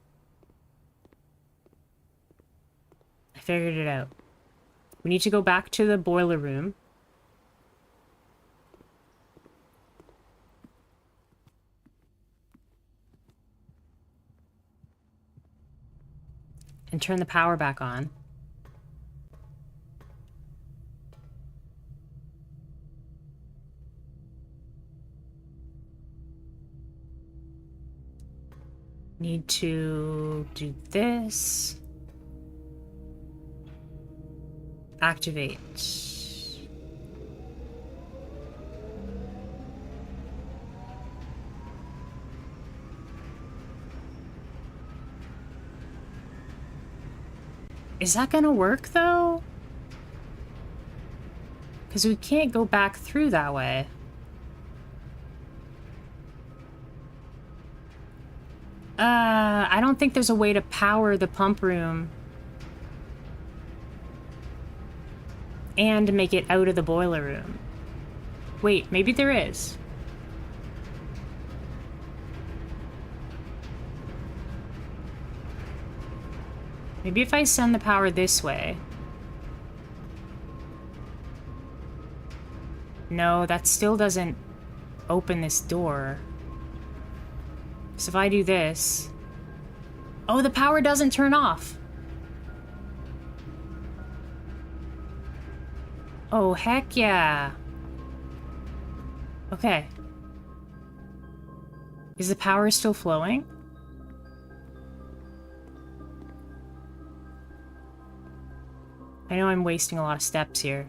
I figured it out. We need to go back to the boiler room. And turn the power back on. Need to do this. Activate. Is that gonna work though? Because we can't go back through that way. I don't think there's a way to power the pump room and make it out of the boiler room. Wait, maybe there is. Maybe if I send the power this way. No, that still doesn't open this door. So if I do this... Oh, the power doesn't turn off. Oh, heck yeah. Okay. Is the power still flowing? I know I'm wasting a lot of steps here.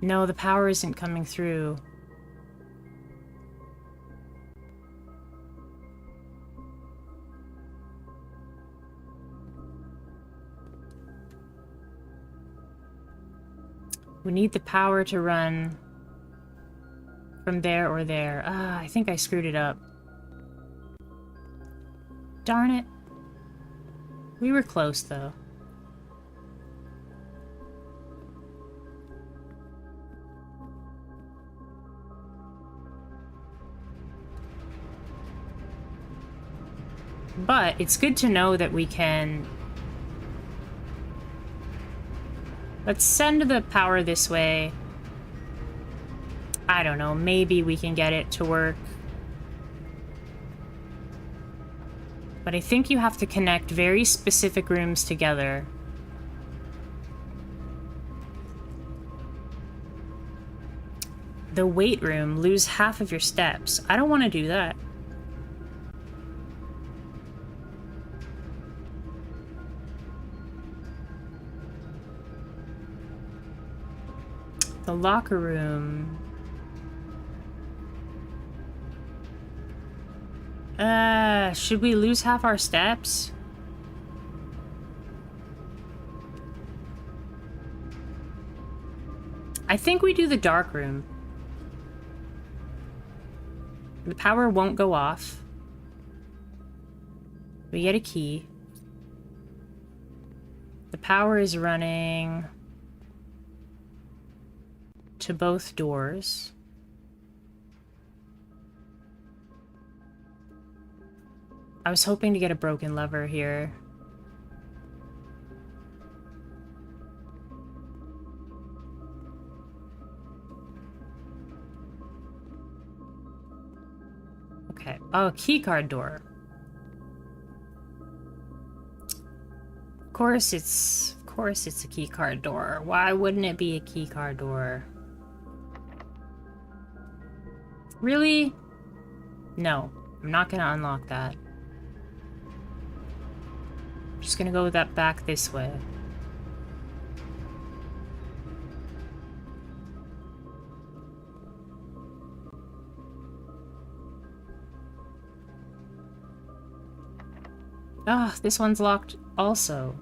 No, the power isn't coming through. We need the power to run from there or there. Ah, I think I screwed it up. Darn it. We were close, though. But it's good to know that we can... Let's send the power this way. I don't know, maybe we can get it to work. But I think you have to connect very specific rooms together. The weight room, lose half of your steps. I don't want to do that. The locker room. Should we lose half our steps? I think we do the dark room. The power won't go off. We get a key. The power is running to both doors. I was hoping to get a broken lever here. Okay. Oh, keycard door. Of course it's a keycard door. Why wouldn't it be a keycard door? Really? No, I'm not gonna unlock that. I'm just gonna go with that back this way. Ah, this one's locked also.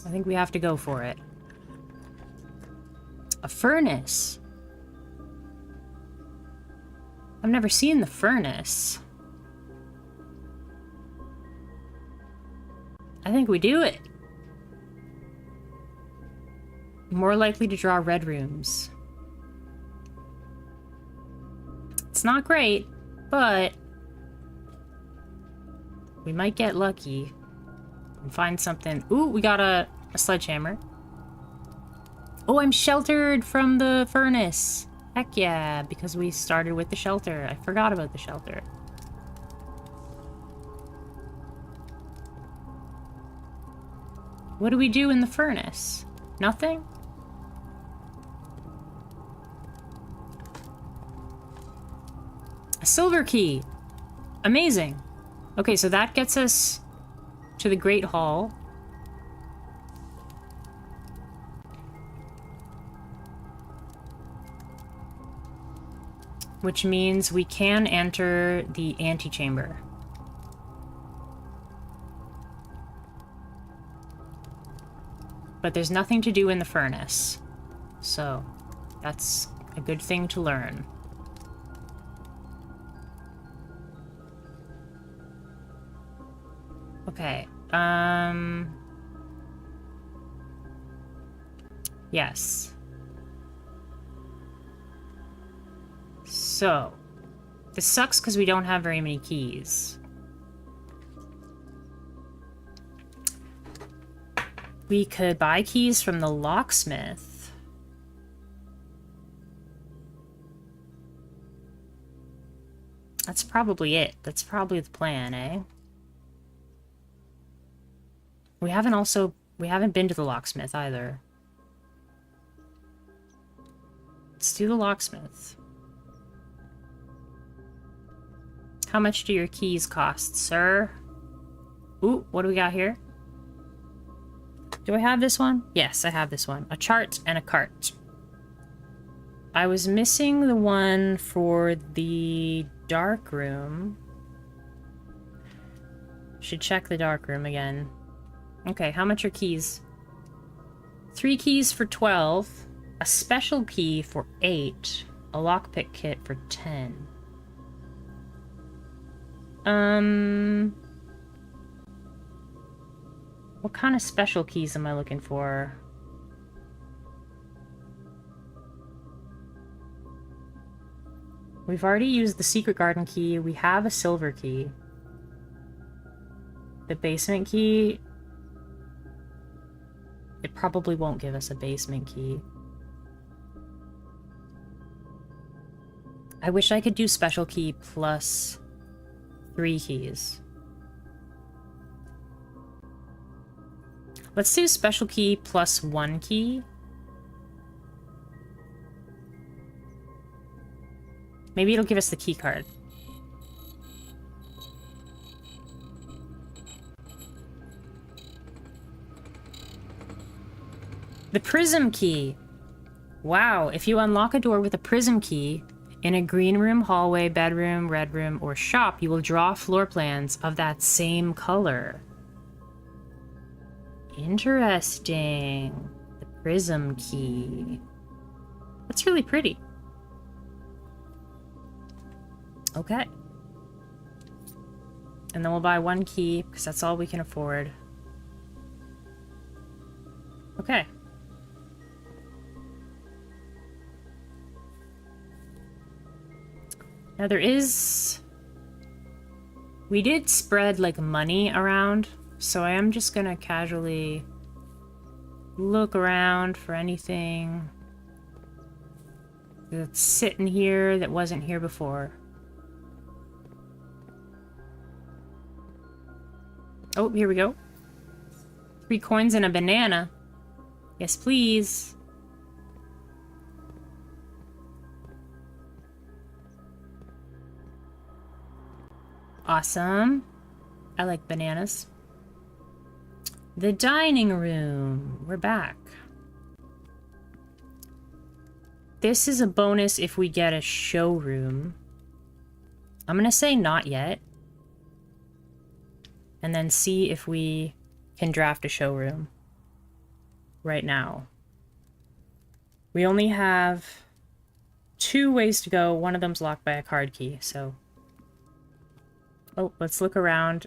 I think we have to go for it. A furnace. I've never seen the furnace. I think we do it. More likely to draw red rooms. It's not great, but we might get lucky and find something. Ooh, we got a sledgehammer. Oh, I'm sheltered from the furnace. Heck yeah, because we started with the shelter. I forgot about the shelter. What do we do in the furnace? Nothing? A silver key. Amazing. Okay, so that gets us to the Great Hall. Which means we can enter the antechamber. But there's nothing to do in the furnace. So, that's a good thing to learn. Okay, yes. So, this sucks because we don't have very many keys. We could buy keys from the locksmith. That's probably it. That's probably the plan, eh? We haven't been to the locksmith either. Let's do the locksmith. How much do your keys cost, sir? Ooh, what do we got here? Do I have this one? Yes, I have this one. A chart and a cart. I was missing the one for the dark room. Should check the dark room again. Okay, how much are keys? 3 keys for 12. A special key for 8. A lockpick kit for 10. What kind of special keys am I looking for? We've already used the secret garden key. We have a silver key. The basement key... It probably won't give us a basement key. I wish I could do special key plus 3 keys. Let's do special key plus 1 key. Maybe it'll give us the key card. The prism key. Wow, if you unlock a door with a prism key in a green room, hallway, bedroom, red room, or shop, you will draw floor plans of that same color. Interesting. The prism key. That's really pretty. Okay. And then we'll buy 1 key, because that's all we can afford. Okay. Now there is... We did spread, like, money around, so I am just gonna casually look around for anything that's sitting here that wasn't here before. Oh, here we go. 3 coins and a banana. Yes, please. Awesome. I like bananas. The dining room. We're back. This is a bonus if we get a showroom. I'm gonna say not yet. And then see if we can draft a showroom right now. We only have 2 ways to go. One of them's locked by a card key, so... Oh, let's look around.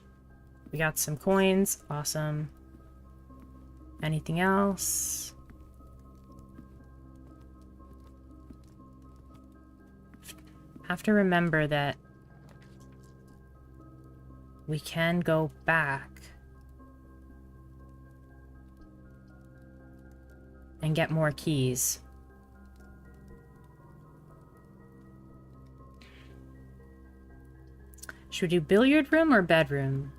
We got some coins. Awesome. Anything else? Have to remember that we can go back and get more keys. Should we do billiard room or bedroom?